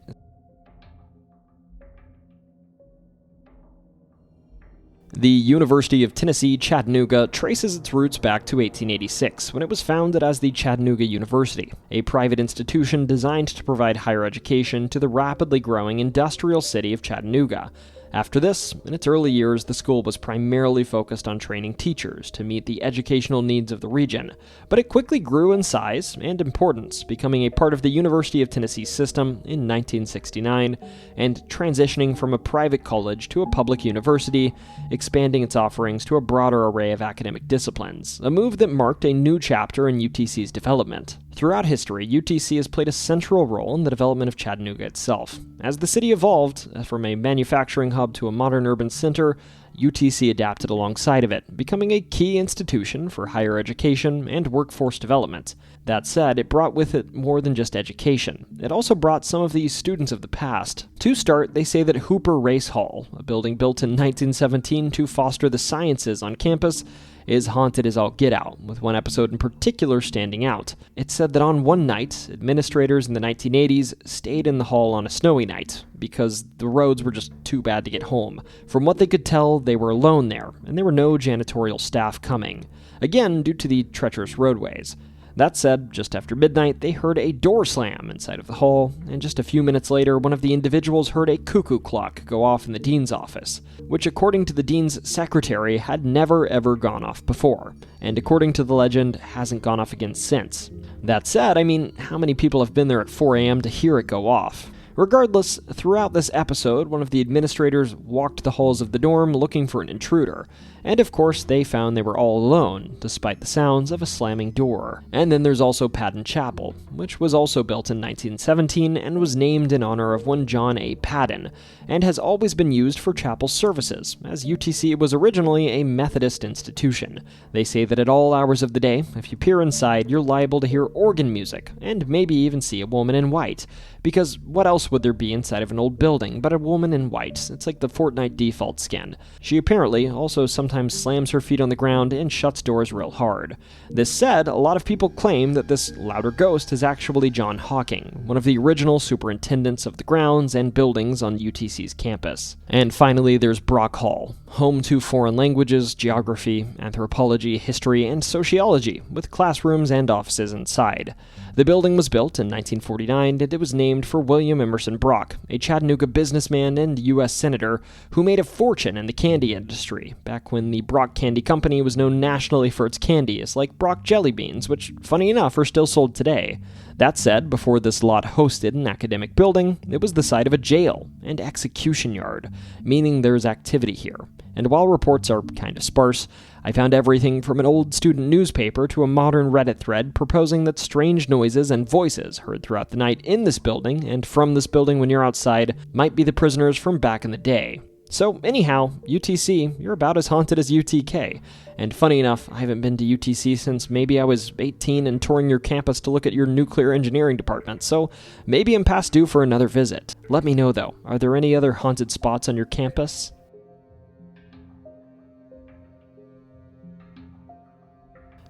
The University of Tennessee, Chattanooga traces its roots back to 1886, when it was founded as the Chattanooga University, a private institution designed to provide higher education to the rapidly growing industrial city of Chattanooga. After this, in its early years, the school was primarily focused on training teachers to meet the educational needs of the region, but it quickly grew in size and importance, becoming a part of the University of Tennessee system in 1969, and transitioning from a private college to a public university, expanding its offerings to a broader array of academic disciplines, a move that marked a new chapter in UTC's development. Throughout history, UTC has played a central role in the development of Chattanooga itself. As the city evolved from a manufacturing hub to a modern urban center, UTC adapted alongside of it, becoming a key institution for higher education and workforce development. That said, it brought with it more than just education. It also brought some of the students of the past. To start, they say that Hooper Race Hall, a building built in 1917 to foster the sciences on campus, is haunted as all get out, with one episode in particular standing out. It's said that on one night, administrators in the 1980s stayed in the hall on a snowy night, because the roads were just too bad to get home. From what they could tell, they were alone there, and there were no janitorial staff coming, again due to the treacherous roadways. That said, just after midnight, they heard a door slam inside of the hall, and just a few minutes later, one of the individuals heard a cuckoo clock go off in the dean's office, which according to the dean's secretary had never ever gone off before, and according to the legend, hasn't gone off again since. That said, how many people have been there at 4 a.m. to hear it go off? Regardless, throughout this episode, one of the administrators walked the halls of the dorm looking for an intruder, and of course they found they were all alone, despite the sounds of a slamming door. And then there's also Padden Chapel, which was also built in 1917 and was named in honor of one John A. Padden, and has always been used for chapel services, as UTC was originally a Methodist institution. They say that at all hours of the day, if you peer inside, you're liable to hear organ music, and maybe even see a woman in white, because what else would there be inside of an old building but a woman in white? It's like the Fortnite default skin. She apparently also sometimes slams her feet on the ground and shuts doors real hard. This said, a lot of people claim that this louder ghost is actually John Hawking, one of the original superintendents of the grounds and buildings on UTC's campus. And finally, there's Brock Hall, home to foreign languages, geography, anthropology, history, and sociology, with classrooms and offices inside. The building was built in 1949, and it was named for William Emerson Brock, a Chattanooga businessman and U.S. senator who made a fortune in the candy industry, back when the Brock Candy Company was known nationally for its candies, like Brock Jelly Beans, which, funny enough, are still sold today. That said, before this lot hosted an academic building, it was the site of a jail and execution yard, meaning there's activity here. And while reports are kind of sparse, I found everything from an old student newspaper to a modern Reddit thread proposing that strange noises and voices heard throughout the night in this building and from this building when you're outside might be the prisoners from back in the day. So anyhow, UTC, you're about as haunted as UTK. And funny enough, I haven't been to UTC since maybe I was 18 and touring your campus to look at your nuclear engineering department, so maybe I'm past due for another visit. Let me know though, are there any other haunted spots on your campus?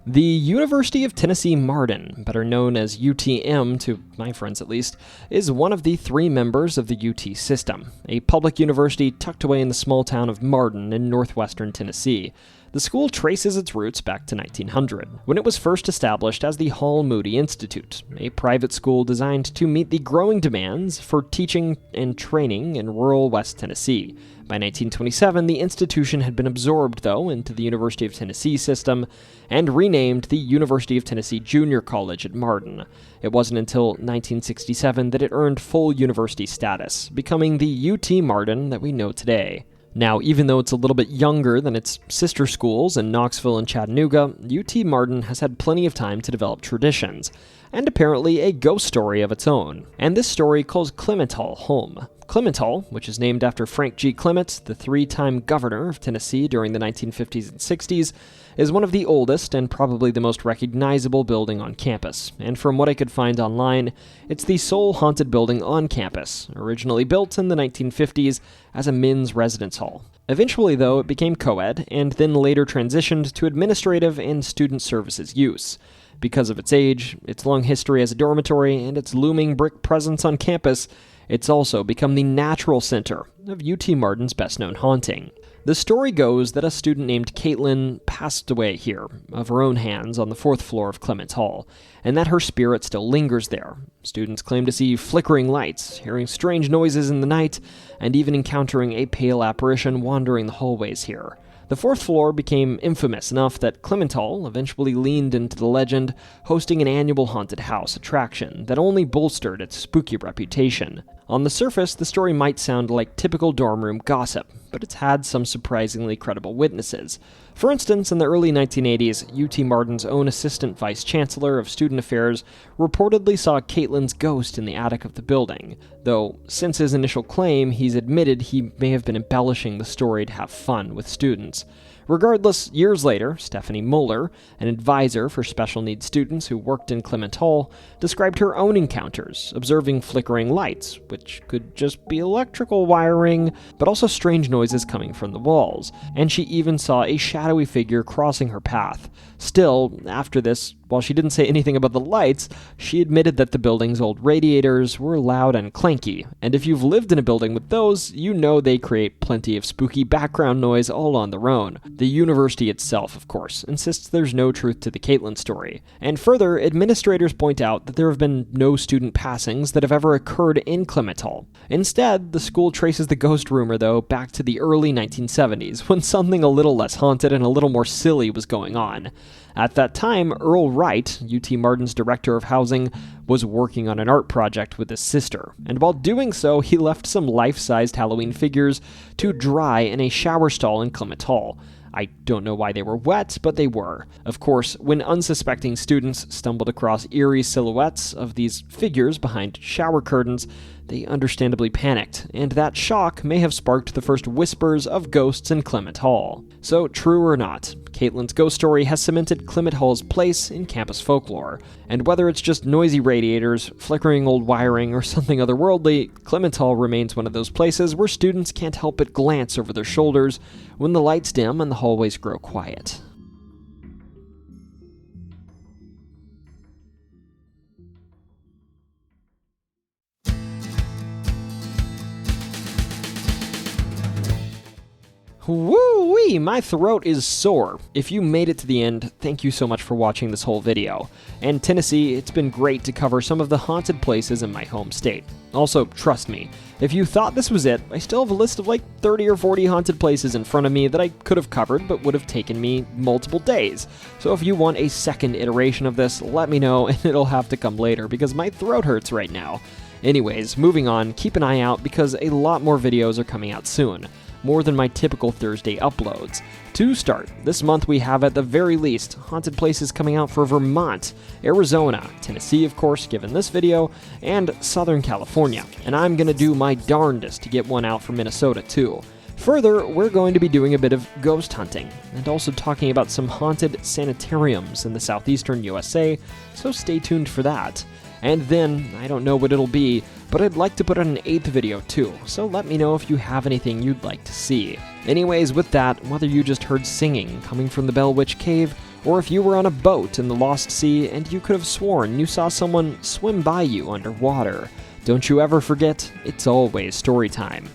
The University of Tennessee Martin, better known as UTM to my friends at least, is one of the 3 members of the UT system, a public university tucked away in the small town of Martin in northwestern Tennessee. The school traces its roots back to 1900, when it was first established as the Hall Moody Institute, a private school designed to meet the growing demands for teaching and training in rural West Tennessee. By 1927, the institution had been absorbed, though, into the University of Tennessee system and renamed the University of Tennessee Junior College at Martin. It wasn't until 1967 that it earned full university status, becoming the UT Martin that we know today. Now, even though it's a little bit younger than its sister schools in Knoxville and Chattanooga, UT Martin has had plenty of time to develop traditions, and apparently a ghost story of its own. And this story calls Clementhal home. Clementhal, which is named after Frank G. Clement, the 3-time governor of Tennessee during the 1950s and 60s, is one of the oldest and probably the most recognizable building on campus, and from what I could find online, it's the sole haunted building on campus, originally built in the 1950s as a men's residence hall. Eventually, though, it became co-ed, and then later transitioned to administrative and student services use. Because of its age, its long history as a dormitory, and its looming brick presence on campus, it's also become the natural center of UT Martin's best-known haunting. The story goes that a student named Caitlin passed away here, of her own hands, on the 4th floor of Clements Hall, and that her spirit still lingers there. Students claim to see flickering lights, hearing strange noises in the night, and even encountering a pale apparition wandering the hallways here. The 4th floor became infamous enough that Clement Hall eventually leaned into the legend, hosting an annual haunted house attraction that only bolstered its spooky reputation. On the surface, the story might sound like typical dorm room gossip, but it's had some surprisingly credible witnesses. For instance, in the early 1980s, UT Martin's own assistant vice chancellor of student affairs reportedly saw Caitlin's ghost in the attic of the building, though since his initial claim, he's admitted he may have been embellishing the story to have fun with students. Regardless, years later, Stephanie Muller, an advisor for special needs students who worked in Clement Hall, described her own encounters, observing flickering lights, which could just be electrical wiring, but also strange noises coming from the walls, and she even saw a shadowy figure crossing her path. Still, after this, while she didn't say anything about the lights, she admitted that the building's old radiators were loud and clanky, and if you've lived in a building with those, you know they create plenty of spooky background noise all on their own. The university itself, of course, insists there's no truth to the Caitlin story. And further, administrators point out that there have been no student passings that have ever occurred in Clement Hall. Instead, the school traces the ghost rumor, though, back to the early 1970s, when something a little less haunted and a little more silly was going on. At that time, Earl Wright, UT Martin's director of housing, was working on an art project with his sister, and while doing so, he left some life-sized Halloween figures to dry in a shower stall in Clement Hall. I don't know why they were wet, but they were. Of course, when unsuspecting students stumbled across eerie silhouettes of these figures behind shower curtains, they understandably panicked, and that shock may have sparked the first whispers of ghosts in Clement Hall. So, true or not, Caitlin's ghost story has cemented Clement Hall's place in campus folklore. And whether it's just noisy radiators, flickering old wiring, or something otherworldly, Clement Hall remains one of those places where students can't help but glance over their shoulders when the lights dim and the hallways grow quiet. Woo-wee, my throat is sore. If you made it to the end, thank you so much for watching this whole video. And Tennessee, it's been great to cover some of the haunted places in my home state. Also, trust me, if you thought this was it, I still have a list of like 30 or 40 haunted places in front of me that I could have covered but would have taken me multiple days. So if you want a second iteration of this, let me know and it'll have to come later because my throat hurts right now. Anyways, moving on, keep an eye out because a lot more videos are coming out soon. More than my typical Thursday uploads. To start, this month we have at the very least haunted places coming out for Vermont, Arizona, Tennessee of course given this video, and Southern California, and I'm gonna do my darndest to get one out for Minnesota too. Further, we're going to be doing a bit of ghost hunting, and also talking about some haunted sanitariums in the southeastern USA, so stay tuned for that. And then, I don't know what it'll be, but I'd like to put out an 8th video too, so let me know if you have anything you'd like to see. Anyways, with that, whether you just heard singing coming from the Bell Witch Cave, or if you were on a boat in the Lost Sea and you could have sworn you saw someone swim by you underwater, don't you ever forget, it's always story time.